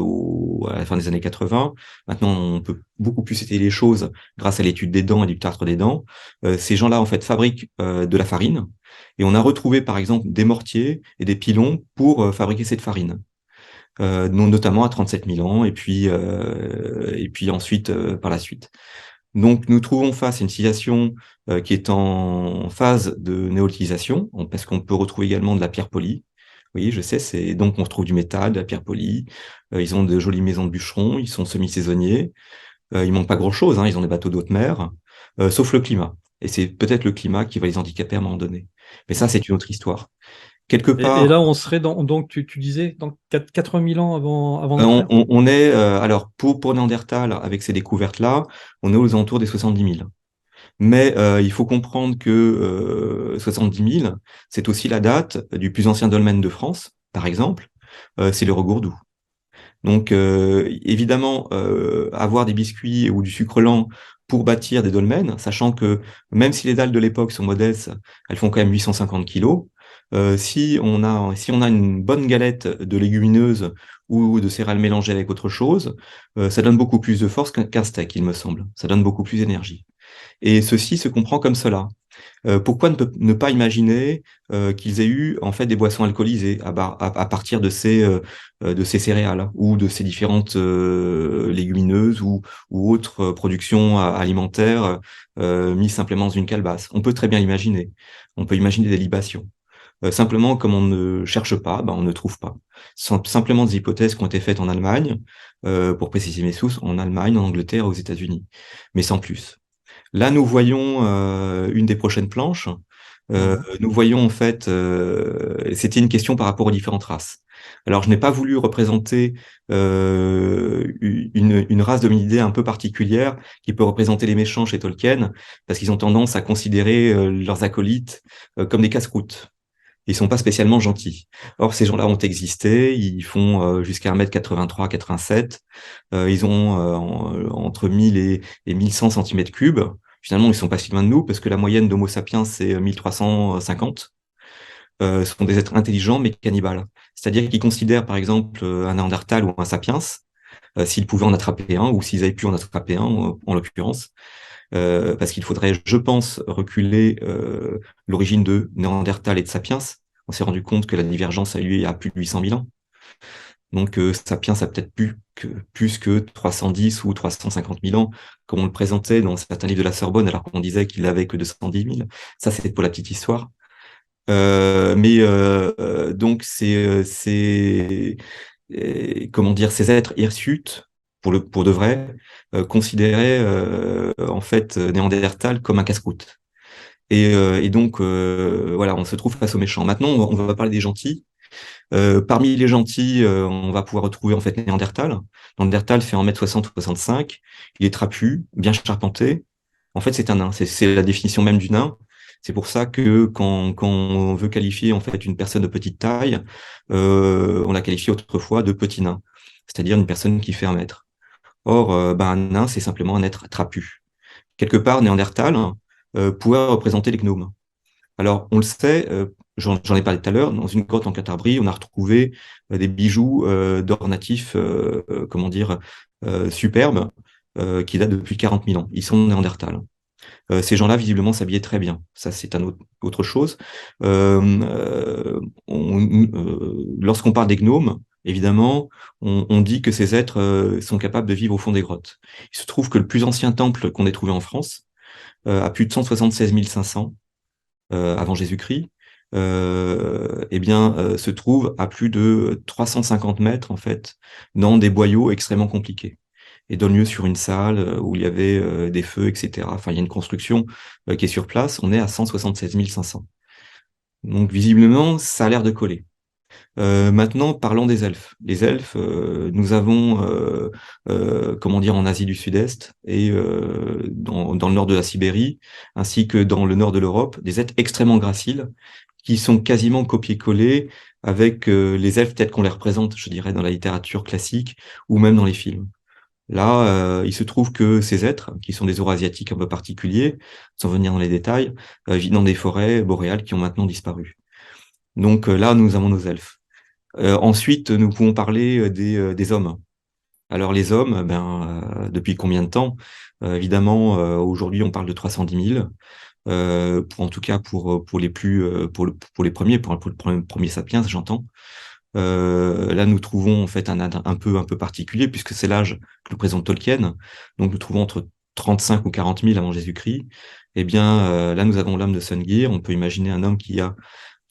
à la fin des années 80. Maintenant, on peut beaucoup plus étayer les choses grâce à l'étude des dents et du tartre des dents. Ces gens-là, en fait, fabriquent de la farine et on a retrouvé, par exemple, des mortiers et des pilons pour fabriquer cette farine. Notamment à 37 000 ans et puis ensuite par la suite. Donc, nous trouvons face à une civilisation qui est en phase de néolithisation, parce qu'on peut retrouver également de la pierre polie. Oui, je sais, c'est donc on retrouve du métal, de la pierre polie. Ils ont de jolies maisons de bûcherons, ils sont semi-saisonniers. Il manque pas grand-chose, hein, ils ont des bateaux d'haute mer, sauf le climat. Et c'est peut-être le climat qui va les handicaper à un moment donné. Mais ça, c'est une autre histoire. Quelque Et part, là, on serait donc tu disais, dans 80 000 ans avant euh, notre on, ère? on- on est, alors pour Néandertal, avec ces découvertes-là, on est aux alentours des 70 000. Mais il faut comprendre que 70 000, c'est aussi la date du plus ancien dolmen de France, par exemple, c'est le Regourdou. Donc évidemment, avoir des biscuits ou du sucre lent pour bâtir des dolmens, sachant que même si les dalles de l'époque sont modestes, elles font quand même 850 kilos. Si on a une bonne galette de légumineuses ou de céréales mélangées avec autre chose, ça donne beaucoup plus de force qu'un steak, il me semble. Ça donne beaucoup plus d'énergie. Et ceci se comprend comme cela. Pourquoi ne pas imaginer qu'ils aient eu en fait des boissons alcoolisées à partir de ces céréales ou de ces différentes légumineuses ou autres productions alimentaires mises simplement dans une calebasse. On peut très bien imaginer. On peut imaginer des libations. Simplement, comme on ne cherche pas, on ne trouve pas. Simplement des hypothèses qui ont été faites en Allemagne, pour préciser mes sources, en Allemagne, en Angleterre, aux États-Unis, mais sans plus. Là, nous voyons une des prochaines planches. Nous voyons en fait, c'était une question par rapport aux différentes races. Alors, je n'ai pas voulu représenter une race d'hominidés un peu particulière qui peut représenter les méchants chez Tolkien, parce qu'ils ont tendance à considérer leurs acolytes comme des casse-croûtes. Ils sont pas spécialement gentils. Or, ces gens-là ont existé, ils font jusqu'à 1,83 m, 87. Ils ont entre 1000 et 1100 cm3. Finalement, ils sont pas si loin de nous, parce que la moyenne d'Homo sapiens, c'est 1350. Ce sont des êtres intelligents, mais cannibales. C'est-à-dire qu'ils considèrent, par exemple, un Néandertal ou un Sapiens, s'ils pouvaient en attraper un, ou s'ils avaient pu en attraper un, en l'occurrence, parce qu'il faudrait, je pense, reculer l'origine de Néandertal et de Sapiens. On s'est rendu compte que la divergence a eu lieu il y a plus de 800 000 ans. Donc Sapiens a peut-être plus que 310 ou 350 000 ans, comme on le présentait dans certains livres de la Sorbonne, alors qu'on disait qu'il n'avait que 210 000. Ça, c'est pour la petite histoire. Mais donc comment dire, ces êtres hirsutes, pour de vrai, considéraient en fait Néandertal comme un casse-croûte. Et donc, voilà, on se trouve face aux méchants. Maintenant, on va parler des gentils. Parmi les gentils, on va pouvoir retrouver en fait Néandertal. Néandertal fait 1m60-65. Il est trapu, bien charpenté. En fait, c'est un nain. C'est la définition même du nain. C'est pour ça que quand on veut qualifier en fait une personne de petite taille, on l'a qualifié autrefois de petit nain, c'est-à-dire une personne qui fait 1 mètre. Or, un nain, c'est simplement un être trapu. Quelque part, Néandertal pouvait représenter les gnomes. Alors, on le sait, j'en ai parlé tout à l'heure, dans une grotte en Cantabrie, on a retrouvé des bijoux d'or natif, comment dire, superbes, qui datent depuis 40 000 ans. Ils sont Néandertal. Ces gens-là, visiblement, s'habillaient très bien. Ça, c'est autre chose. Lorsqu'on parle des gnomes, évidemment, on dit que ces êtres sont capables de vivre au fond des grottes. Il se trouve que le plus ancien temple qu'on ait trouvé en France a plus de 176 500 avant Jésus-Christ, se trouve à plus de 350 mètres, en fait, dans des boyaux extrêmement compliqués. Et donne lieu sur une salle où il y avait des feux, etc. Enfin, il y a une construction qui est sur place. On est à 176 500. Donc, visiblement, ça a l'air de coller. Maintenant, parlons des elfes. Les elfes, nous avons, comment dire, en Asie du Sud-Est et dans le nord de la Sibérie, ainsi que dans le nord de l'Europe, des êtres extrêmement graciles qui sont quasiment copiés-collés avec les elfes tels qu'on les représente, je dirais, dans la littérature classique ou même dans les films. Là, il se trouve que ces êtres, qui sont des Eurasiatiques un peu particuliers, sans venir dans les détails, vivent dans des forêts boréales qui ont maintenant disparu. Donc là, nous avons nos elfes. Ensuite, nous pouvons parler des hommes. Alors les hommes, depuis combien de temps? Évidemment, aujourd'hui, on parle de 310 000. En tout cas pour les plus pour les premiers, pour le premier sapiens, j'entends. Là, nous trouvons en fait un âge un peu particulier puisque c'est l'âge que nous présente Tolkien. Donc, nous trouvons entre 35 ou 40 000 avant Jésus-Christ. Eh bien, là, nous avons l'homme de Sungir. On peut imaginer un homme qui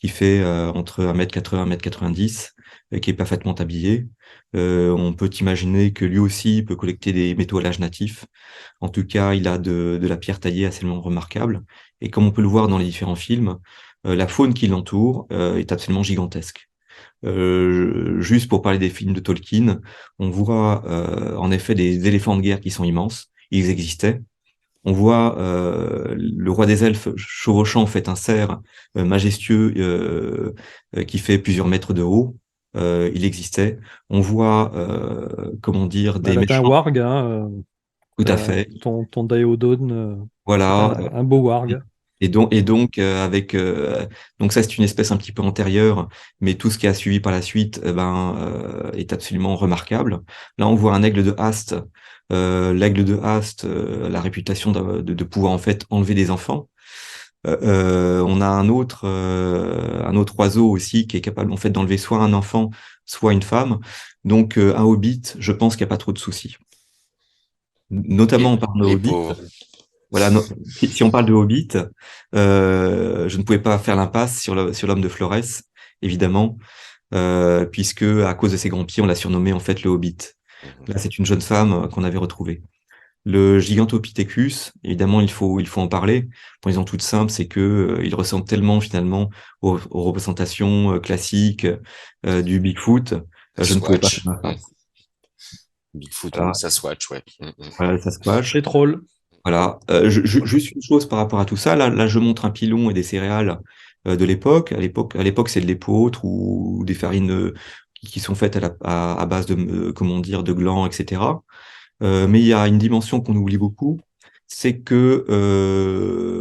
fait entre 1m80 et 1m90, qui est parfaitement habillé. On peut imaginer que lui aussi peut collecter des métaux à l'âge natif. En tout cas, il a de la pierre taillée assez remarquable. Et comme on peut le voir dans les différents films, la faune qui l'entoure est absolument gigantesque. Juste pour parler des films de Tolkien, on voit en effet des éléphants de guerre qui sont immenses. Ils existaient. On voit le roi des elfes chevauchant en fait un cerf majestueux qui fait plusieurs mètres de haut. Il existait. On voit, comment dire, des Là, t'as un méchants. warg, hein, Tout à fait. ton Daeodon, c'est Voilà. un beau warg. Et donc donc ça c'est une espèce un petit peu antérieure, mais tout ce qui a suivi par la suite est absolument remarquable. Là on voit un aigle de Hast. L'aigle de Hast a la réputation de pouvoir en fait enlever des enfants. On a un autre oiseau aussi qui est capable en fait d'enlever soit un enfant, soit une femme. Donc un hobbit, je pense qu'il n'y a pas trop de soucis. Notamment on parle de Les hobbit. pauvres. Voilà, si on parle de Hobbit, je ne pouvais pas faire l'impasse sur l'homme de Flores, évidemment, puisque à cause de ses grands pieds, on l'a surnommé en fait le Hobbit. Là, c'est une jeune femme qu'on avait retrouvée. Le Gigantopithecus, évidemment, il faut en parler. Pour une raison toute simple, c'est que il ressemble tellement finalement aux représentations classiques du Bigfoot. Je ne pouvais pas Sasquatch. faire l'impasse. Bigfoot ou Voilà, Sasquatch, ouais. voilà, Sasquatch. Les trolls. Voilà. Juste une chose par rapport à tout ça. Là, je montre un pilon et des céréales de l'époque. À l'époque, c'est de l'épeautre ou des farines qui sont faites à base de, comment dire, de glands, etc. Mais il y a une dimension qu'on oublie beaucoup, c'est que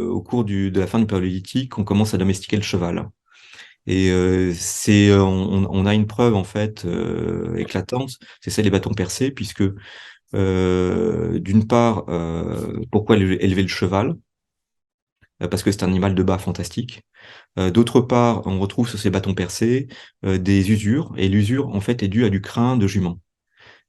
au cours de la fin du Paléolithique, on commence à domestiquer le cheval. Et on a une preuve en fait éclatante, c'est celle des bâtons percés, puisque d'une part, pourquoi élever le cheval? Parce que c'est un animal de bas fantastique. D'autre part, on retrouve sur ces bâtons percés des usures, et l'usure, en fait, est due à du crin de jument.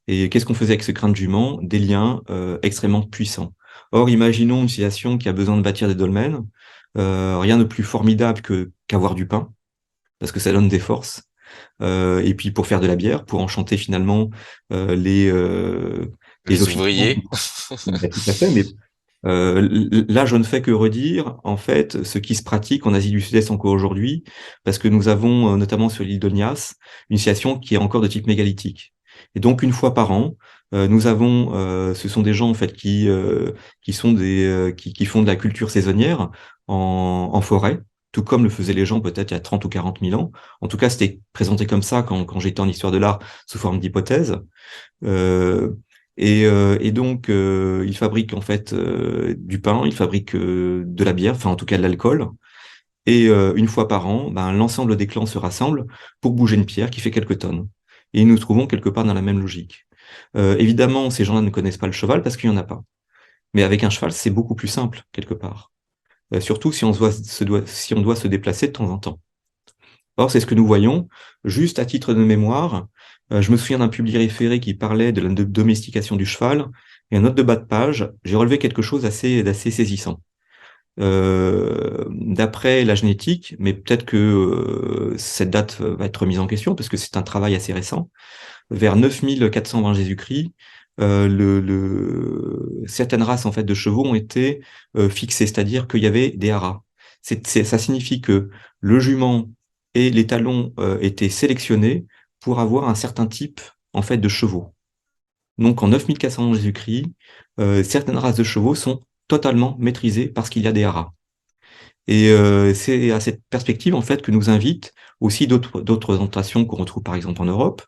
Et qu'est-ce qu'on faisait avec ce crin de jument? Des liens extrêmement puissants. Or, imaginons une civilisation qui a besoin de bâtir des dolmens. Rien de plus formidable qu'avoir du pain, parce que ça donne des forces. et puis pour faire de la bière, pour enchanter finalement les Les officiants. ouvriers. Bah, tout à fait, mais là, je ne fais que redire, en fait, ce qui se pratique en Asie du Sud-Est encore aujourd'hui, parce que nous avons, notamment sur l'île de Nias, une situation qui est encore de type mégalithique. Et donc, une fois par an, nous avons, ce sont des gens, en fait, qui sont qui font de la culture saisonnière en forêt, tout comme le faisaient les gens peut-être il y a 30 ou 40 000 ans. En tout cas, c'était présenté comme ça quand j'étais en histoire de l'art, sous forme d'hypothèse. Euh, et donc, ils fabriquent en fait du pain, ils fabriquent de la bière, enfin en tout cas de l'alcool. Et une fois par an, ben, l'ensemble des clans se rassemble pour bouger une pierre qui fait quelques tonnes. Et nous nous trouvons quelque part dans la même logique. Évidemment, ces gens-là ne connaissent pas le cheval parce qu'il n'y en a pas. Mais avec un cheval, c'est beaucoup plus simple, quelque part. Surtout si si on doit se déplacer de temps en temps. Or, c'est ce que nous voyons. Juste à titre de mémoire, je me souviens d'un public référé qui parlait de la domestication du cheval, et un note de bas de page, j'ai relevé quelque chose d'assez saisissant. D'après la génétique, mais peut-être que cette date va être remise en question, parce que c'est un travail assez récent, vers 9420 Jésus-Christ, certaines races en fait de chevaux ont été fixées, c'est-à-dire qu'il y avait des haras. Ça signifie que le jument et les talons étaient sélectionnés pour avoir un certain type en fait de chevaux. Donc en 9400 Jésus-Christ, certaines races de chevaux sont totalement maîtrisées parce qu'il y a des haras. Et c'est à cette perspective en fait que nous invitent aussi d'autres orientations qu'on retrouve par exemple en Europe,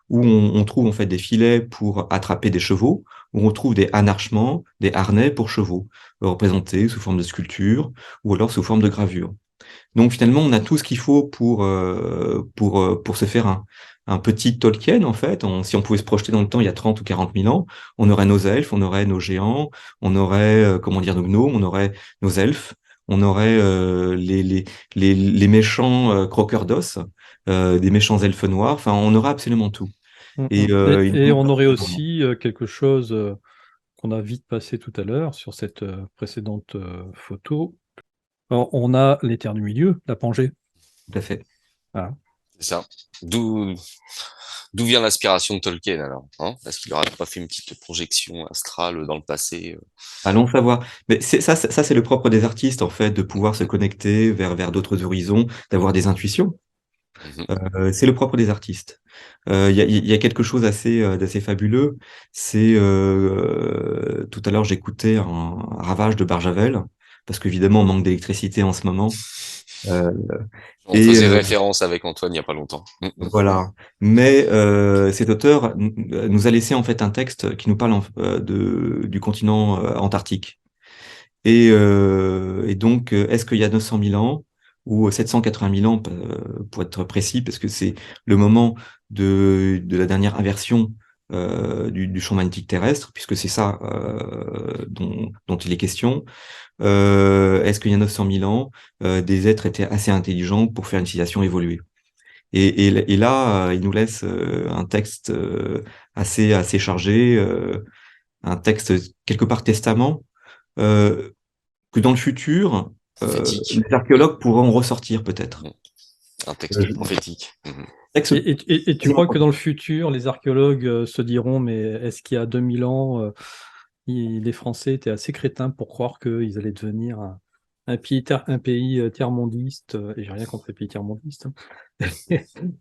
où on trouve en fait des filets pour attraper des chevaux, où on trouve des harnachements, des harnais pour chevaux, représentés sous forme de sculpture ou alors sous forme de gravure. Donc finalement, on a tout ce qu'il faut pour se faire un petit Tolkien, en fait. Si on pouvait se projeter dans le temps il y a 30 ou 40 000 ans, on aurait nos elfes, on aurait nos géants, on aurait, comment dire, nos gnomes, on aurait nos elfes, on aurait les méchants croqueurs d'os, des méchants elfes noirs, enfin, on aurait absolument tout. Mm, Et, mm. il Et nous on manque aurait vraiment. aussi quelque chose qu'on a vite passé tout à l'heure sur cette précédente photo. Alors, on a l'éther du milieu, la Pangée. Tout à fait. Voilà. C'est ça. D'où d'où vient l'inspiration de Tolkien alors, hein? Est-ce qu'il n'aurait pas fait une petite projection astrale dans le passé? Allons savoir. Mais ça, c'est le propre des artistes, en fait, de pouvoir se connecter vers d'autres horizons, d'avoir des intuitions. Mhm. C'est le propre des artistes. Il y a quelque chose d'assez fabuleux. C'est tout à l'heure j'écoutais un ravage de Barjavel parce qu'évidemment on manque d'électricité en ce moment. Euh, On et faisait référence avec Antoine il n'y a pas longtemps. Mhm. voilà. Mais cet auteur nous a laissé en fait un texte qui nous parle du continent antarctique. Et donc, est-ce qu'il y a 900 000 ans ou 780 000 ans, pour être précis, parce que c'est le moment de la dernière inversion du champ magnétique terrestre, puisque c'est ça dont il est question. Est-ce qu'il y a 900 000 ans, des êtres étaient assez intelligents pour faire une civilisation évoluer? Et là, il nous laisse un texte assez chargé, un texte quelque part testament. Euh, que dans le futur, Prophétique. les archéologues pourront ressortir peut-être. Mhm. Un texte Je- prophétique. Mhm. Texte Et tu quasiment crois que prophétique. dans le futur, les archéologues se diront, mais est-ce qu'il y a 2000 ans, les Français étaient assez crétins pour croire qu'ils allaient devenir un pays tiers-mondiste, et j'ai rien contre les pays tiers-mondistes, hein,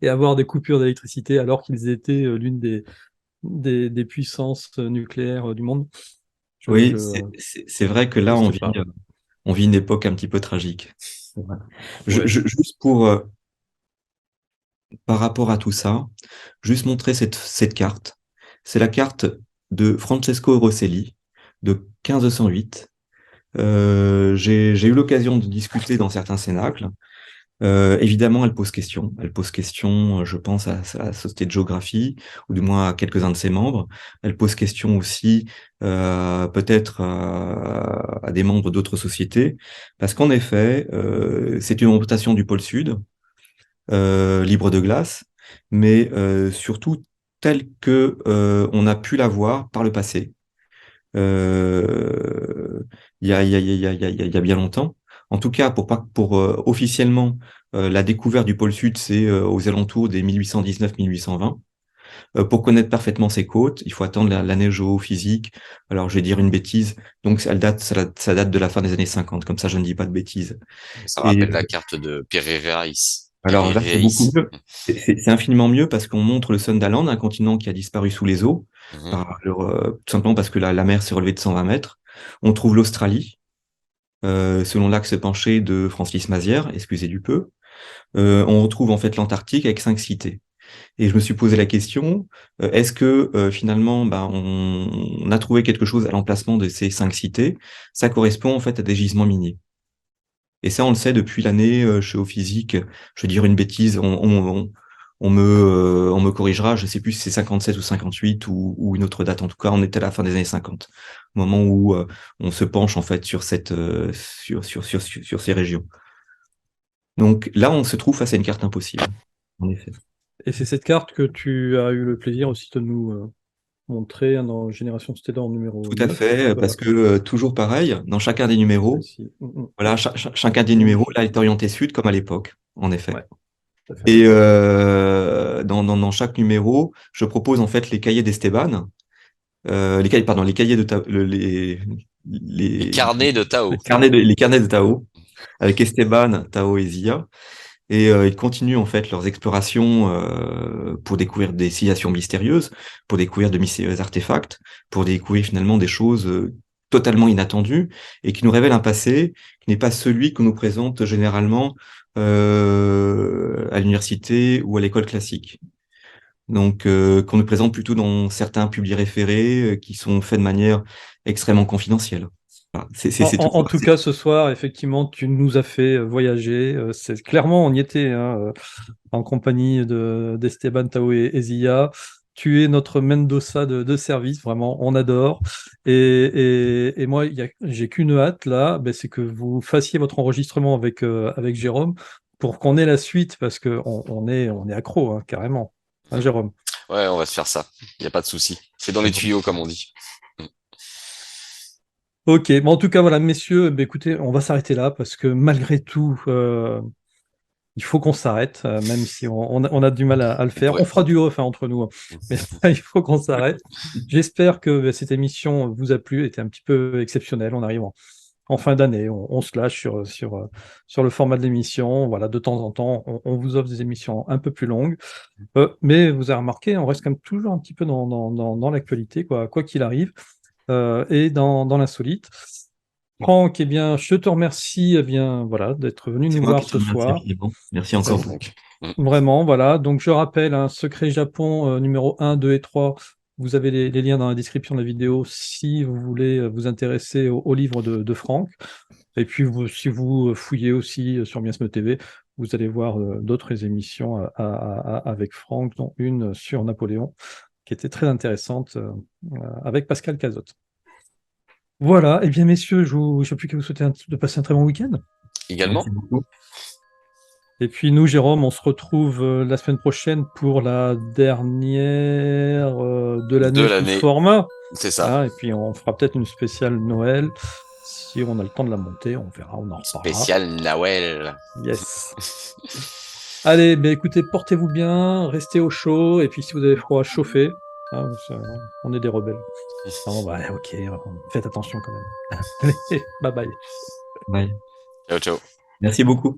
et avoir des coupures d'électricité alors qu'ils étaient l'une des puissances nucléaires du monde? Oui, Je c'est vrai que là, sais pas. on vit une époque un petit peu tragique. C'est vrai. Ouais. Juste par rapport à tout ça, juste montrer cette carte. C'est la carte de Francesco Rosselli de 1508. J'ai eu l'occasion de discuter dans certains cénacles. Évidemment, elle pose question. Elle pose question, je pense, à la Société de géographie, ou du moins à quelques-uns de ses membres. Elle pose question aussi, peut-être, à des membres d'autres sociétés, parce qu'en effet, c'est une représentation du pôle Sud, libre de glace, mais surtout telle que on a pu la voir par le passé. Il y a bien longtemps. En tout cas, pour officiellement, La découverte du pôle sud, c'est aux alentours des 1819-1820. Pour connaître parfaitement ces côtes, il faut attendre l'année géophysique. Alors, je vais dire une bêtise. Donc, ça date de la fin des années 50. Comme ça, je ne dis pas de bêtises. Ça Et rappelle la carte de Pereiraïs. alors là, c'est beaucoup mieux. C'est infiniment mieux parce qu'on montre le Sundaland, un continent qui a disparu sous les eaux, Mhm. tout simplement parce que la mer s'est relevée de 120 mètres. On trouve l'Australie, selon l'axe penché de Francis Mazières, excusez du peu. On retrouve en fait l'Antarctique avec 5 cités. Et je me suis posé la question, est-ce que finalement, on a trouvé quelque chose à l'emplacement de ces 5 cités? Ça correspond en fait à des gisements miniers. Et ça, on le sait depuis l'année géophysique. Je vais dire une bêtise, on me corrigera. Je sais plus si c'est 57 ou 58 ou une autre date. En tout cas, on était à la fin des années 50, au moment où on se penche en fait sur sur ces régions. Donc là, on se trouve face à une carte impossible, en effet. Et c'est cette carte que tu as eu le plaisir aussi de nous montrer dans Génération Stellar numéro Tout à 9. fait, Voilà, parce que toujours pareil, dans chacun des numéros, celle-ci. voilà, chacun des numéros là est orienté sud comme à l'époque, en effet. Ouais, tout à fait. Et dans chaque numéro, je propose en fait les cahiers d'Esteban, les cahiers de Les carnets de Tao. les carnets de Tao, avec Esteban, Tao et Zia. Et ils continuent en fait leurs explorations pour découvrir des civilisations mystérieuses, pour découvrir de mystérieux artefacts, pour découvrir finalement des choses totalement inattendues et qui nous révèlent un passé qui n'est pas celui qu'on nous présente généralement à l'université ou à l'école classique. Donc qu'on nous présente plutôt dans certains publics référés qui sont faits de manière extrêmement confidentielle. Voilà. C'est tout. En tout cas, ce soir, effectivement, tu nous as fait voyager. C'est clairement, on y était hein, en compagnie d'Esteban Tao et Zia. Tu es notre Mendoza de service, vraiment, on adore. Et moi, j'ai qu'une hâte là, ben, c'est que vous fassiez votre enregistrement avec Jérôme pour qu'on ait la suite, parce qu'on on est accro, hein, carrément. Hein, Jérôme? Ouais, on va se faire ça. Il n'y a pas de souci. C'est dans les tuyaux, comme on dit. Ok, bon, en tout cas, voilà, messieurs, ben, écoutez, on va s'arrêter là parce que malgré tout, il faut qu'on s'arrête, même si on a du mal à le faire. Ouais. On fera du off hein, entre nous, hein. Mais il faut qu'on s'arrête. J'espère que ben, cette émission vous a plu, était un petit peu exceptionnelle. On arrive en fin d'année, on se lâche sur le format de l'émission. Voilà, de temps en temps, on vous offre des émissions un peu plus longues. Mais vous avez remarqué, on reste quand même toujours un petit peu dans l'actualité, quoi qu'il arrive, et dans l'insolite. Franck, eh bien, je te remercie eh bien, voilà, d'être venu C'est nous moi voir qui te ce remercie soir. infiniment. Merci encore. Mm. Vraiment, voilà. Donc, je rappelle, hein, Secret Japon numéro 1, 2 et 3. Vous avez les liens dans la description de la vidéo si vous voulez vous intéresser au livre de Franck. Et puis, si vous fouillez aussi sur Miasme TV, vous allez voir d'autres émissions avec Franck, dont une sur Napoléon, qui était très intéressante avec Pascal Cazotte. Voilà, et bien messieurs, je ne peux plus qu'à vous souhaiter de passer un très bon week-end. Également. Merci beaucoup. Et puis nous, Jérôme, on se retrouve la semaine prochaine pour la dernière de l'année De sous l'année. format. C'est ça. Hein, et puis on fera peut-être une spéciale Noël. Si on a le temps de la monter, on verra, on en reparlera. Spécial Noël. Yes. Allez, ben écoutez, portez-vous bien, restez au chaud, et puis si vous avez froid, chauffez. Hein, on est des rebelles. Non, ouais, ok, faites attention quand même. Allez, bye bye. Bye. Ciao, ciao. Merci beaucoup.